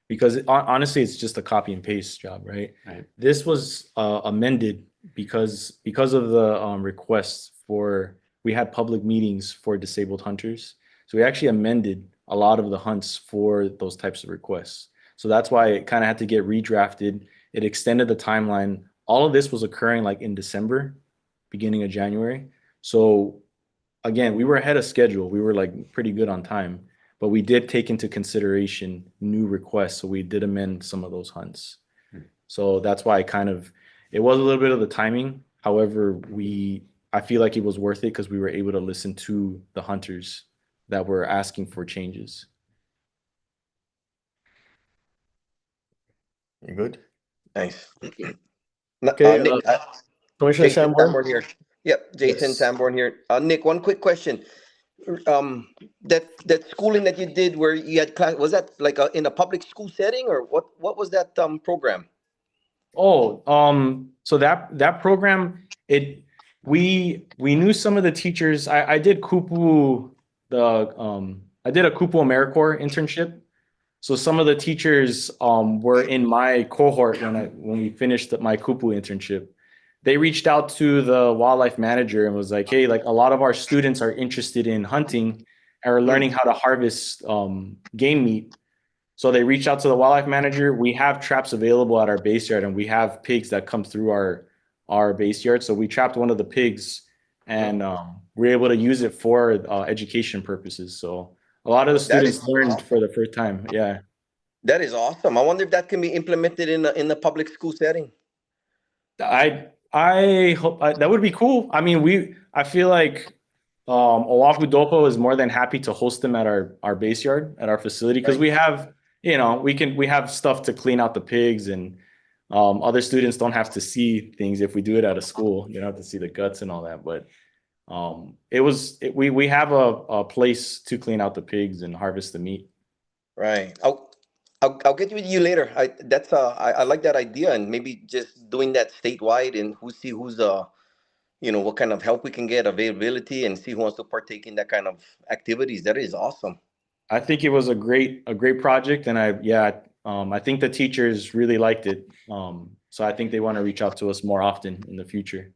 [SPEAKER 1] because honestly, it's just a copy and paste job, right?
[SPEAKER 5] Right.
[SPEAKER 1] This was amended because of the requests for, we had public meetings for disabled hunters. So we actually amended a lot of the hunts for those types of requests. So that's why it kind of had to get redrafted. It extended the timeline. All of this was occurring like in December, beginning of January. So again, we were ahead of schedule. We were like pretty good on time, but we did take into consideration new requests. So we did amend some of those hunts. So that's why it was a little bit of the timing. However, I feel like it was worth it because we were able to listen to the hunters that were asking for changes.
[SPEAKER 4] You good?
[SPEAKER 8] Nice.
[SPEAKER 4] Okay,
[SPEAKER 8] Nick,
[SPEAKER 4] Commissioner
[SPEAKER 8] Jason
[SPEAKER 4] Sanborn?
[SPEAKER 8] Sanborn here. Yep, Jason
[SPEAKER 1] Yes.
[SPEAKER 8] Sanborn here. Nick, one quick question. That schooling that you did where you had class, was that like in a public school setting, or what was that program?
[SPEAKER 1] So that program, we knew some of the teachers. I did Kupu, I did a Kupu AmeriCorps internship. So some of the teachers were in my cohort when we finished my Kupu internship. They reached out to the wildlife manager and was like, hey, like a lot of our students are interested in hunting and are learning how to harvest game meat. So they reached out to the wildlife manager. We have traps available at our base yard, and we have pigs that come through our base yard. So we trapped one of the pigs, and we're able to use it for education purposes. So a lot of the students learned for the first time. Yeah.
[SPEAKER 8] That is awesome. I wonder if that can be implemented in the public school setting.
[SPEAKER 1] I hope that would be cool. I mean, I feel like Oahu Dopo is more than happy to host them at our base yard, at our facility, because we have, we have stuff to clean out the pigs, and other students don't have to see things if we do it at a school. You don't have to see the guts and all that. But we have a place to clean out the pigs and harvest the meat.
[SPEAKER 8] Right. I'll get with you later. I like that idea, and maybe just doing that statewide and who's what kind of help we can get, availability, and see who wants to partake in that kind of activities. That is awesome.
[SPEAKER 1] I think it was a great project, and I think the teachers really liked it. So I think they want to reach out to us more often in the future.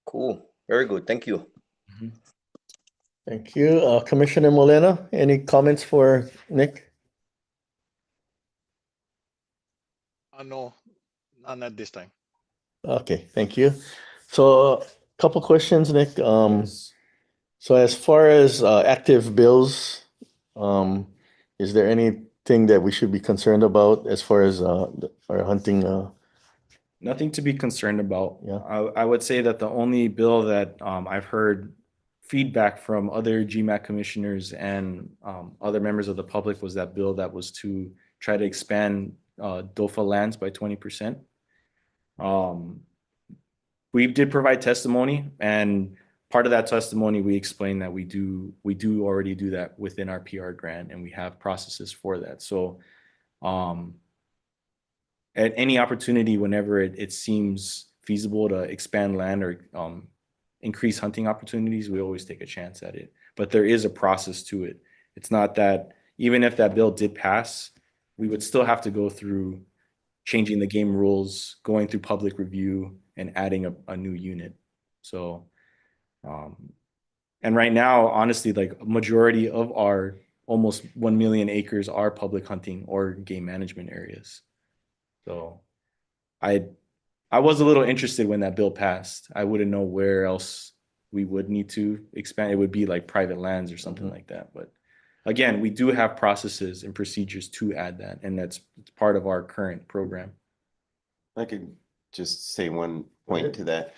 [SPEAKER 8] Cool. Very good. Thank you.
[SPEAKER 1] Mm-hmm.
[SPEAKER 4] Thank you. Commissioner Molina, any comments for Nick?
[SPEAKER 6] No, none at this time.
[SPEAKER 4] Okay, thank you. So a couple questions, Nick. So as far as active bills, is there anything that we should be concerned about as far as our hunting?
[SPEAKER 1] Nothing to be concerned about.
[SPEAKER 4] Yeah.
[SPEAKER 1] I would say that the only bill that I've heard feedback from other GMAC commissioners and other members of the public was that bill that was to try to expand DOFA lands by 20%. We did provide testimony, and part of that testimony, we explained that we do already do that within our PR grant, and we have processes for that. So at any opportunity, whenever it seems feasible to expand land or increase hunting opportunities, we always take a chance at it. But there is a process to it. It's not that even if that bill did pass, we would still have to go through changing the game rules, going through public review, and adding a new unit. So, and right now, honestly, like a majority of our almost 1 million acres are public hunting or game management areas. So I was a little interested when that bill passed. I wouldn't know where else we would need to expand. It would be like private lands or something like that. But again, we do have processes and procedures to add that, and that's part of our current program.
[SPEAKER 3] I could just say one point to that.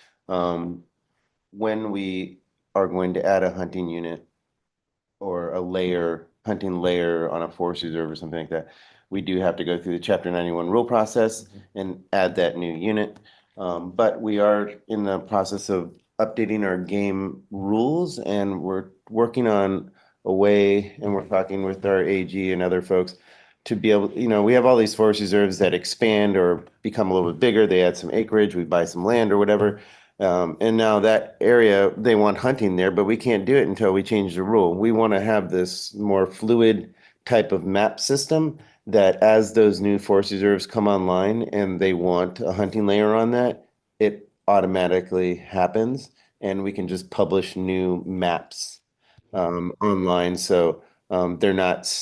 [SPEAKER 3] When we are going to add a hunting unit or a hunting layer on a forest reserve or something like that, we do have to go through the Chapter 91 rule process and add that new unit. But we are in the process of updating our game rules, and we're working on a way, and we're talking with our AG and other folks to be able, we have all these forest reserves that expand or become a little bit bigger. They add some acreage, we buy some land or whatever. And now that area, they want hunting there, but we can't do it until we change the rule. We want to have this more fluid type of map system that as those new forest reserves come online and they want a hunting layer on that, it automatically happens and we can just publish new maps online. So they're not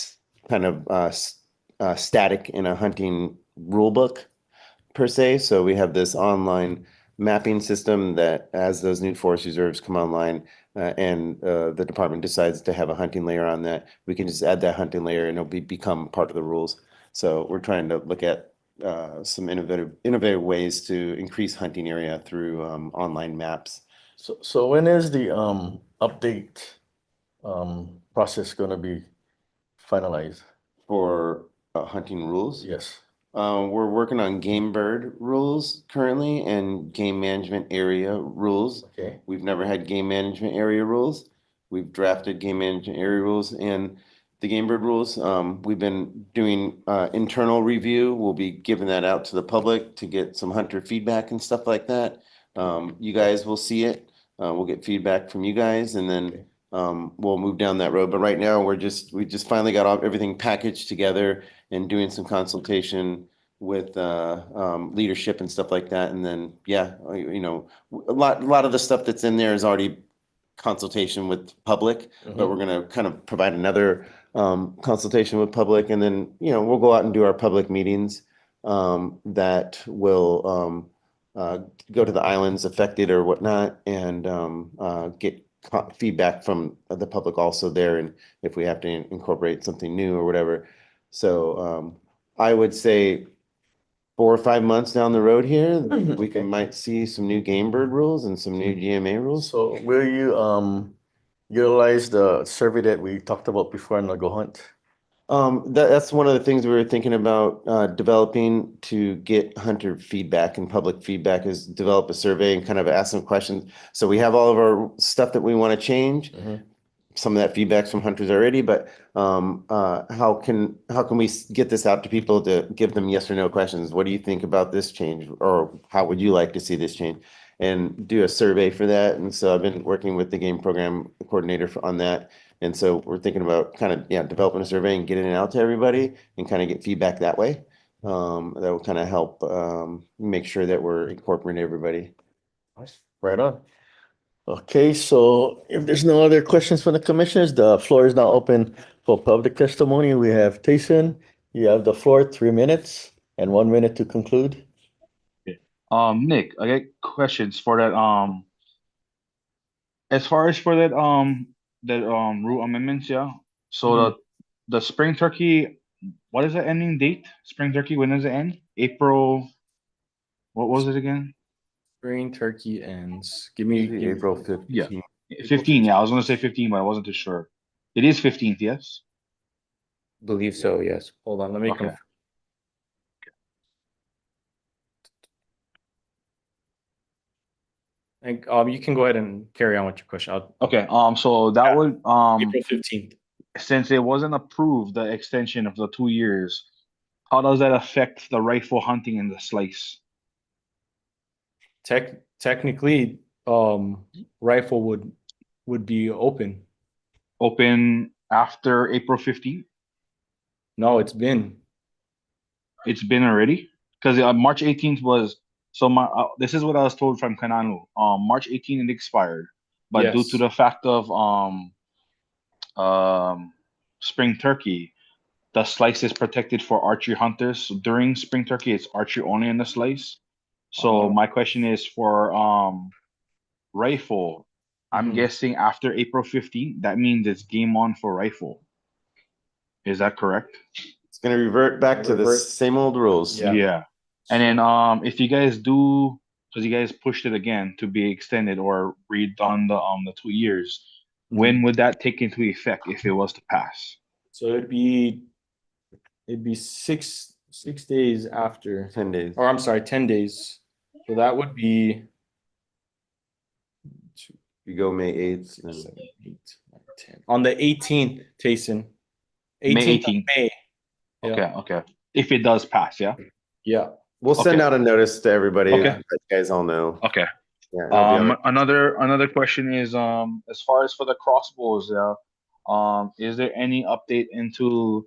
[SPEAKER 3] kind of static in a hunting rule book per se. So we have this online mapping system that as those new forest reserves come online and the department decides to have a hunting layer on that, we can just add that hunting layer and it'll become part of the rules. So we're trying to look at some innovative ways to increase hunting area through online maps.
[SPEAKER 4] So when is the update process gonna be finalized?
[SPEAKER 3] For hunting rules.
[SPEAKER 4] Yes.
[SPEAKER 3] We're working on game bird rules currently and game management area rules.
[SPEAKER 4] Okay.
[SPEAKER 3] We've never had game management area rules. We've drafted game management area rules and the game bird rules. We've been doing internal review. We'll be giving that out to the public to get some hunter feedback and stuff like that. You guys will see it. We'll get feedback from you guys and then we'll move down that road. But right now we just finally got everything packaged together and doing some consultation with leadership and stuff like that. And then, yeah, a lot of the stuff that's in there is already consultation with public, but we're going to kind of provide another consultation with public. And then, we'll go out and do our public meetings that will go to the islands affected or whatnot and get feedback from the public also there. And if we have to incorporate something new or whatever. So I would say 4 or 5 months down the road here, we might see some new game bird rules and some new GMA rules.
[SPEAKER 4] So will you utilize the survey that we talked about before in the Go Hunt?
[SPEAKER 3] That's one of the things we were thinking about developing to get hunter feedback and public feedback is develop a survey and kind of ask some questions. So we have all of our stuff that we want to change. Some of that feedback's from hunters already, but how can we get this out to people to give them yes or no questions? What do you think about this change, or how would you like to see this change? And do a survey for that. And so I've been working with the game program coordinator on that. And so we're thinking about kind of developing a survey and getting it out to everybody and kind of get feedback that way. That will kind of help make sure that we're incorporating everybody.
[SPEAKER 4] Right on. Okay, so if there's no other questions from the commissioners, the floor is now open for public testimony. We have Tayson, you have the floor, 3 minutes and 1 minute to conclude.
[SPEAKER 2] Nick, I got questions for that. As far as for that rule amendments, yeah. So the spring turkey, what is the ending date? Spring turkey, when does it end? April. What was it again?
[SPEAKER 1] Spring turkey ends. Give me
[SPEAKER 3] April 15th.
[SPEAKER 2] Yeah. 15. Yeah, I was gonna say 15, but I wasn't too sure. It is 15th, yes.
[SPEAKER 5] Believe so, yes.
[SPEAKER 1] Hold on, let me
[SPEAKER 2] Okay.
[SPEAKER 1] confirm. And you can go ahead and carry on with your question.
[SPEAKER 2] Okay. So that would
[SPEAKER 1] April 15th.
[SPEAKER 2] since it wasn't approved, the extension of the 2 years, how does that affect the rifle hunting in the slice?
[SPEAKER 1] Technically, rifle would be open.
[SPEAKER 2] Open after April 15th?
[SPEAKER 1] No, it's been.
[SPEAKER 2] It's been already? Because March 18th was this is what I was told from Kananu. March 18th it expired, but due to
[SPEAKER 1] Yes.
[SPEAKER 2] the fact of spring turkey, the slice is protected for archery hunters. So during spring turkey, it's archery only in the slice. So my question is for rifle. I'm guessing after April 15th, that means it's game on for rifle. Is that correct?
[SPEAKER 3] It's going to revert back to the same old rules.
[SPEAKER 1] Yeah.
[SPEAKER 2] And then if you guys do, because you guys pushed it again to be extended or redone the 2 years, when would that take into effect if it was to pass?
[SPEAKER 1] So it'd be 6 days after.
[SPEAKER 3] 10 days.
[SPEAKER 1] Or I'm sorry, 10 days. So that would be
[SPEAKER 3] You go May 8th.
[SPEAKER 1] 7, 8, 9, 10. On the 18th, Tayson.
[SPEAKER 2] May
[SPEAKER 1] 18th of
[SPEAKER 2] 18th.
[SPEAKER 1] May. Yeah.
[SPEAKER 2] Okay. If it does pass, yeah.
[SPEAKER 1] Yeah.
[SPEAKER 3] We'll send
[SPEAKER 2] Okay.
[SPEAKER 3] out a notice to everybody.
[SPEAKER 2] Okay.
[SPEAKER 3] Let you guys all know.
[SPEAKER 2] Okay.
[SPEAKER 3] Yeah, it'll be on the-
[SPEAKER 2] Another question is as far as for the crossbows, is there any update into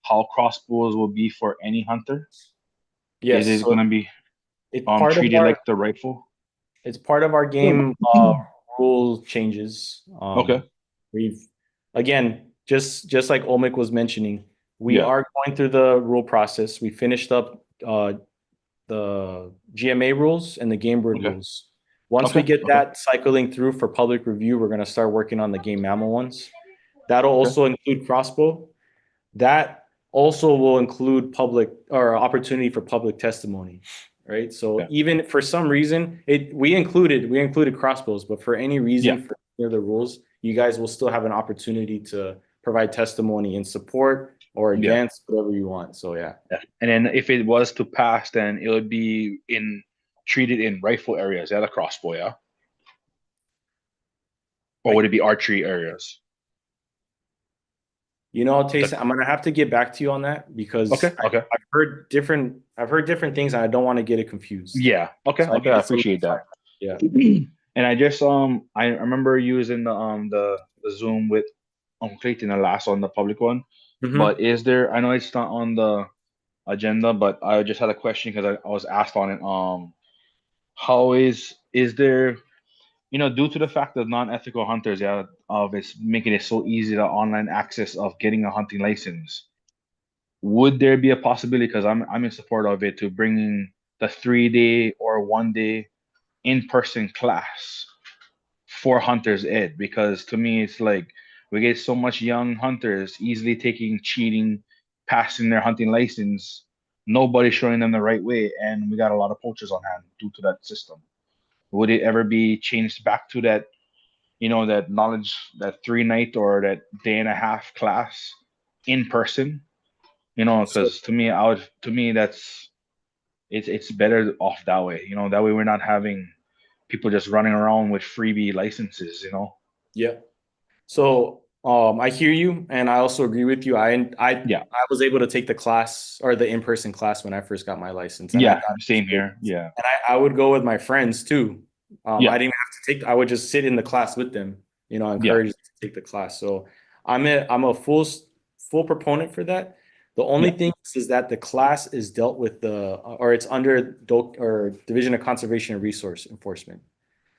[SPEAKER 2] how crossbows will be for any hunter?
[SPEAKER 1] Yes.
[SPEAKER 2] Is it
[SPEAKER 1] So
[SPEAKER 2] gonna be
[SPEAKER 1] it's part of
[SPEAKER 2] treated
[SPEAKER 1] our,
[SPEAKER 2] like the rifle?
[SPEAKER 1] it's part of our game rule changes.
[SPEAKER 2] Okay.
[SPEAKER 1] We've again, just like Olmec was mentioning, we
[SPEAKER 2] Yeah.
[SPEAKER 1] are going through the rule process. We finished up the GMA rules and the game board
[SPEAKER 2] Okay.
[SPEAKER 1] rules. Once we
[SPEAKER 2] Okay,
[SPEAKER 1] get
[SPEAKER 2] okay.
[SPEAKER 1] that cycling through for public review, we're going to start working on the game mammal ones. That'll also include crossbow. That also will include public or opportunity for public testimony, right? So
[SPEAKER 2] Yeah.
[SPEAKER 1] even for some reason, we included crossbows, but for any reason
[SPEAKER 2] Yeah.
[SPEAKER 1] for any of the rules, you guys will still have an opportunity to provide testimony in support or
[SPEAKER 2] Yeah.
[SPEAKER 1] against whatever you want. So yeah.
[SPEAKER 2] Yeah. And then if it was to pass, then it would be treated in rifle areas, yeah, the crossbow, yeah. Or would it be archery areas?
[SPEAKER 1] You know, Tayson, I'm gonna have to get back to you on that because
[SPEAKER 2] Okay.
[SPEAKER 1] I've heard different things and I don't want to get it confused.
[SPEAKER 2] Yeah. Okay.
[SPEAKER 1] So I
[SPEAKER 2] Okay.
[SPEAKER 1] need
[SPEAKER 2] I
[SPEAKER 1] to-
[SPEAKER 2] appreciate that.
[SPEAKER 1] Yeah.
[SPEAKER 2] And I just I remember using the Zoom with Clayton, the last one, the public one.
[SPEAKER 1] Mhm.
[SPEAKER 2] But is there? I know it's not on the agenda, but I just had a question because I was asked on it. How is there? You know, due to the fact of non-ethical hunters, yeah, of it's making it so easy the online access of getting a hunting license. Would there be a possibility? Because I'm in support of it to bringing the 3-day or 1-day in-person class for hunters ed, because to me it's like we get so much young hunters easily cheating, passing their hunting license, nobody showing them the right way, and we got a lot of poachers on hand due to that system. Would it ever be changed back to that, that knowledge, that 3-night or that day and a half class in person? Because to me that's it's better off that way. That way we're not having people just running around with freebie licenses.
[SPEAKER 1] Yeah. So I hear you, and I also agree with you. I was able to take the class or the in-person class when I first got my license. And I
[SPEAKER 2] Yeah,
[SPEAKER 1] thought it was
[SPEAKER 2] same
[SPEAKER 1] great.
[SPEAKER 2] here. Yeah.
[SPEAKER 1] And I would go with my friends too.
[SPEAKER 2] Yeah.
[SPEAKER 1] I didn't have to I would just sit in the class with them, encourage them to take the class. So I'm a full proponent for that. The only thing is that the class is dealt with it's under Division of Conservation and Resource Enforcement.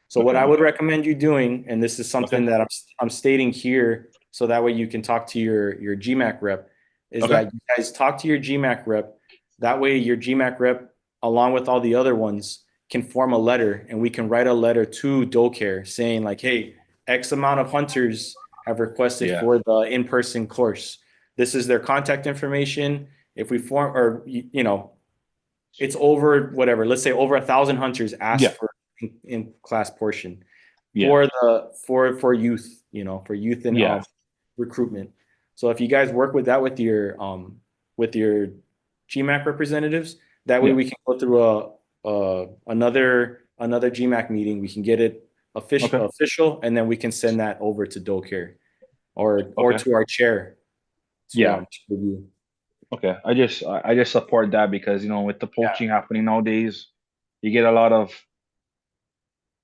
[SPEAKER 1] So what I would recommend you doing, and this is something that I'm stating here, so that way you can talk to your GMAC rep, is that you guys talk to your GMAC rep. That way your GMAC rep, along with all the other ones, can form a letter, and we can write a letter to DoCare saying like, hey, X amount of hunters have requested for the in-person course. This is their contact information. If we form, or it's over whatever, let's say over 1,000 hunters asked for in class portion for youth, for youth and recruitment. So if you guys work with that with your GMAC representatives, that way we can go through another GMAC meeting. We can get it official, and then we can send that over to DoCare or to our chair. To review.
[SPEAKER 2] Okay. I just support that because with the poaching happening nowadays, you get a lot of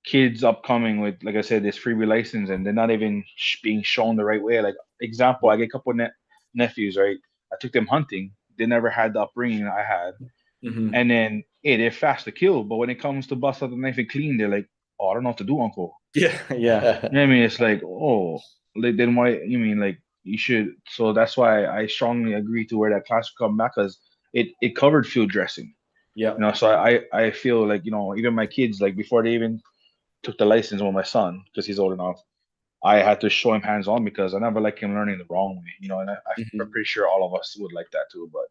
[SPEAKER 2] kids upcoming with, like I said, this freebie license, and they're not even being shown the right way. Like example, I get a couple of nephews, right? I took them hunting. They never had the upbringing I had, and then they're fast to kill. But when it comes to bust out the knife and clean, they're like, "Oh, I don't know what to do, Uncle."
[SPEAKER 1] Yeah.
[SPEAKER 2] You know what I mean? It's like, oh, then why? You mean like you should? So that's why I strongly agree to where that class will come back, because it covered field dressing.
[SPEAKER 1] Yeah.
[SPEAKER 2] So I feel like even my kids, like before they even took the license with my son, because he's old enough, I had to show him hands-on because I never like him learning the wrong way, and I'm pretty sure all of us would like that too. But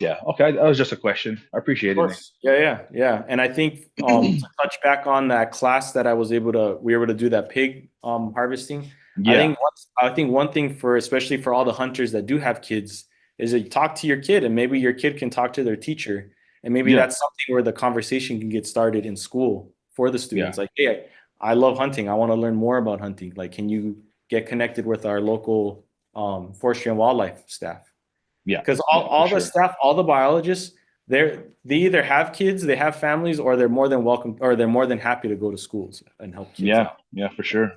[SPEAKER 2] yeah, okay, that was just a question. I appreciate it.
[SPEAKER 1] Yeah. And I think to touch back on that class that we were able to do that pig harvesting.
[SPEAKER 2] Yeah.
[SPEAKER 1] I think one thing especially for all the hunters that do have kids is that you talk to your kid, and maybe your kid can talk to their teacher, and maybe that's something where the conversation can get started in school for the students. Like, hey, I love hunting. I want to learn more about hunting. Like, can you get connected with our local forestry and wildlife staff?
[SPEAKER 2] Yeah.
[SPEAKER 1] Because
[SPEAKER 2] Yeah,
[SPEAKER 1] all
[SPEAKER 2] for
[SPEAKER 1] the
[SPEAKER 2] sure.
[SPEAKER 1] staff, all the biologists, they either have kids, they have families, or they're more than welcome, or they're more than happy to go to schools and help kids
[SPEAKER 2] Yeah,
[SPEAKER 1] out.
[SPEAKER 2] yeah, for sure.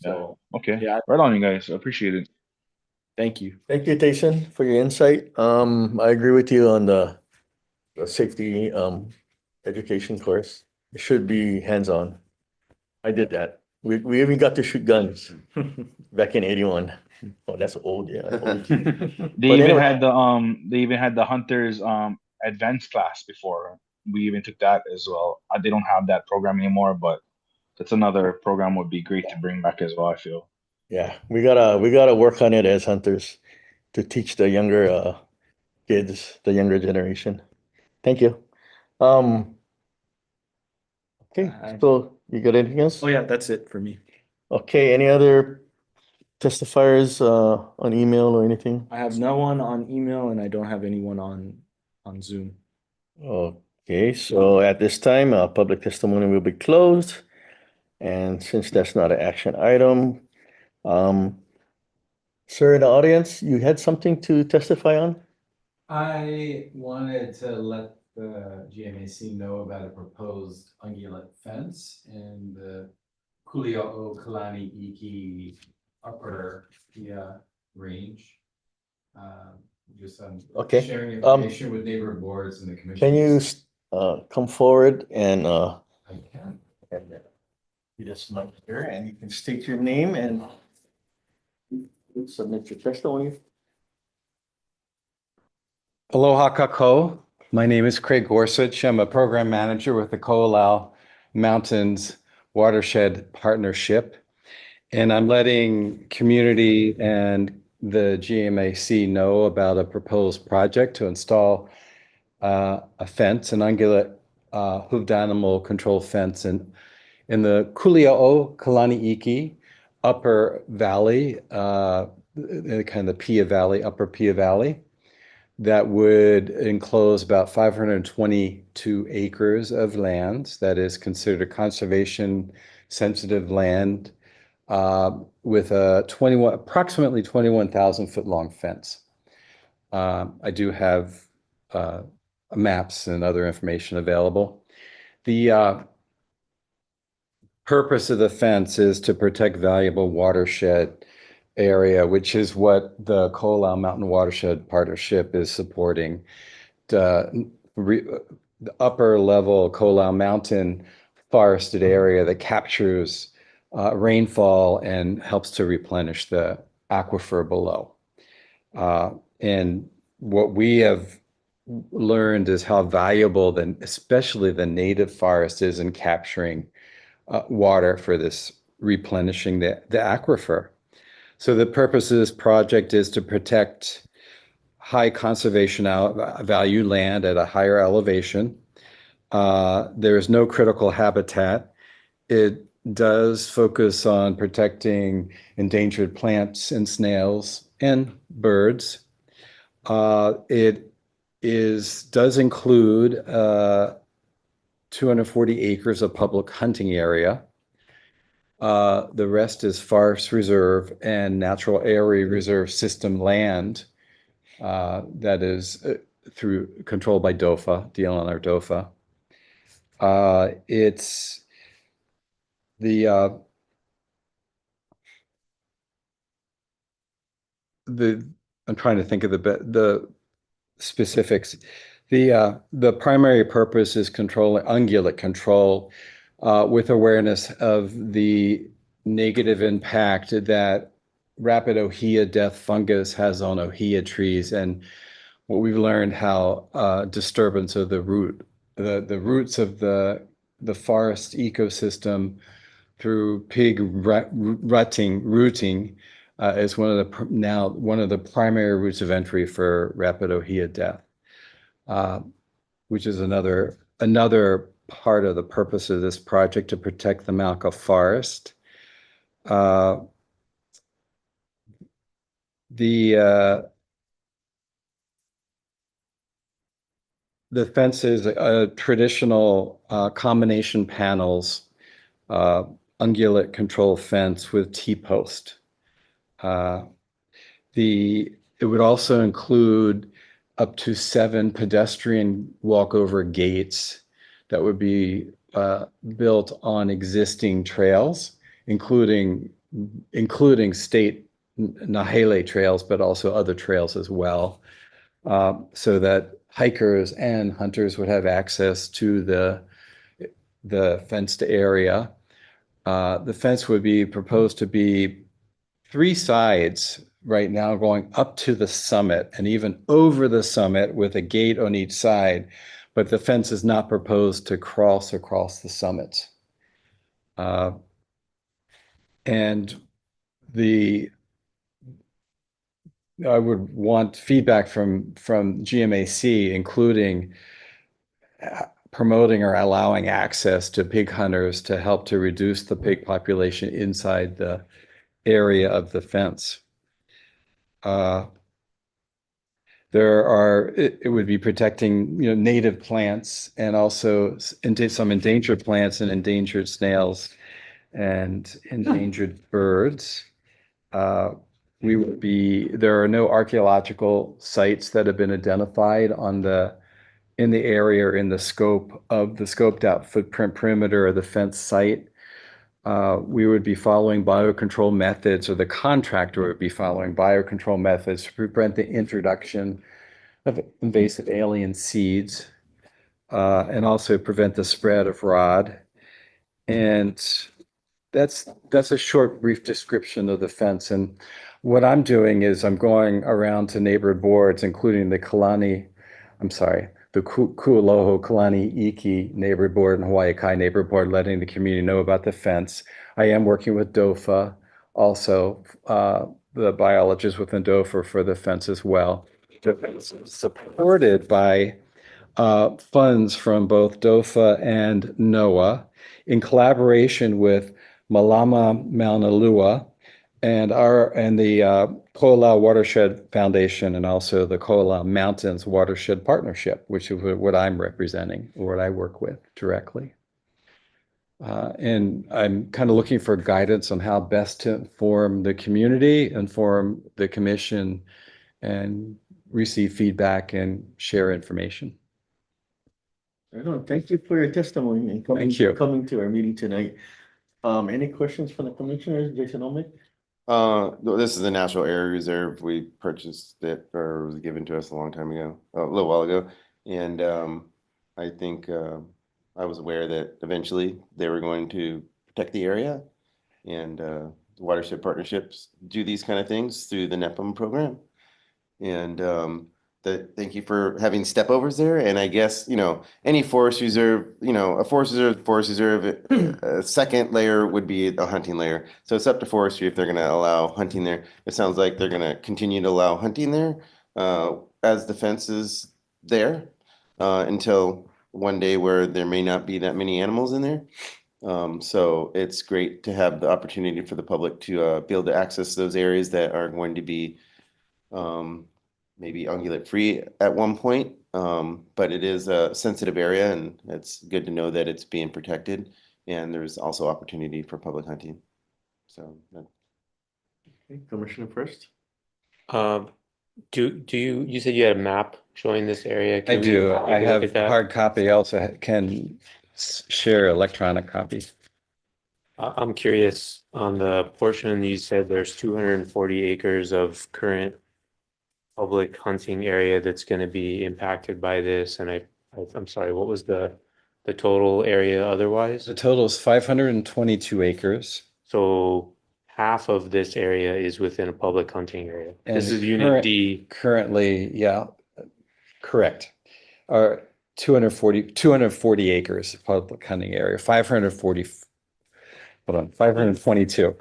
[SPEAKER 1] So
[SPEAKER 2] Okay.
[SPEAKER 1] yeah,
[SPEAKER 2] Right on, you guys. I appreciate it.
[SPEAKER 1] thank you.
[SPEAKER 4] Thank you, Jason, for your insight. I agree with you on the safety education course. It should be hands-on. I did that. We even got to shoot guns back in 81. Oh, that's old, yeah. Old.
[SPEAKER 2] They
[SPEAKER 4] But
[SPEAKER 2] even
[SPEAKER 4] anyway.
[SPEAKER 2] had the hunters advanced class before. We even took that as well. They don't have that program anymore, but that's another program would be great to bring back as well, I feel.
[SPEAKER 4] Yeah, we gotta work on it as hunters to teach the younger kids, the younger generation. Thank you. Okay, so you got anything else?
[SPEAKER 1] Oh yeah, that's it for me.
[SPEAKER 4] Okay, any other testifiers on email or anything?
[SPEAKER 1] I have no one on email and I don't have anyone on Zoom.
[SPEAKER 4] Okay, so at this time, public testimony will be closed. And since that's not an action item, sir in the audience, you had something to testify on?
[SPEAKER 9] I wanted to let the GMAC know about a proposed ungulate fence in the Kulia'o Kalani Iki upper Pia range. Just
[SPEAKER 4] Okay,
[SPEAKER 9] sharing information with neighbor boards and the commission.
[SPEAKER 4] Can you come forward and
[SPEAKER 9] I can.
[SPEAKER 4] you just mic here and you can state your name and submit your testimony.
[SPEAKER 11] Aloha kako. My name is Craig Gorsuch. I'm a program manager with the Ko'olau Mountains Watershed Partnership. And I'm letting community and the GMAC know about a proposed project to install a fence, an ungulate hooved animal control fence in the Kulia'o Kalani Iki upper valley, kind of the Pia Valley, upper Pia Valley, that would enclose about 522 acres of land that is considered conservation sensitive land with a approximately 21,000 foot long fence. I do have maps and other information available. The purpose of the fence is to protect valuable watershed area, which is what the Ko'olau Mountain Watershed Partnership is supporting. The upper level Ko'olau Mountain forested area that captures rainfall and helps to replenish the aquifer below. And what we have learned is how valuable especially the native forest is in capturing water for this replenishing the aquifer. So the purpose of this project is to protect high conservation value land at a higher elevation. There is no critical habitat. It does focus on protecting endangered plants and snails and birds. It does include 240 acres of public hunting area. The rest is forest reserve and natural area reserve system land that is controlled by DOFA, DLNR DOFA. It's I'm trying to think of the specifics. The primary purpose is ungulate control with awareness of the negative impact that rapid ohia death fungus has on ohia trees, and what we've learned how disturbance of the roots of the forest ecosystem through pig rooting is one of the primary routes of entry for rapid ohia death, which is another part of the purpose of this project, to protect the Mauka forest. The fence is traditional combination panels, ungulate control fence with T-post. The It would also include up to 7 pedestrian walkover gates that would be built on existing trails, including state Nahele trails, but also other trails as well, so that hikers and hunters would have access to the fenced area. The fence would be proposed to be 3 sides right now going up to the summit and even over the summit with a gate on each side, but the fence is not proposed to cross across the summit. And I would want feedback from GMAC, including promoting or allowing access to pig hunters to help to reduce the pig population inside the area of the fence. It would be protecting, native plants and also some endangered plants and endangered snails and endangered birds. There are no archaeological sites that have been identified in the area or in the scope of the scoped out footprint perimeter of the fence site. We would be following biocontrol methods, or the contractor would be following biocontrol methods to prevent the introduction of invasive alien seeds, and also prevent the spread of rod. And that's a short, brief description of the fence. And what I'm doing is I'm going around to neighbor boards, including the Kualoho Kalani Iki neighbor board and Hawaii Kai neighbor board, letting the community know about the fence. I am working with DOFA, also the biologists within DOFA for the fence as well. The fence is supported by funds from both DOFA and NOAA in collaboration with Malama Mauna Lua and the Ko'olau Watershed Foundation, and also the Ko'olau Mountains Watershed Partnership, which is what I'm representing, or what I work with directly. And I'm kind of looking for guidance on how best to inform the community, inform the commission, and receive feedback and share information.
[SPEAKER 4] Thank you for your testimony and
[SPEAKER 11] Thank you.
[SPEAKER 4] coming to our meeting tonight. Any questions from the commissioners? Jason Omic?
[SPEAKER 3] This is a natural area reserve. We purchased it, or it was given to us a long time ago, a little while ago. And I think I was aware that eventually they were going to protect the area, and watershed partnerships do these kind of things through the NEPM program. And thank you for having stepovers there. And I guess, any forest reserve, a forest reserve, a second layer would be a hunting layer. So it's up to forestry if they're going to allow hunting there. It sounds like they're going to continue to allow hunting there as the fence is there until one day where there may not be that many animals in there. So it's great to have the opportunity for the public to be able to access those areas that are going to be maybe ungulate free at one point, but it is a sensitive area, and it's good to know that it's being protected, and there's also opportunity for public hunting. So
[SPEAKER 4] Okay, Commissioner first.
[SPEAKER 5] You said you had a map showing this area?
[SPEAKER 11] I
[SPEAKER 5] Can we
[SPEAKER 11] do.
[SPEAKER 5] take a
[SPEAKER 11] I
[SPEAKER 5] look
[SPEAKER 11] have
[SPEAKER 5] at that?
[SPEAKER 11] hard copy. I also can share electronic copies.
[SPEAKER 5] I'm curious on the portion you said there's 240 acres of current public hunting area that's going to be impacted by this, and I'm sorry, what was the total area otherwise?
[SPEAKER 11] The total is 522 acres.
[SPEAKER 5] So half of this area is within a public hunting area.
[SPEAKER 11] And
[SPEAKER 5] This is Unit D.
[SPEAKER 11] Currently, yeah, correct. 240 acres of public hunting area, 522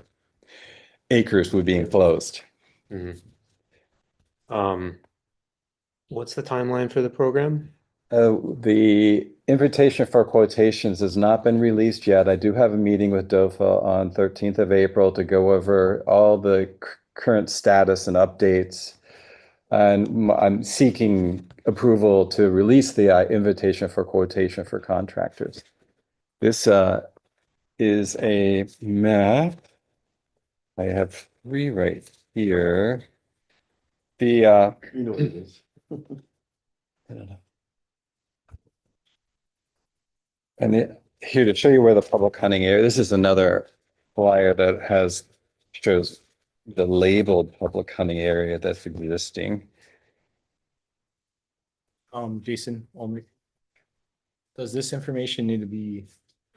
[SPEAKER 11] acres would be enclosed.
[SPEAKER 5] Mhm. What's the timeline for the program?
[SPEAKER 11] The invitation for quotations has not been released yet. I do have a meeting with DOFA on 13th of April to go over all the current status and updates. And I'm seeking approval to release the invitation for quotation for contractors. This is a map. I have 3 right here. The,
[SPEAKER 4] You know what it is.
[SPEAKER 11] I don't know. And here to show you where the public hunting area, this is another flyer that shows the labeled public hunting area that's existing.
[SPEAKER 1] Jason, only, does this information need to be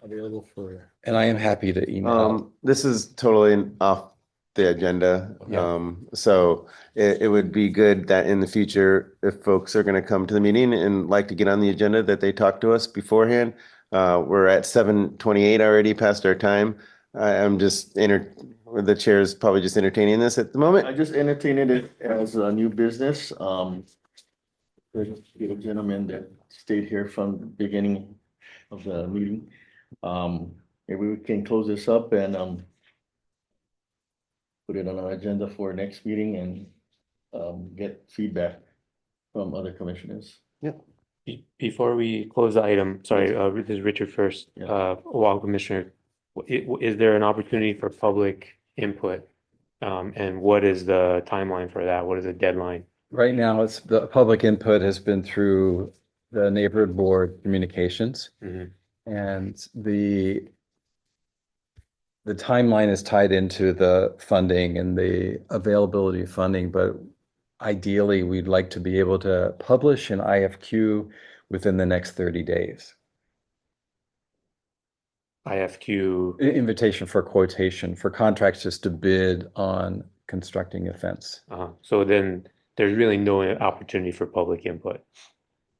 [SPEAKER 1] available for?
[SPEAKER 11] And I am happy to email.
[SPEAKER 3] This is totally off the agenda.
[SPEAKER 11] Yeah.
[SPEAKER 3] So it would be good that in the future, if folks are gonna come to the meeting and like to get on the agenda, that they talk to us beforehand. We're at 7:28 already past our time. I'm just the chair is probably just entertaining this at the moment.
[SPEAKER 4] I just entertained it as a new business. There's a gentleman that stayed here from the beginning of the meeting. Maybe we can close this up and put it on our agenda for next meeting and get feedback from other commissioners.
[SPEAKER 5] Before we close the item, sorry, this is Richard first.
[SPEAKER 4] Yeah.
[SPEAKER 5] Oahu Commissioner, is there an opportunity for public input? And what is the timeline for that? What is the deadline?
[SPEAKER 11] Right now, it's the public input has been through the neighborhood board communications.
[SPEAKER 5] Mhm.
[SPEAKER 11] And the timeline is tied into the funding and the availability of funding, but ideally, we'd like to be able to publish an IFQ within the next 30 days.
[SPEAKER 5] IFQ,
[SPEAKER 11] Invitation for quotation for contractors to bid on constructing a fence.
[SPEAKER 5] so then there's really no opportunity for public input,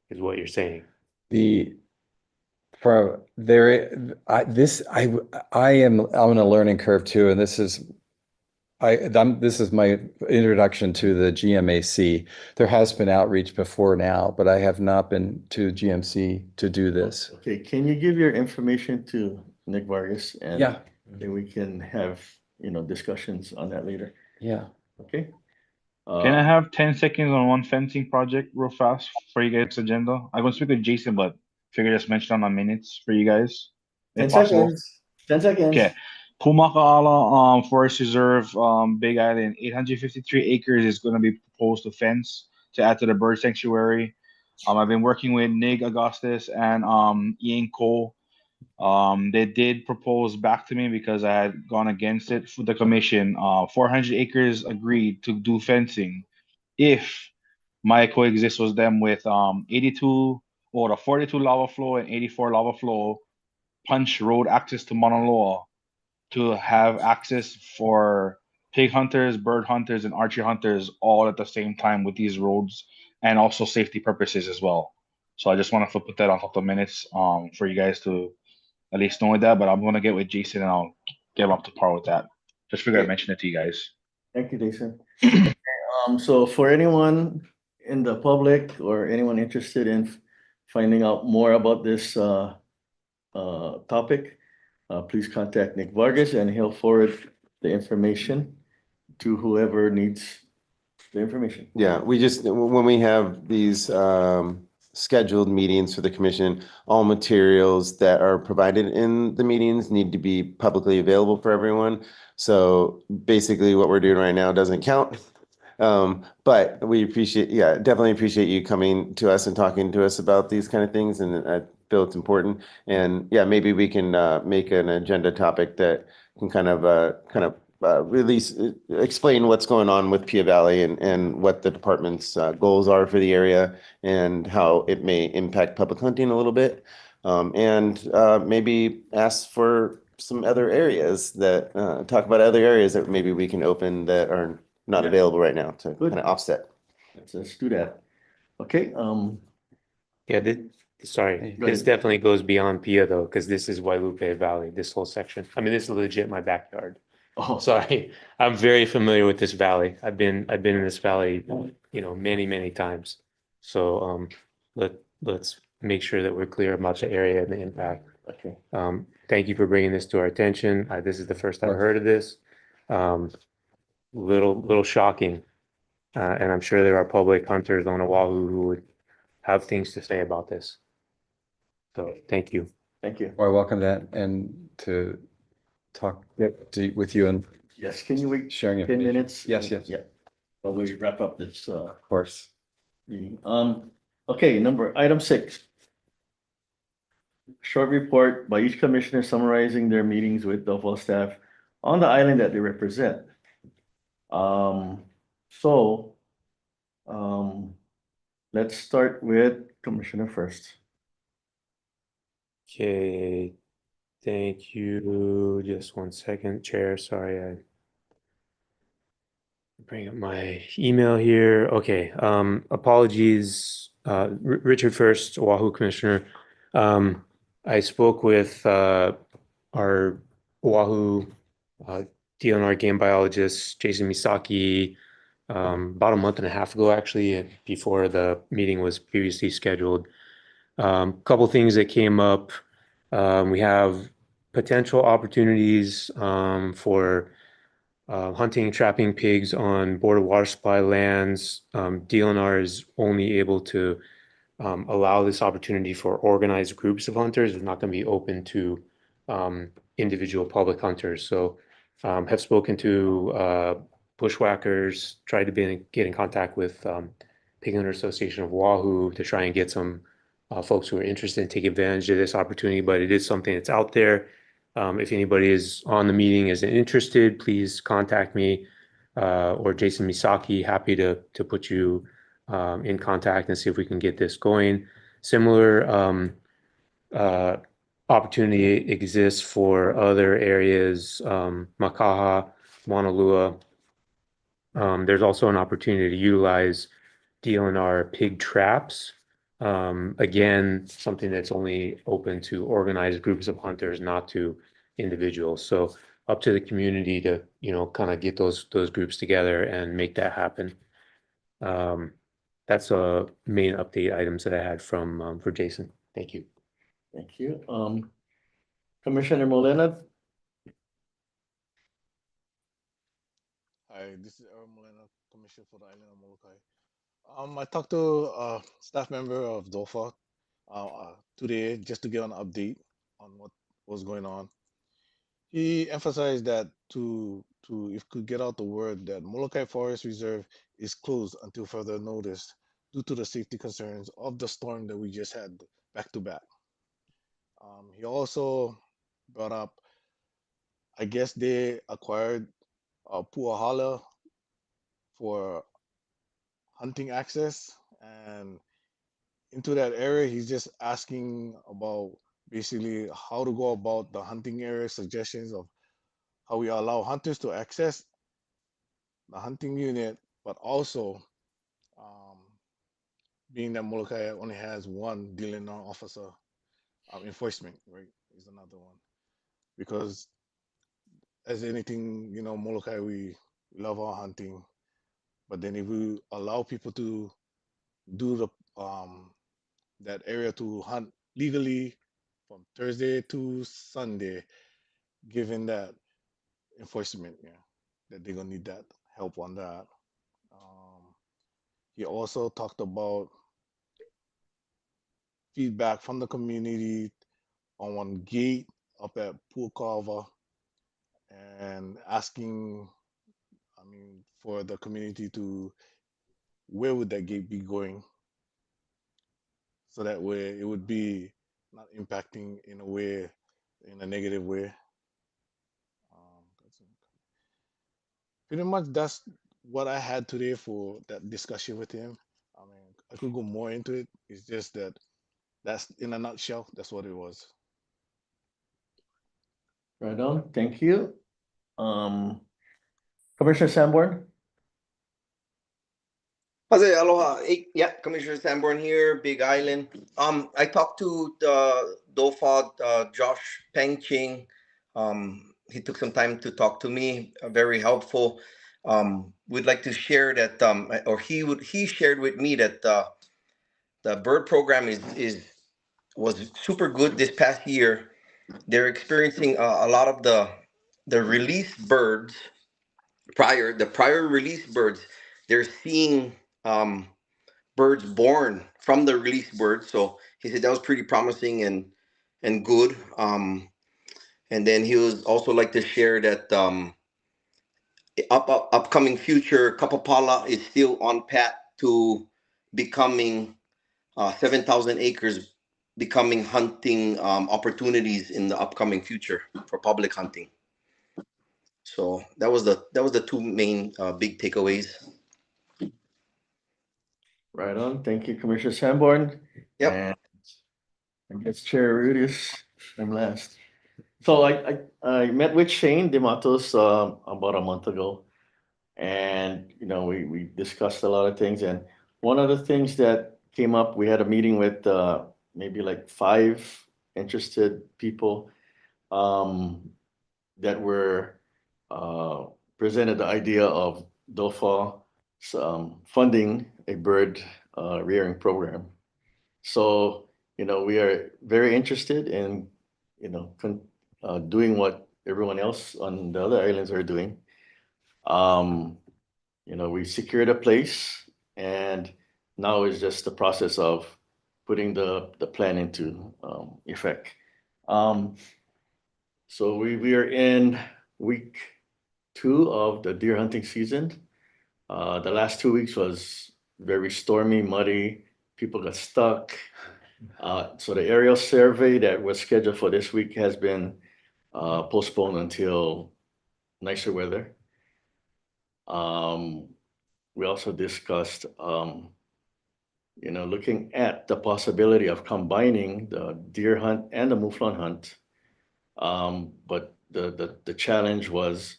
[SPEAKER 5] is what you're saying. I am on a learning curve too, and this is my introduction to the GMAC. There has been outreach before now, but I have not been to GMC to do this.
[SPEAKER 4] Okay, can you give your information to Nick Vargas? And
[SPEAKER 11] Yeah.
[SPEAKER 4] then we can have, discussions on that later.
[SPEAKER 11] Yeah.
[SPEAKER 4] Okay?
[SPEAKER 2] Can I have 10 seconds on one fencing project real fast for you guys' agenda? I'm gonna speak with Jason, but figure just mention on my minutes for you guys.
[SPEAKER 4] 10
[SPEAKER 2] if possible.
[SPEAKER 4] seconds. 10 seconds.
[SPEAKER 2] Okay. Pumaka'ala Forest Reserve, Big Island, 853 acres is gonna be proposed to fence to add to the bird sanctuary. I've been working with Nig Augustus and Ian Cole. They did propose back to me because I had gone against it for the commission. 400 acres agreed to do fencing if my coexist was them with 82 or the 42 lava flow and 84 lava flow punch road access to Mauna Loa to have access for pig hunters, bird hunters, and archery hunters all at the same time with these roads, and also safety purposes as well. So I just wanted to put that on top of the minutes for you guys to at least know that. But I'm gonna get with Jason and I'll get him up to par with that. Just figured I'd mention it to you guys.
[SPEAKER 4] Thank you, Jason. So for anyone in the public or anyone interested in finding out more about this topic, please contact Nick Vargas and he'll forward the information to whoever needs the information.
[SPEAKER 3] Yeah, when we have these scheduled meetings for the commission, all materials that are provided in the meetings need to be publicly available for everyone. So basically what we're doing right now doesn't count. But we definitely appreciate you coming to us and talking to us about these kind of things. And I feel it's important. And yeah, maybe we can make an agenda topic that can kind of explain what's going on with Pia Valley and what the department's goals are for the area and how it may impact public hunting a little bit. And maybe ask for some other areas that talk about other areas that maybe we can open that are not available right now to
[SPEAKER 4] Good.
[SPEAKER 3] kind of offset.
[SPEAKER 4] Let's do that. Okay,
[SPEAKER 5] Yeah, sorry, this definitely goes beyond Pia though, because this is Wailupe Valley, this whole section. I mean, this is legit my backyard.
[SPEAKER 4] oh,
[SPEAKER 5] Sorry, I'm very familiar with this valley. I've been in this valley, many times. So let's make sure that we're clear about the area and the impact.
[SPEAKER 4] okay.
[SPEAKER 5] Thank you for bringing this to our attention. This is the first I've heard of this. Little shocking. And I'm sure there are public hunters on Oahu who would have things to say about this. So thank you.
[SPEAKER 4] Thank you.
[SPEAKER 11] I welcome that and to talk with you and
[SPEAKER 4] Yes, can you wait
[SPEAKER 11] sharing
[SPEAKER 4] 10
[SPEAKER 11] information.
[SPEAKER 4] minutes?
[SPEAKER 11] Yes.
[SPEAKER 4] Yeah. While we wrap up this,
[SPEAKER 11] Of course.
[SPEAKER 4] meeting. Okay, item 6. Short report by each commissioner summarizing their meetings with Dovell staff on the island that they represent. So, let's start with Commissioner first.
[SPEAKER 5] Okay, thank you. Just one second, Chair. Sorry, I bring up my email here. Okay, apologies. Richard first, Oahu Commissioner. I spoke with our Oahu DNR game biologist, Jason Misaki, about a month and a half ago, actually, before the meeting was previously scheduled. Couple things that came up. We have potential opportunities for hunting, trapping pigs on Board of Water Supply lands. DLNR is only able to allow this opportunity for organized groups of hunters. It's not going to be open to individual public hunters. So have spoken to bushwhackers, tried to get in contact with Pig Hunter Association of Oahu to try and get some folks who are interested in taking advantage of this opportunity, but it is something that's out there. If anybody is on the meeting is interested, please contact me or Jason Misaki. Happy to put you in contact and see if we can get this going. Similar opportunity exists for other areas, Makaha, Mauna Lua. There's also an opportunity to utilize DLNR pig traps. Again, something that's only open to organized groups of hunters, not to individuals. So up to the community to, kind of get those groups together and make that happen. That's main update items that I had for Jason. Thank you.
[SPEAKER 4] Thank you. Commissioner Molina.
[SPEAKER 6] Hi, this is Aaron Molina, Commissioner for the Island of Molokai. I talked to a staff member of DOFA today just to get an update on what was going on. He emphasized that to if could get out the word that Molokai Forest Reserve is closed until further notice due to the safety concerns of the storm that we just had back to back. He also brought up, I guess they acquired Puahala for hunting access, and into that area he's just asking about basically how to go about the hunting area, suggestions of how we allow hunters to access the hunting unit, but also being that Molokai only has one DLNR officer, enforcement, right, is another one. Because as anything, Molokai, we love our hunting, but then if we allow people to do the that area to hunt legally from Thursday to Sunday, given that enforcement, that they're gonna need that help on that. He also talked about feedback from the community on one gate up at Pool Carver and asking, for the community to, where would that gate be going? So that way it would be not impacting in a negative way. Pretty much that's what I had today for that discussion with him. I could go more into it. It's just that's in a nutshell, that's what it was.
[SPEAKER 4] Right on. Thank you. Commissioner Sanborn.
[SPEAKER 8] Jose, aloha. Yeah, Commissioner Sanborn here, Big Island. I talked to the DOFA, Josh Pengching. He took some time to talk to me, very helpful. We'd like to share that, or he shared with me that the bird program was super good this past year. They're experiencing a lot of the released birds, the prior released birds. They're seeing birds born from the released birds. So he said that was pretty promising and good. And then he was also like to share that upcoming future, Kapapala is still on path to becoming 7,000 acres, becoming hunting opportunities in the upcoming future for public hunting. So that was the two main big takeaways.
[SPEAKER 4] Right on. Thank you, Commissioner Sanborn.
[SPEAKER 8] Yep.
[SPEAKER 4] And I guess Chair Rudis, I'm last. So I met with Shane DeMatos about a month ago. And, you know, we discussed a lot of things. And one of the things that came up, we had a meeting with maybe like 5 interested people that were presented the idea of DOFA funding a bird rearing program. So, you know, we are very interested in, you know, doing what everyone else on the other islands are doing. You know, we secured a place, and now it's just the process of putting the plan into effect. So we are in week 2 of the deer hunting season. The last 2 weeks was very stormy, muddy. People got stuck. So the aerial survey that was scheduled for this week has been postponed until nicer weather. We also discussed, you know, looking at the possibility of combining the deer hunt and the mouflon hunt. But the challenge was,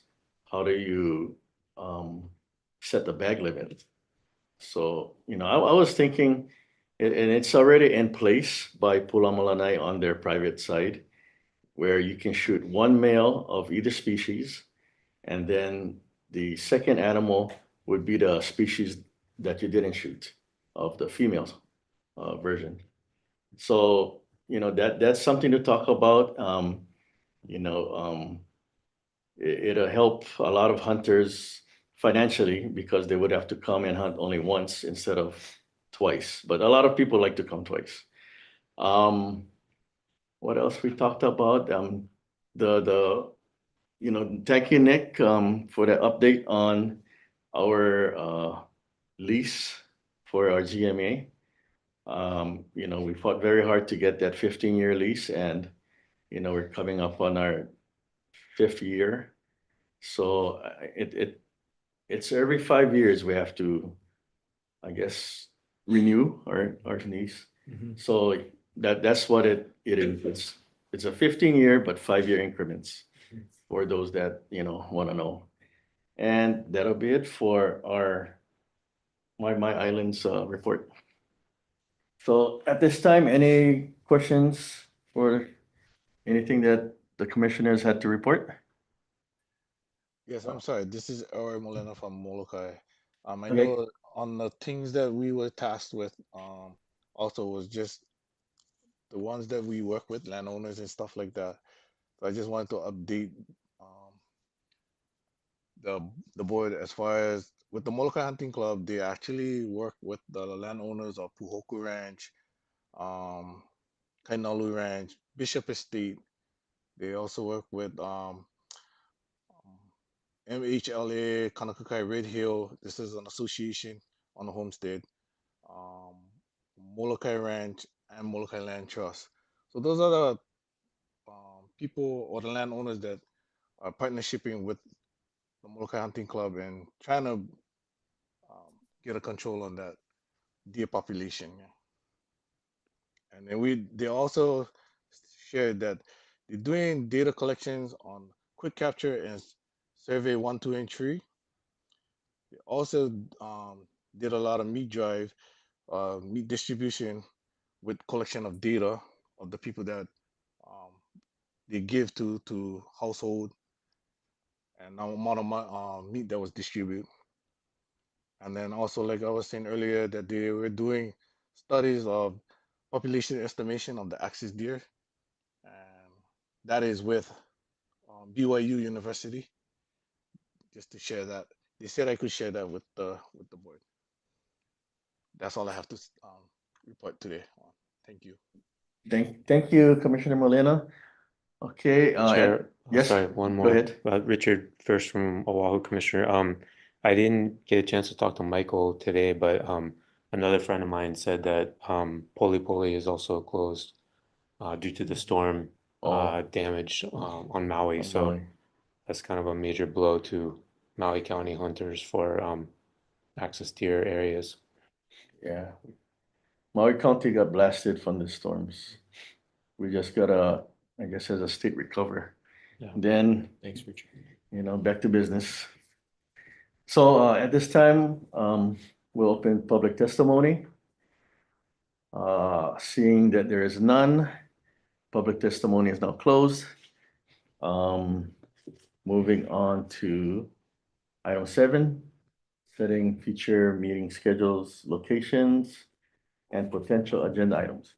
[SPEAKER 4] how do you set the bag limit? So, you know, I was thinking, and it's already in place by Pulau Malanay on their private side, where you can shoot 1 male of either species, and then the second animal would be the species that you didn't shoot, of the female version. So, you know, that's something to talk about. You know, it'll help a lot of hunters financially, because they would have to come and hunt only once instead of twice. But a lot of people like to come twice. What else we talked about? You know, thank you, Nick, for the update on our lease for our GMA. You know, we fought very hard to get that 15-year lease, and, you know, we're coming up on our 5th year. So it's every 5 years we have to, I guess, renew our lease. So that's what it is. It's a 15-year, but 5-year increments for those that, you know, want to know. And that'll be it for our My Islands report. So at this time, any questions or anything that the commissioners had to report?
[SPEAKER 6] Yes, I'm sorry. This is Elroy Molina from Molokai. I
[SPEAKER 4] Okay.
[SPEAKER 6] know on the things that we were tasked with, also was just the ones that we work with, landowners and stuff like that. So I just wanted to update the board as far as with the Molokai Hunting Club. They actually work with the landowners of Puhoku Ranch, Kainalu Ranch, Bishop Estate. They also work with MHLA, Kanakukai Red Hill. This is an association on the homestead. Molokai Ranch and Molokai Land Trust. So those are the people or the landowners that are partnershiping with the Molokai Hunting Club and trying to get a control on that deer population. Yeah. And then they also shared that they're doing data collections on quick capture and survey 1, 2, and 3. They also did a lot of meat drive, meat distribution with collection of data of the people that they give to household and the amount of meat that was distributed. And then also, like I was saying earlier, that they were doing studies of population estimation of the axis deer, and that is with BYU University. Just to share that, they said I could share that with the board. That's all I have to report today. Thank you.
[SPEAKER 4] Thank you, Commissioner Molina. Okay,
[SPEAKER 5] Chair,
[SPEAKER 4] yes,
[SPEAKER 5] sorry, one
[SPEAKER 4] go
[SPEAKER 5] more.
[SPEAKER 4] ahead.
[SPEAKER 5] Richard, first from Oahu Commissioner. I didn't get a chance to talk to Michael today, but another friend of mine said that Poli Poli is also closed due to the storm damage on Maui. So that's kind of a major blow to Maui County hunters for access deer areas.
[SPEAKER 4] Yeah. Maui County got blasted from the storms. We just gotta, I guess, as a state recover.
[SPEAKER 5] Yeah.
[SPEAKER 4] Then,
[SPEAKER 5] Thanks, Richard.
[SPEAKER 4] back to business. So at this time, we'll open public testimony. Seeing that there is none, public testimony is now closed. Moving on to item 7, setting future meeting schedules, locations, and potential agenda items.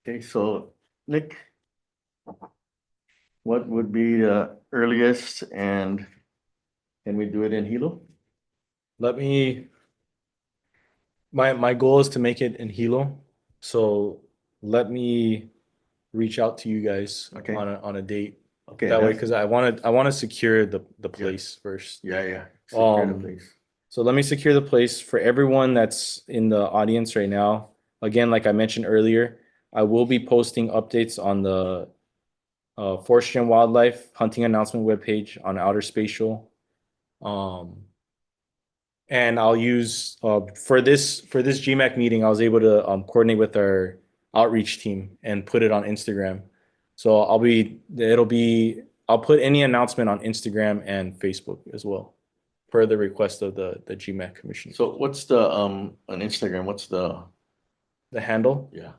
[SPEAKER 4] Okay, so Nick, what would be the earliest, and can we do it in Hilo?
[SPEAKER 1] My goal is to make it in Hilo. So let me reach out to you guys
[SPEAKER 4] Okay.
[SPEAKER 1] on a date.
[SPEAKER 4] Okay.
[SPEAKER 1] That way,
[SPEAKER 4] that's-
[SPEAKER 1] because I want to secure the place first.
[SPEAKER 4] Yeah. Secure the
[SPEAKER 1] Um,
[SPEAKER 4] place.
[SPEAKER 1] So let me secure the place for everyone that's in the audience right now. Again, like I mentioned earlier, I will be posting updates on the Forestry and Wildlife hunting announcement webpage on Outer Spatial. And I'll use for this GMAC meeting, I was able to coordinate with our outreach team and put it on Instagram. So I'll put any announcement on Instagram and Facebook as well, per the request of the GMAC commission.
[SPEAKER 4] So what's the, on Instagram, what's the,
[SPEAKER 1] The handle,
[SPEAKER 4] yeah,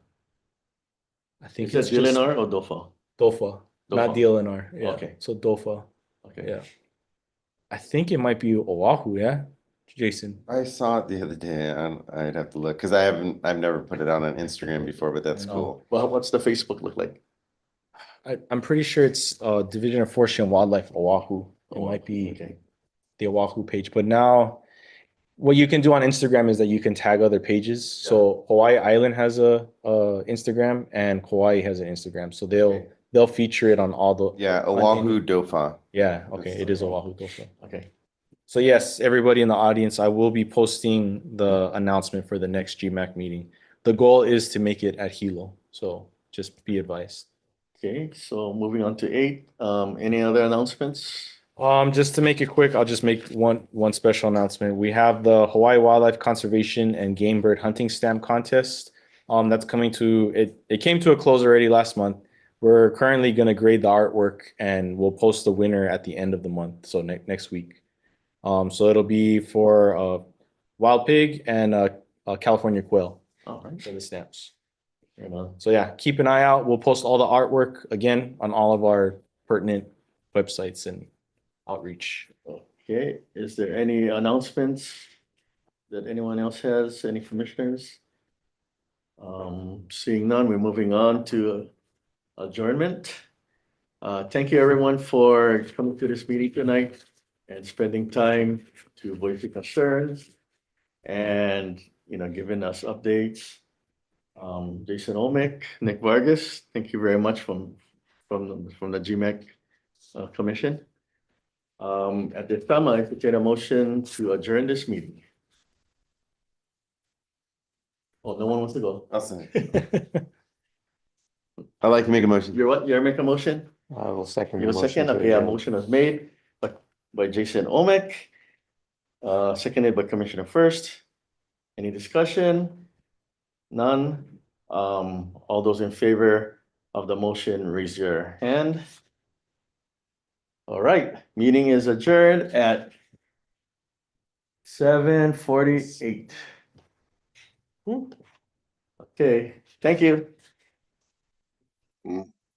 [SPEAKER 1] I think
[SPEAKER 4] is that
[SPEAKER 1] it's just
[SPEAKER 4] DLNR or DOFA?
[SPEAKER 1] DOFA, not
[SPEAKER 4] DOFA.
[SPEAKER 1] DLNR. Yeah.
[SPEAKER 4] Okay.
[SPEAKER 1] So DOFA.
[SPEAKER 4] Okay.
[SPEAKER 1] Yeah. I think it might be Oahu. Yeah, Jason.
[SPEAKER 3] I saw it the other day. I'd have to look because I've never put it out on Instagram before, but that's
[SPEAKER 1] I know.
[SPEAKER 3] cool.
[SPEAKER 4] Well, what's the Facebook look like?
[SPEAKER 1] I'm pretty sure it's Division of Forestry and Wildlife Oahu. It might be
[SPEAKER 4] Okay.
[SPEAKER 1] the Oahu page. But now, what you can do on Instagram is that you can tag other pages. So Hawaii Island has a Instagram and Kauai has an Instagram. So they'll feature it on all the
[SPEAKER 3] Yeah,
[SPEAKER 1] on
[SPEAKER 3] Oahu
[SPEAKER 1] any-
[SPEAKER 3] Dofa.
[SPEAKER 1] Yeah. Okay. It is Oahu Dofa.
[SPEAKER 4] Okay.
[SPEAKER 1] So yes, everybody in the audience, I will be posting the announcement for the next GMAC meeting. The goal is to make it at Hilo. So just be advised.
[SPEAKER 4] Okay, so moving on to 8, any other announcements?
[SPEAKER 1] Just to make it quick, I'll just make one special announcement. We have the Hawaii Wildlife Conservation and Game Bird Hunting Stamp Contest. That's coming to it came to a close already last month. We're currently gonna grade the artwork and we'll post the winner at the end of the month, so next week. So it'll be for wild pig and California quail
[SPEAKER 4] All right.
[SPEAKER 1] for the stamps.
[SPEAKER 4] Right on.
[SPEAKER 1] So yeah, keep an eye out. We'll post all the artwork again on all of our pertinent websites and outreach.
[SPEAKER 4] Okay, is there any announcements that anyone else has, any commissioners? Seeing none, we're moving on to adjournment. Thank you everyone for coming to this meeting tonight and spending time to voice your concerns and, giving us updates. Jason Omick, Nick Vargas, thank you very much from the GMAC commission. At this time, I entertain a motion to adjourn this meeting. Oh, no one wants to go.
[SPEAKER 3] I'll say. I'd like to make a motion.
[SPEAKER 4] You're what? You're making a motion?
[SPEAKER 5] I will second.
[SPEAKER 4] You're
[SPEAKER 5] the
[SPEAKER 4] a
[SPEAKER 5] motion
[SPEAKER 4] second?
[SPEAKER 5] to
[SPEAKER 4] Okay, a
[SPEAKER 5] adjourn.
[SPEAKER 4] motion is made by Jason Omick. Seconded by Commissioner First. Any discussion? None. All those in favor of the motion, raise your hand. All right, meeting is adjourned at 7:48. Okay, thank you.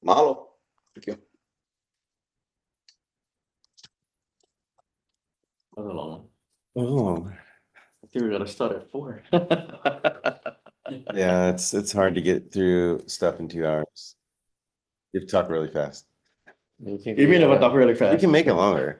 [SPEAKER 8] Mahalo. Thank you.
[SPEAKER 4] That was a long one.
[SPEAKER 3] Oh,
[SPEAKER 4] I think we gotta start at 4.
[SPEAKER 3] yeah, it's hard to get through stuff in 2 hours. You have to talk really fast.
[SPEAKER 4] Even if I talk really fast.
[SPEAKER 3] You can make it longer.